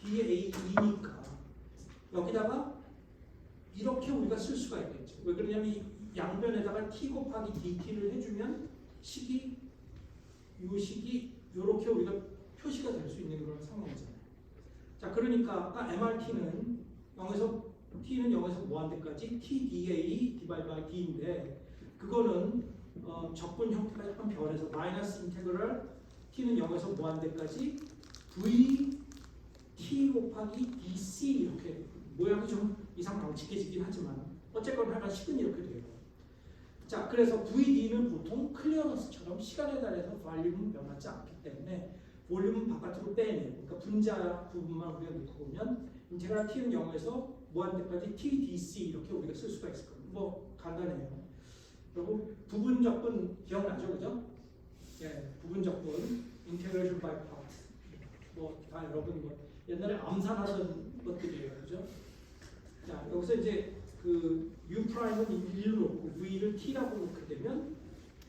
DA2니까 여기다가 이렇게 우리가 쓸 수가 있겠죠. 왜 그러냐면 이 양변에다가 T 곱하기 DT를 해주면 식이 이 식이 이렇게 우리가 표시가 될 수 있는 그런 상황이잖아요. 자, 그러니까 아까 MRT는 0에서 무한대까지 TDA 디바이드 D인데 그거는 적분 형태가 약간 변해서 마이너스 인테그럴 T는 0에서 무한대까지 V T 곱하기 DC 이렇게 모양이 좀 이상 방칙해지긴 하지만 어쨌건 하여간 식은 이렇게 돼요. 자, 그래서 VD는 보통 클리어런스처럼 시간에 따라서 볼륨은 변하지 않기 때문에 볼륨은 바깥으로 빼내요. 그러니까 분자 부분만 우리가 놓고 보면 인테그랄 T는 0에서 무한대까지 TDC 이렇게 우리가 쓸 수가 있을 겁니다. 뭐 간단해요. 그리고 부분적분 기억나죠, 그죠? 예, 부분적분 인테그레이션 바이 파트 뭐 다 여러분 뭐 옛날에 암산하던 것들이에요, 그죠? 자, 여기서 이제 그 U 프라임은 1로 놓고 V를 T라고 놓게 되면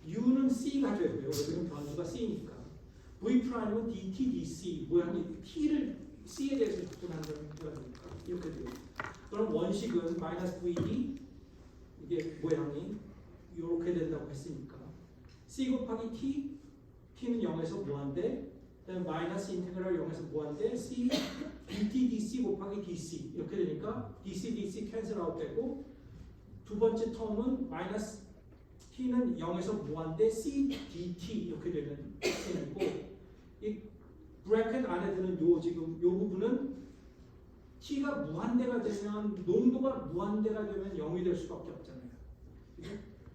U는 C가 되고요. 여기는 변수가 C니까 V 프라임은 DT, DC 모양이 T를 C에 대해서 접근하는 모양이니까 이렇게 돼요. 그럼 원식은 마이너스 VD 이게 모양이 이렇게 된다고 했으니까 C 곱하기 T, T는 0에서 무한대 그다음에 마이너스 인테그랄 0에서 무한대 C, DT, DC 곱하기 DC 이렇게 되니까 DC, DC 캔슬 아웃 되고 두 번째 텀은 마이너스 T는 0에서 무한대 C, DT 이렇게 되는 셈이고 이 브래켓 안에 드는 요 지금 요 부분은 T가 무한대가 되면 농도가 무한대가 되면 0이 될 수밖에 없잖아요.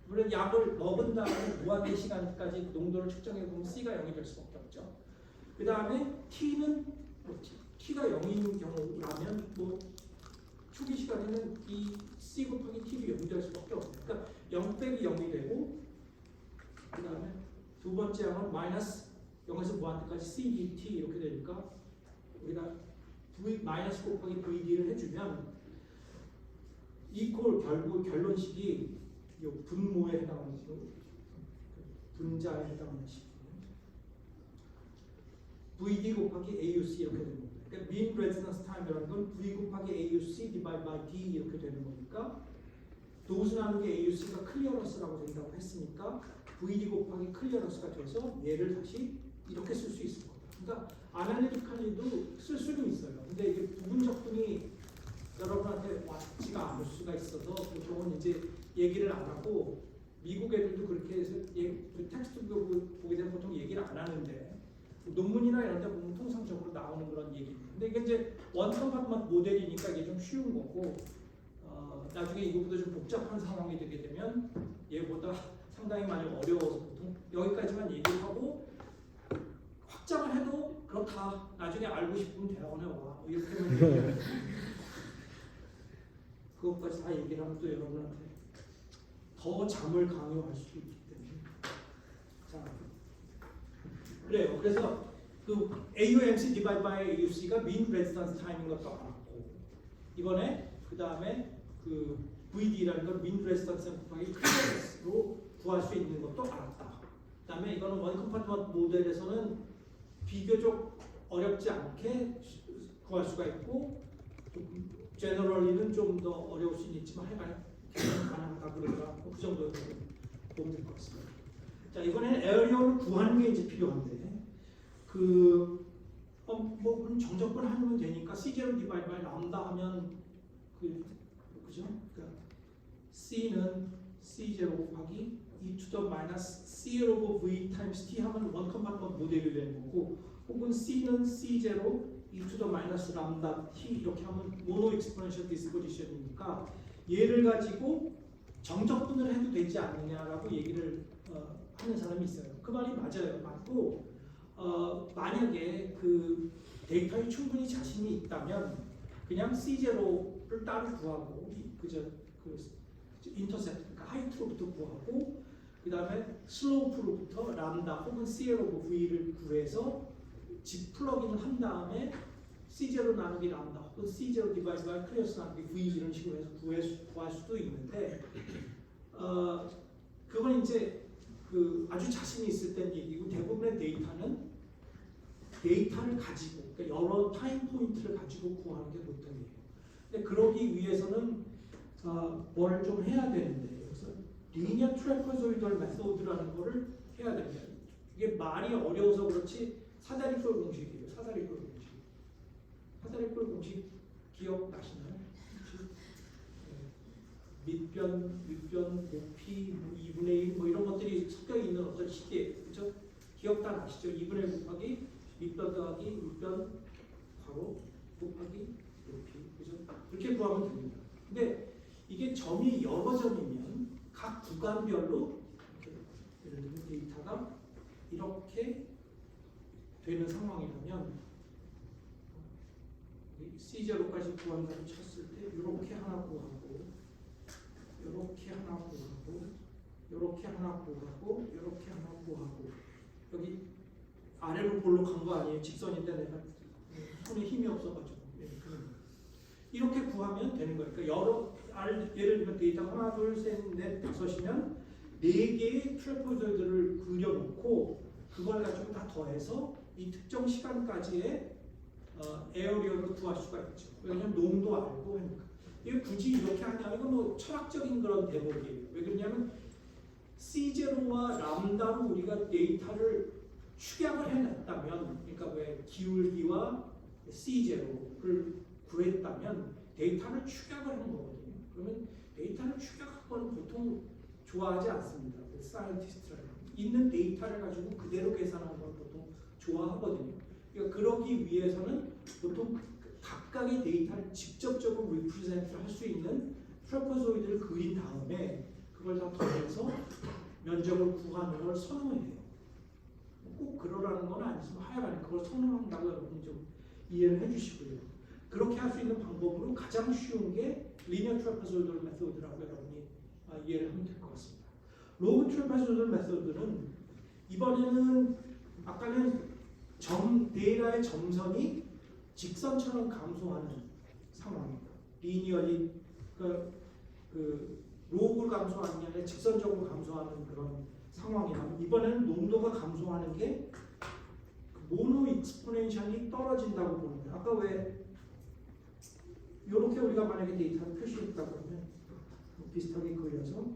물론 약을 먹은 다음에 무한대 시간까지 농도를 측정해 보면 C가 0이 될 수밖에 없죠. 그 다음에 T는 T가 0인 경우라면 뭐 초기 시간에는 이 C 곱하기 T도 0이 될 수밖에 없어요. 그러니까 0 빼기 0이 되고 그 다음에 두 번째 항은 마이너스 0에서 무한대까지 CDT 이렇게 되니까 우리가 V 마이너스 곱하기 VD를 해주면 이꼴 결국 결론식이 이 분모에 해당하는 식이고 분자에 해당하는 식이에요. VD 곱하기 AUC 이렇게 되는 겁니다. 그러니까 mean residence time이라는 건 V 곱하기 AUC divided by D 이렇게 되는 거니까 도수 나누기 AUC가 클리어런스라고 된다고 했으니까 VD 곱하기 클리어런스가 돼서 얘를 다시 이렇게 쓸 수 있을 겁니다. 그러니까 아날리티컬리도 쓸 수는 있어요. 근데 이게 부분 적분이 여러분한테 왔지가 않을 수가 있어서 보통은 이제 얘기를 안 하고 미국 애들도 그렇게 해서 텍스트북 보게 되면 보통 얘기를 안 하는데 논문이나 이런 데 보면 통상적으로 나오는 그런 얘기입니다. 근데 이게 이제 원컴파트먼트 모델이니까 이게 좀 쉬운 거고 나중에 이거보다 좀 복잡한 상황이 되게 되면 얘보다 상당히 많이 어려워서 보통 여기까지만 얘기하고 확장을 해도 그렇다. 나중에 알고 싶으면 대학원에 와. 뭐 이렇게만 그것까지 다 얘기를 하면 또 여러분한테 더 잠을 강요할 수도 있기 때문에. 자, 그래요. 그래서 그 AUMC divided by AUC가 mean residence time인 것도 알았고 이번에 그 다음에 그 VD라는 걸 mean residence 곱하기 clearance로 구할 수 있는 것도 알았다. 그 다음에 이거는 원 컴파트먼트 모델에서는 비교적 어렵지 않게 구할 수가 있고 제너럴리는 좀 더 어려울 수는 있지만 해봐야 가능하다 그러더라. 그 정도로 보면 될 것 같습니다. 자, 이번에는 에어리어를 구하는 게 이제 필요한데 뭐 정적분 하면 되니까 C0 디바이드 바이 람다 하면 그죠? 그러니까 C는 C0 곱하기 e to the minus C over V times T 하면 원 컴파트먼트 모델이 되는 거고 혹은 C는 C0 e to the minus 람다 T 이렇게 하면 모노 익스포넨셜 디스포지션이니까 얘를 가지고 정적분을 해도 되지 않느냐라고 얘기를 하는 사람이 있어요. 그 말이 맞아요. 맞고 만약에 그 데이터에 충분히 자신이 있다면 그냥 C0를 따로 구하고 그 인터셉트 그러니까 하이트로부터 구하고 그 다음에 슬로우프로부터 람다 혹은 CL/V를 구해서 집 플러그인을 한 다음에 C0 나누기 람다 혹은 C0 디바이드 바이 클리어스 나누기 V 이런 식으로 해서 구할 수도 있는데 그건 이제 그 아주 자신이 있을 땐 얘기고 대부분의 데이터는 데이터를 가지고 그러니까 여러 타임 포인트를 가지고 구하는 게 보통이에요. 근데 그러기 위해서는 뭘 좀 해야 되는데 그래서 리니어 트래퍼조이덜 메소드라는 거를 해야 됩니다. 이게 말이 어려워서 그렇지 사다리꼴 공식이에요. 사다리꼴 공식. 사다리꼴 공식 기억나시나요? 밑변, 높이, 2분의 1 뭐 이런 것들이 섞여 있는 어떤 식이에요. 그렇죠? 기억 다 나시죠? 2분의 1 곱하기 밑변 더하기 밑변 괄호 곱하기 높이. 그죠? 그렇게 구하면 됩니다. 근데 이게 점이 여러 점이면 각 구간별로 이렇게 예를 들면 데이터가 이렇게 되는 상황이라면 C0까지 구한다고 쳤을 때 이렇게 하나 구하고 이렇게 하나 구하고 이렇게 하나 구하고 이렇게 하나 구하고 여기 아래로 볼로 간 거 아니에요? 직선인데 내가 손에 힘이 없어가지고 이렇게 구하면 되는 거예요. 그러니까 예를 들면 데이터 하나, 둘, 셋, 넷, 다섯이면 4개의 트래퍼조이드를 그려놓고 그걸 가지고 다 더해서 이 특정 시간까지의 에어리어를 구할 수가 있죠. 왜냐하면 농도 알고 하니까. 이게 굳이 이렇게 하냐? 이건 뭐 철학적인 그런 대목이에요. 왜 그러냐면 C0와 람다로 우리가 데이터를 축약을 해냈다면, 그러니까 왜 기울기와 C0를 구했다면 데이터를 축약을 한 거거든요. 그러면 데이터를 축약한 건 보통 좋아하지 않습니다. 사이언티스트라는 있는 데이터를 가지고 그대로 계산하는 걸 보통 좋아하거든요. 그러니까 그러기 위해서는 보통 각각의 데이터를 직접적으로 리프레젠트를 할 수 있는 트래퍼조이드를 그린 다음에 그걸 다 더해서 면적을 구하는 걸 선호해요. 꼭 그러라는 건 아니지만 하여간 그걸 선호한다고 여러분 좀 이해를 해주시고요. 그렇게 할 수 있는 방법으로 가장 쉬운 게 리니어 트래퍼조이드 메소드라고 여러분이 이해를 하면 될 것 같습니다. 로그 트래퍼조이드 메소드는 이번에는 아까는 데이터의 점선이 직선처럼 감소하는 상황입니다. 리니어리 그 로그를 감소하는 게 아니라 직선적으로 감소하는 그런 상황이라면 이번에는 농도가 감소하는 게 모노 익스포넨셜이 떨어진다고 보는 거예요. 아까 왜 이렇게 우리가 만약에 데이터를 표시했다 그러면 비슷하게 그려서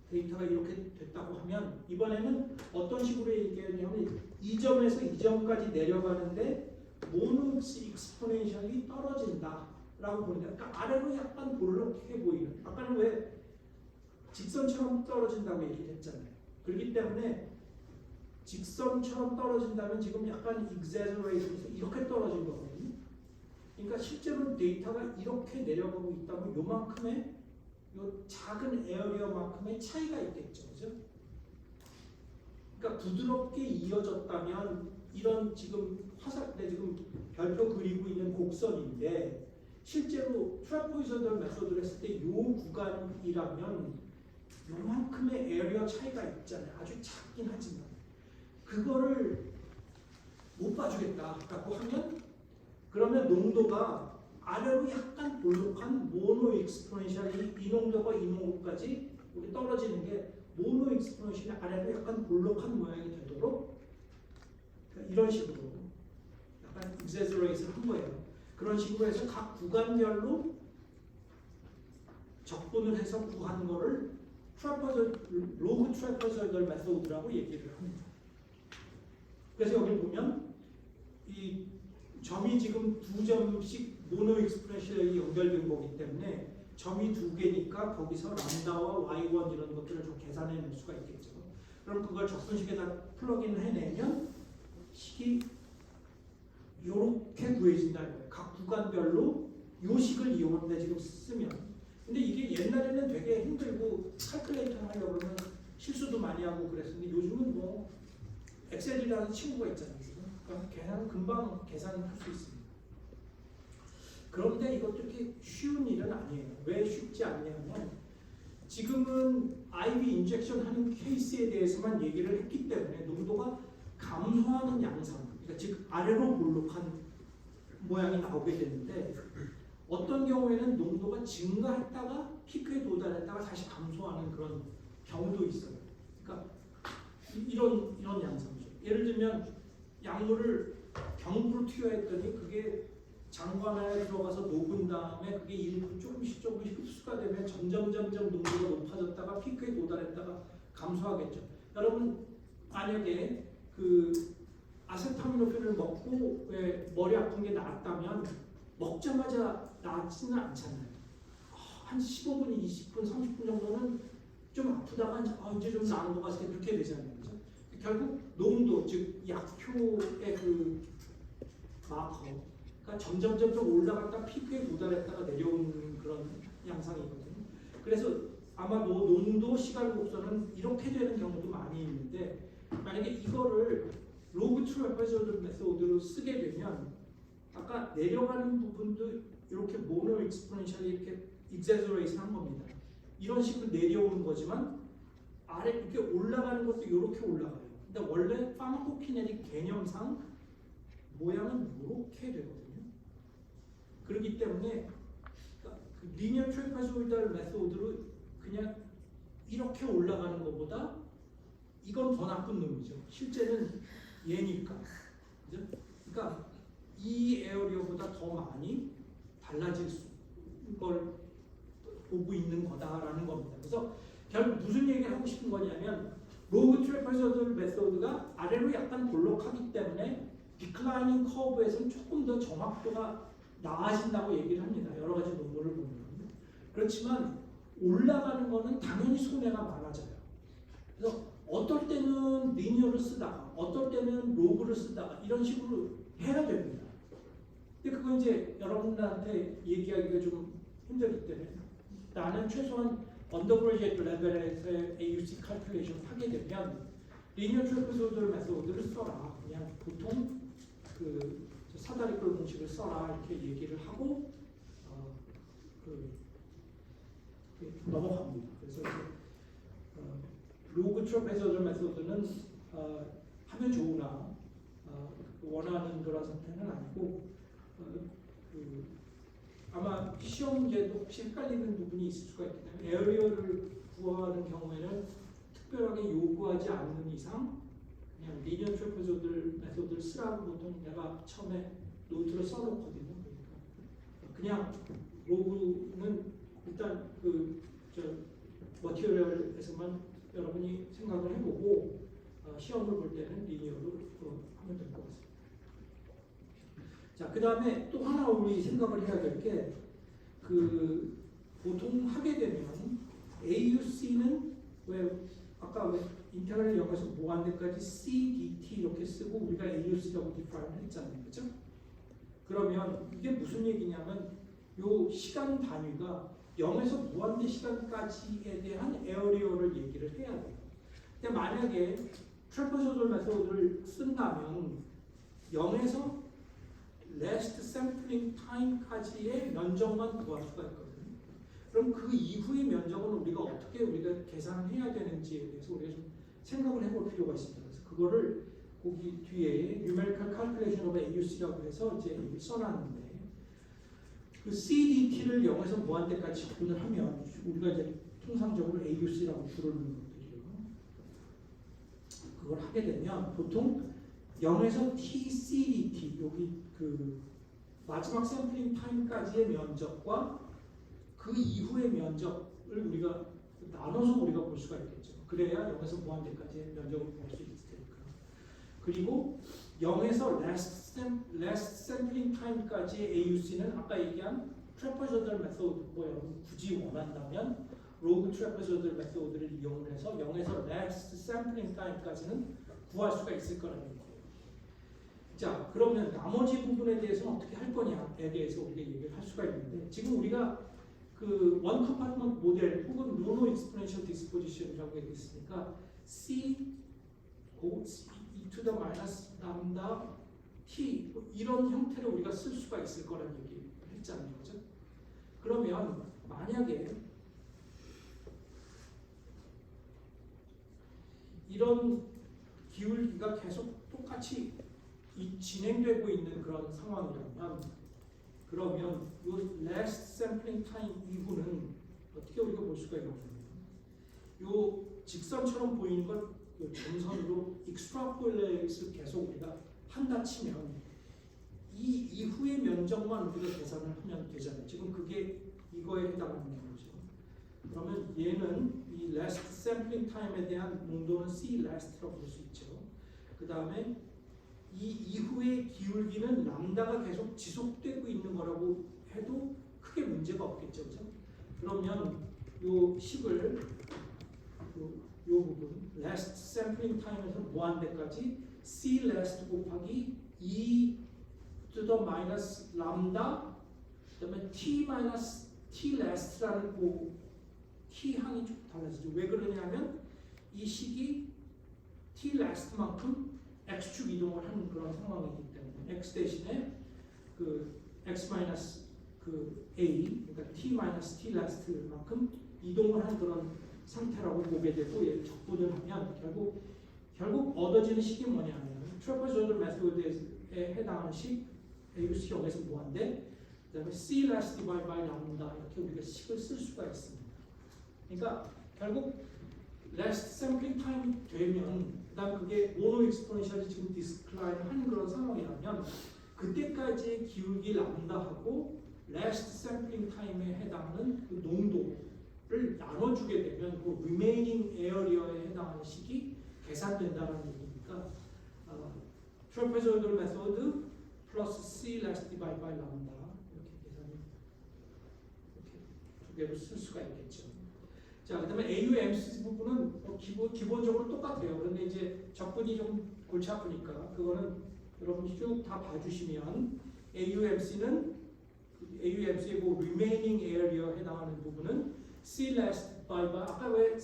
데이터가 이렇게 됐다고 하면 이번에는 어떤 식으로 얘기하냐면 이 점에서 이 점까지 내려가는데 모노 익스포넨셜이 떨어진다라고 보는 거예요. 그러니까 아래로 약간 볼록해 보이는. 아까는 왜 직선처럼 떨어진다고 얘기를 했잖아요. 그렇기 때문에 직선처럼 떨어진다면 지금 약간 exaggeration에서 이렇게 떨어진 거거든요. 그러니까 실제로 데이터가 이렇게 내려가고 있다면 요만큼의 요 작은 에어리어만큼의 차이가 있겠죠, 그죠? 그러니까 부드럽게 이어졌다면 이런 지금 지금 별표 그리고 있는 곡선인데 실제로 트라포이저널 메소드를 했을 때 요 구간이라면 요만큼의 에어리어 차이가 있잖아요. 아주 작긴 하지만 그거를 못 봐주겠다라고 하면 그러면 농도가 아래로 약간 볼록한 모노 익스포넨셜이 이 농도가 이 농도까지 우리 떨어지는 게 모노 익스포넨셜이 아래로 약간 볼록한 모양이 되도록 그러니까 이런 식으로 약간 exaggerate를 한 거예요. 그런 식으로 해서 각 구간별로 적분을 해서 구한 거를 로그 트래퍼저널 메소드라고 얘기를 합니다. 그래서 여기 보면 이 점이 지금 두 점씩 모노 익스프레션이 연결된 거기 때문에 점이 두 개니까 거기서 람다와 y1 이런 것들을 좀 계산해 낼 수가 있겠죠. 그럼 그걸 적분식에다 플러그인을 해내면 식이 이렇게 구해진다는 거예요. 각 구간별로 요 식을 이용하는데 지금 쓰면. 근데 이게 옛날에는 되게 힘들고 칼큘레이터 하려고 그러면 실수도 많이 하고 그랬는데 요즘은 뭐 엑셀이라는 친구가 있잖아요. 그러니까 그냥 금방 계산을 할 수 있습니다. 그런데 이것도 이렇게 쉬운 일은 아니에요. 왜 쉽지 않냐면 지금은 IV 인젝션 하는 케이스에 대해서만 얘기를 했기 때문에 농도가 감소하는 양상, 그러니까 즉 아래로 볼록한 모양이 나오게 되는데 어떤 경우에는 농도가 증가했다가 피크에 도달했다가 다시 감소하는 그런 경우도 있어요. 그러니까 이런 양상이죠. 예를 들면 약물을 경부로 투여했더니 그게 장관에 들어가서 녹은 다음에 그게 일부 조금씩 흡수가 되면 점점 농도가 높아졌다가 피크에 도달했다가 감소하겠죠. 여러분 만약에 그 아세타미노펜을 먹고 왜 머리 아픈 게 나았다면 먹자마자 나지는 않잖아요. 한 15분, 20분, 30분 정도는 좀 아프다가 이제 좀 나은 것 같아서 그렇게 되잖아요. 그렇죠? 결국 농도, 즉 약효의 그 마커가 점점 올라갔다 피크에 도달했다가 내려오는 그런 양상이거든요. 그래서 아마도 농도 시간 곡선은 이렇게 되는 경우도 많이 있는데 만약에 이거를 로그 트래퍼저널 메소드로 쓰게 되면 아까 내려가는 부분도 이렇게 모노 익스포넨셜이 이렇게 exaggeration 한 겁니다. 이런 식으로 내려오는 거지만 아래 이렇게 올라가는 것도 이렇게 올라가요. 근데 원래 파마코키네틱 개념상 모양은 이렇게 되거든요. 그렇기 때문에 그 리니어 트래퍼조이달 메소드로 그냥 이렇게 올라가는 것보다 이건 더 나쁜 놈이죠. 실제는 얘니까. 그죠? 그러니까 이 에어리어보다 더 많이 달라질 걸 보고 있는 거다라는 겁니다. 그래서 결국 무슨 얘기를 하고 싶은 거냐면 로그 트래퍼저널 메소드가 아래로 약간 볼록하기 때문에 디클라이닝 커브에서는 조금 더 정확도가 나아진다고 얘기를 합니다. 여러 가지 논문을 보면. 그렇지만 올라가는 거는 당연히 손해가 많아져요. 그래서 어떨 때는 리니어를 쓰다가 어떨 때는 로그를 쓰다가 이런 식으로 해야 됩니다. 근데 그거 이제 여러분들한테 얘기하기가 좀 힘들기 때문에 나는 최소한 언더그레이드 레벨에서의 AUC 칼큘레이션 하게 되면 리니어 트래퍼조이달 메소드를 써라. 그냥 보통 그 사다리꼴 공식을 써라 이렇게 얘기를 하고 넘어갑니다. 그래서 로그 트래퍼조이달 메소드는 하면 좋으나 원하는 그런 상태는 아니고 아마 시험 문제도 혹시 헷갈리는 부분이 있을 수가 있기 때문에 에어리어를 구하는 경우에는 특별하게 요구하지 않는 이상 그냥 리니어 트래퍼조들 메소드를 쓰라고 보통 내가 처음에 노트를 써놓거든요. 그러니까 그냥 로그는 일단 저 머티리얼에서만 여러분이 생각을 해보고 시험을 볼 때는 리니어로 하면 될 것 같습니다. 자, 그 다음에 또 하나 우리 생각을 해야 될 게 보통 하게 되면 AUC는 왜 아까 왜 인테그랄 영어에서 무한대까지 CDT 이렇게 쓰고 우리가 AUC라고 디파인 했잖아요, 그렇죠? 그러면 이게 무슨 얘기냐면 요 시간 단위가 0에서 무한대 시간까지에 대한 에어리어를 얘기를 해야 돼요. 근데 만약에 트래퍼조절 메소드를 쓴다면 0에서 last sampling time까지의 면적만 구할 수가 있거든요. 그럼 그 이후의 면적은 우리가 어떻게 계산을 해야 되는지에 대해서 우리가 좀 생각을 해볼 필요가 있습니다. 그래서 그거를 거기 뒤에 numerical calculation of AUC라고 해서 이제 여기 써놨는데 그 CDT를 0에서 무한대까지 구분을 하면 우리가 이제 통상적으로 AUC라고 부르는 것들이에요. 그걸 하게 되면 보통 0에서 TCDT 여기 마지막 샘플링 타임까지의 면적과 그 이후의 면적을 우리가 나눠서 우리가 볼 수가 있겠죠. 그래야 0에서 무한대까지의 면적을 볼 수 있을 테니까. 그리고 0에서 last sampling time까지의 AUC는 아까 얘기한 트래퍼조절 메소드, 여러분 굳이 원한다면 로그 트래퍼조절 메소드를 이용을 해서 0에서 last sampling time까지는 구할 수가 있을 거라는 거예요. 자, 그러면 나머지 부분에 대해서는 어떻게 할 거냐에 대해서 우리가 얘기를 할 수가 있는데 지금 우리가 원 컴파트먼트 모델 혹은 모노 익스포넨셜 디스포지션이라고 얘기했으니까 C e to the minus lambda t 이런 형태로 우리가 쓸 수가 있을 거라는 얘기를 했잖아요, 그죠? 그러면 만약에 이런 기울기가 계속 똑같이 진행되고 있는 그런 상황이라면 그러면 이 last sampling time 이후는 어떻게 우리가 볼 수가 있냐면 이 직선처럼 보이는 건 점선으로 extrapolate을 계속 우리가 한다 치면 이 이후의 면적만 우리가 계산을 하면 되잖아요. 지금 그게 이거에 해당하는 거죠. 그러면 얘는 이 last sampling time에 대한 농도는 C last라고 볼 수 있죠. 그 다음에 이 이후의 기울기는 람다가 계속 지속되고 있는 거라고 해도 크게 문제가 없겠죠, 그렇죠? 그러면 요 식을 요 부분 last sampling time에서 무한대까지 C last 곱하기 E to the minus 람다 그다음에 T minus T last라는 T 항이 좀 달라지죠. 왜 그러냐면 이 식이 T last만큼 x축 이동을 하는 그런 상황이기 때문에 x 대신에 x 마이너스 a 그러니까 t 마이너스 t last만큼 이동을 하는 그런 상태라고 보게 되고 얘를 적분을 하면 결국 얻어지는 식이 뭐냐면 트래퍼조절 메소드에 해당하는 식 AUC 0에서 무한대 그다음에 c last divided by lambda 이렇게 우리가 식을 쓸 수가 있습니다. 그러니까 결국 last sampling time 되면 그다음 그게 모노 익스포넨셜이 지금 디스클라인 하는 그런 상황이라면 그때까지의 기울기 람다하고 last sampling time에 해당하는 그 농도를 나눠주게 되면 그 remaining area에 해당하는 식이 계산된다는 얘기니까 트래퍼조이달 메소드 플러스 C last divided by lambda 이렇게 계산이 이렇게 두 개로 쓸 수가 있겠죠. 자, 그다음에 AUMC 부분은 기본적으로 똑같아요. 그런데 이제 접근이 좀 골치 아프니까 그거는 여러분이 쭉 다 봐주시면 AUMC의 그 remaining area 해당하는 부분은 C last divided by 아까 왜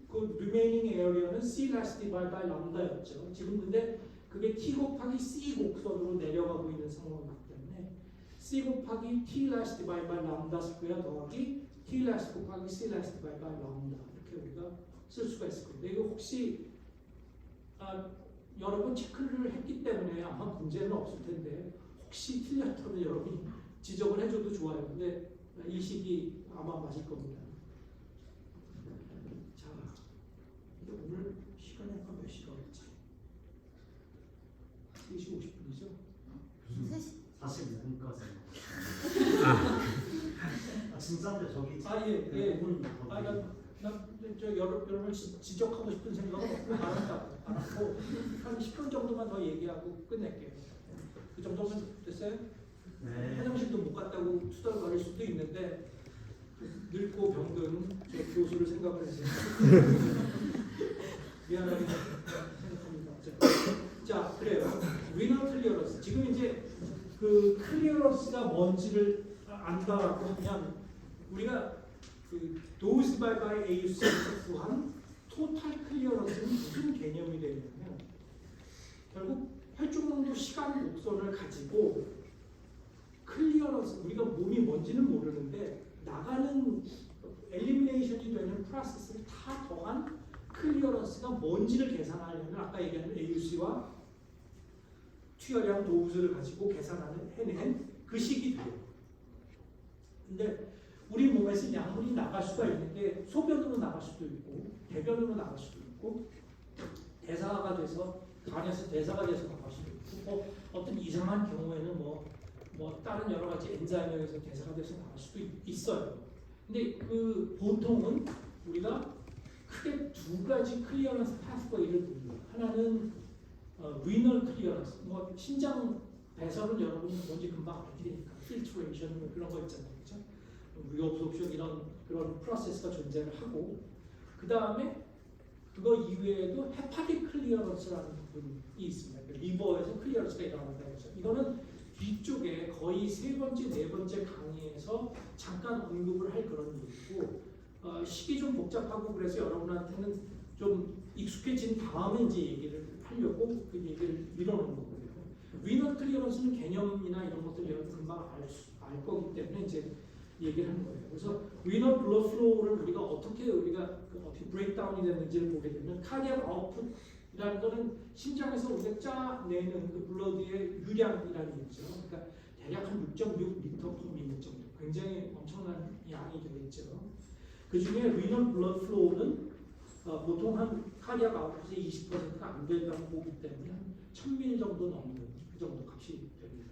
remaining area는 C last divided by lambda였죠. 지금 근데 그게 T 곱하기 C 곡선으로 내려가고 있는 상황이기 때문에 C 곱하기 T last divided by lambda 스퀘어 더하기 T last 곱하기 C last divided by lambda 이렇게 우리가 쓸 수가 있을 겁니다. 이거 혹시 여러 번 체크를 했기 때문에 아마 문제는 없을 텐데 혹시 틀렸다면 여러분이 지적을 해줘도 좋아요. 근데 이 식이 아마 맞을 겁니다. 자, 오늘 시간이 아까 몇 시라고 했지? 3시 50분이죠? 무슨 40분까지. 아 진짜인데 저기 예. 5분 저 여러분을 지적하고 싶은 생각은 없고 알았고 한 10분 정도만 더 얘기하고 끝낼게요. 그 정도면 됐어요? 네. 화장실도 못 갔다고 투덜거릴 수도 있는데 늙고 병든 저 교수를 생각을 해서 미안하게 생각합니다. 자 그래요. 리널 클리어런스 지금 이제 그 클리어런스가 뭔지를 안다라고 하면 우리가 그 도우스 바이 AUC에서 구한 토탈 클리어런스는 무슨 개념이 되냐면 결국 활주망도 시간 곡선을 가지고 클리어런스 우리가 몸이 뭔지는 모르는데 나가는 엘리미네이션이 되는 프로세스를 다 더한 클리어런스가 뭔지를 계산하려면 아까 얘기한 AUC와 투여량 도우스를 가지고 해낸 그 식이 돼요. 근데 우리 몸에서 약물이 나갈 수가 있는데 소변으로 나갈 수도 있고 대변으로 나갈 수도 있고 대사가 돼서 간에서 대사가 돼서 나갈 수도 있고 어떤 이상한 경우에는 뭐 다른 여러 가지 엔자임에 의해서 대사가 돼서 나갈 수도 있어요. 근데 그 보통은 우리가 크게 두 가지 클리어런스 파스웨이를 봅니다. 하나는 리널 클리어런스, 뭐 신장 배설은 여러분이 뭔지 금방 알게 되니까 필트레이션 뭐 그런 거 있잖아요, 그렇죠? 리업소션 이런 그런 프로세스가 존재를 하고 그 다음에 그거 이외에도 헤파틱 클리어런스라는 부분이 있습니다. 리버에서 클리어런스가 일어난다 그죠. 이거는 뒤쪽에 거의 세 번째, 네 번째 강의에서 잠깐 언급을 할 그런 얘기고 식이 좀 복잡하고 그래서 여러분한테는 좀 익숙해진 다음에 이제 얘기를 하려고 그 얘기를 밀어놓은 거고요. 리널 클리어런스는 개념이나 이런 것들 여러분 금방 알 거기 때문에 이제 얘기를 하는 거예요. 그래서 리널 블러드 플로우를 우리가 어떻게 브레이크다운이 됐는지를 보게 되면 카디악 아웃풋이라는 거는 심장에서 우리가 짜내는 그 블러드의 유량이라는 얘기죠. 그러니까 대략 한 6.6리터 per minute 정도. 굉장히 엄청난 양이 되겠죠. 그 중에 리널 블러드 플로우는 보통 한 카디악 아웃풋의 20%가 안 된다고 보기 때문에 한 1000ml 정도 넘는 그 정도 값이 됩니다.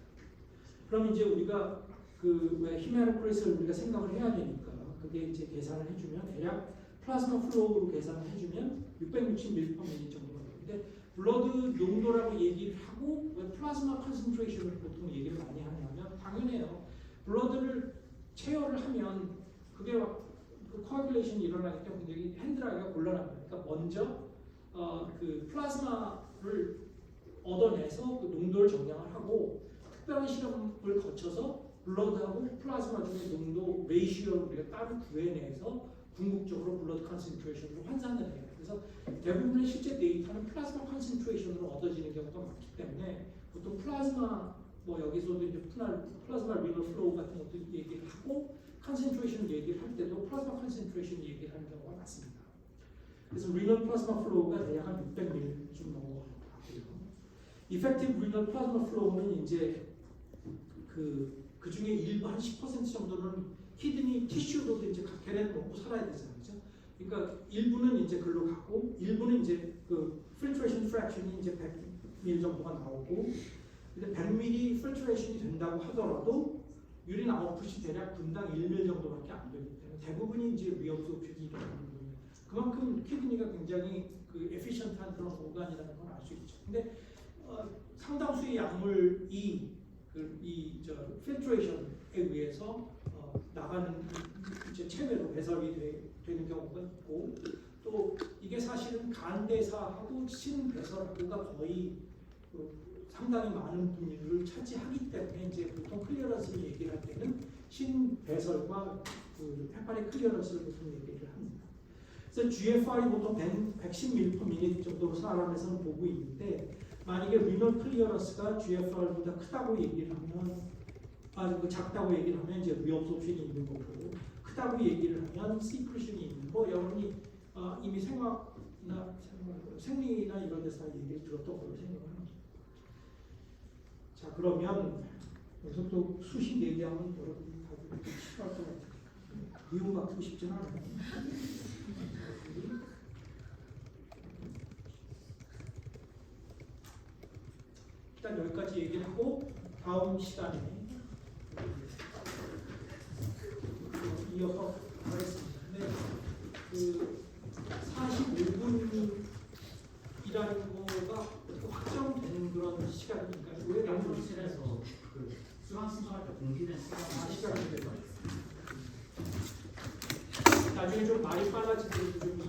그럼 이제 우리가 왜 히메노크리스를 우리가 생각을 해야 되니까 그게 이제 계산을 해주면 대략 플라즈마 플로우로 계산을 해주면 660ml 정도가 되는데 블러드 농도라고 얘기를 하고 왜 플라즈마 컨센트레이션을 보통 얘기를 많이 하냐면 당연해요. 블러드를 체열을 하면 그게 그 코아듈레이션이 일어나기 때문에 굉장히 핸들하기가 곤란합니다. 그러니까 먼저 그 플라즈마를 얻어내서 그 농도를 정량을 하고 특별한 실험을 거쳐서 블러드하고 플라즈마 중의 농도 레이시오를 우리가 따로 구해내서 궁극적으로 블러드 컨센트레이션으로 환산을 해요. 그래서 대부분의 실제 데이터는 플라즈마 컨센트레이션으로 얻어지는 경우가 많기 때문에 보통 플라즈마 여기서도 이제 플라즈마 리널 플로우 같은 것도 얘기를 하고 컨센트레이션 얘기를 할 때도 플라즈마 컨센트레이션 얘기를 하는 경우가 많습니다. 그래서 리널 플라즈마 플로우가 대략 한 600ml 좀 넘어가고요. 이펙티브 리널 플라즈마 플로우는 이제 그 중에 일부 한 10% 정도는 키드니 티슈로도 이제 걔네는 먹고 살아야 되잖아요, 그죠? 그러니까 일부는 이제 글로 가고 일부는 이제 그 필트레이션 프랙션이 이제 100ml 정도가 나오고 근데 100ml 필트레이션이 된다고 하더라도 유린 아웃풋이 대략 분당 1ml 정도밖에 안 되기 때문에 대부분이 이제 리업소션이 일어나는 거예요. 그만큼 키드니가 굉장히 그 에피션트한 그런 오간이라는 걸 알 수 있죠. 근데 상당수의 약물이 필트레이션에 의해서 나가는 이제 체외로 배설이 되는 경우가 있고 또 이게 사실은 간대사하고 신배설하고가 거의 상당히 많은 분류를 차지하기 때문에 이제 보통 클리어런스를 얘기를 할 때는 신배설과 그 헤파릭 클리어런스를 보통 얘기를 합니다. 그래서 GFR이 보통 110ml 정도로 사람에서는 보고 있는데 만약에 리널 클리어런스가 GFR보다 크다고 얘기를 하면 작다고 얘기를 하면 이제 리업소션이 있는 거고 크다고 얘기를 하면 시크리션이 있는 거 여러분이 이미 생리나 이런 데서 얘기를 들었던 걸로 생각을 합니다. 자 그러면 여기서 또 수식 얘기하면 여러분이 다들 싫어할 것 같아요. 미움받고 싶지는 않아요. 여기까지 얘기를 하고 다음 시간에 이어서 하겠습니다. 근데 그 45분이라는 거가 확정되는 그런 시간이니까요. 왜 너무 연구실에서 그 수강 신청할 때 공지된 시간이 돼요. 나중에 좀 말이 빨라지도록 좀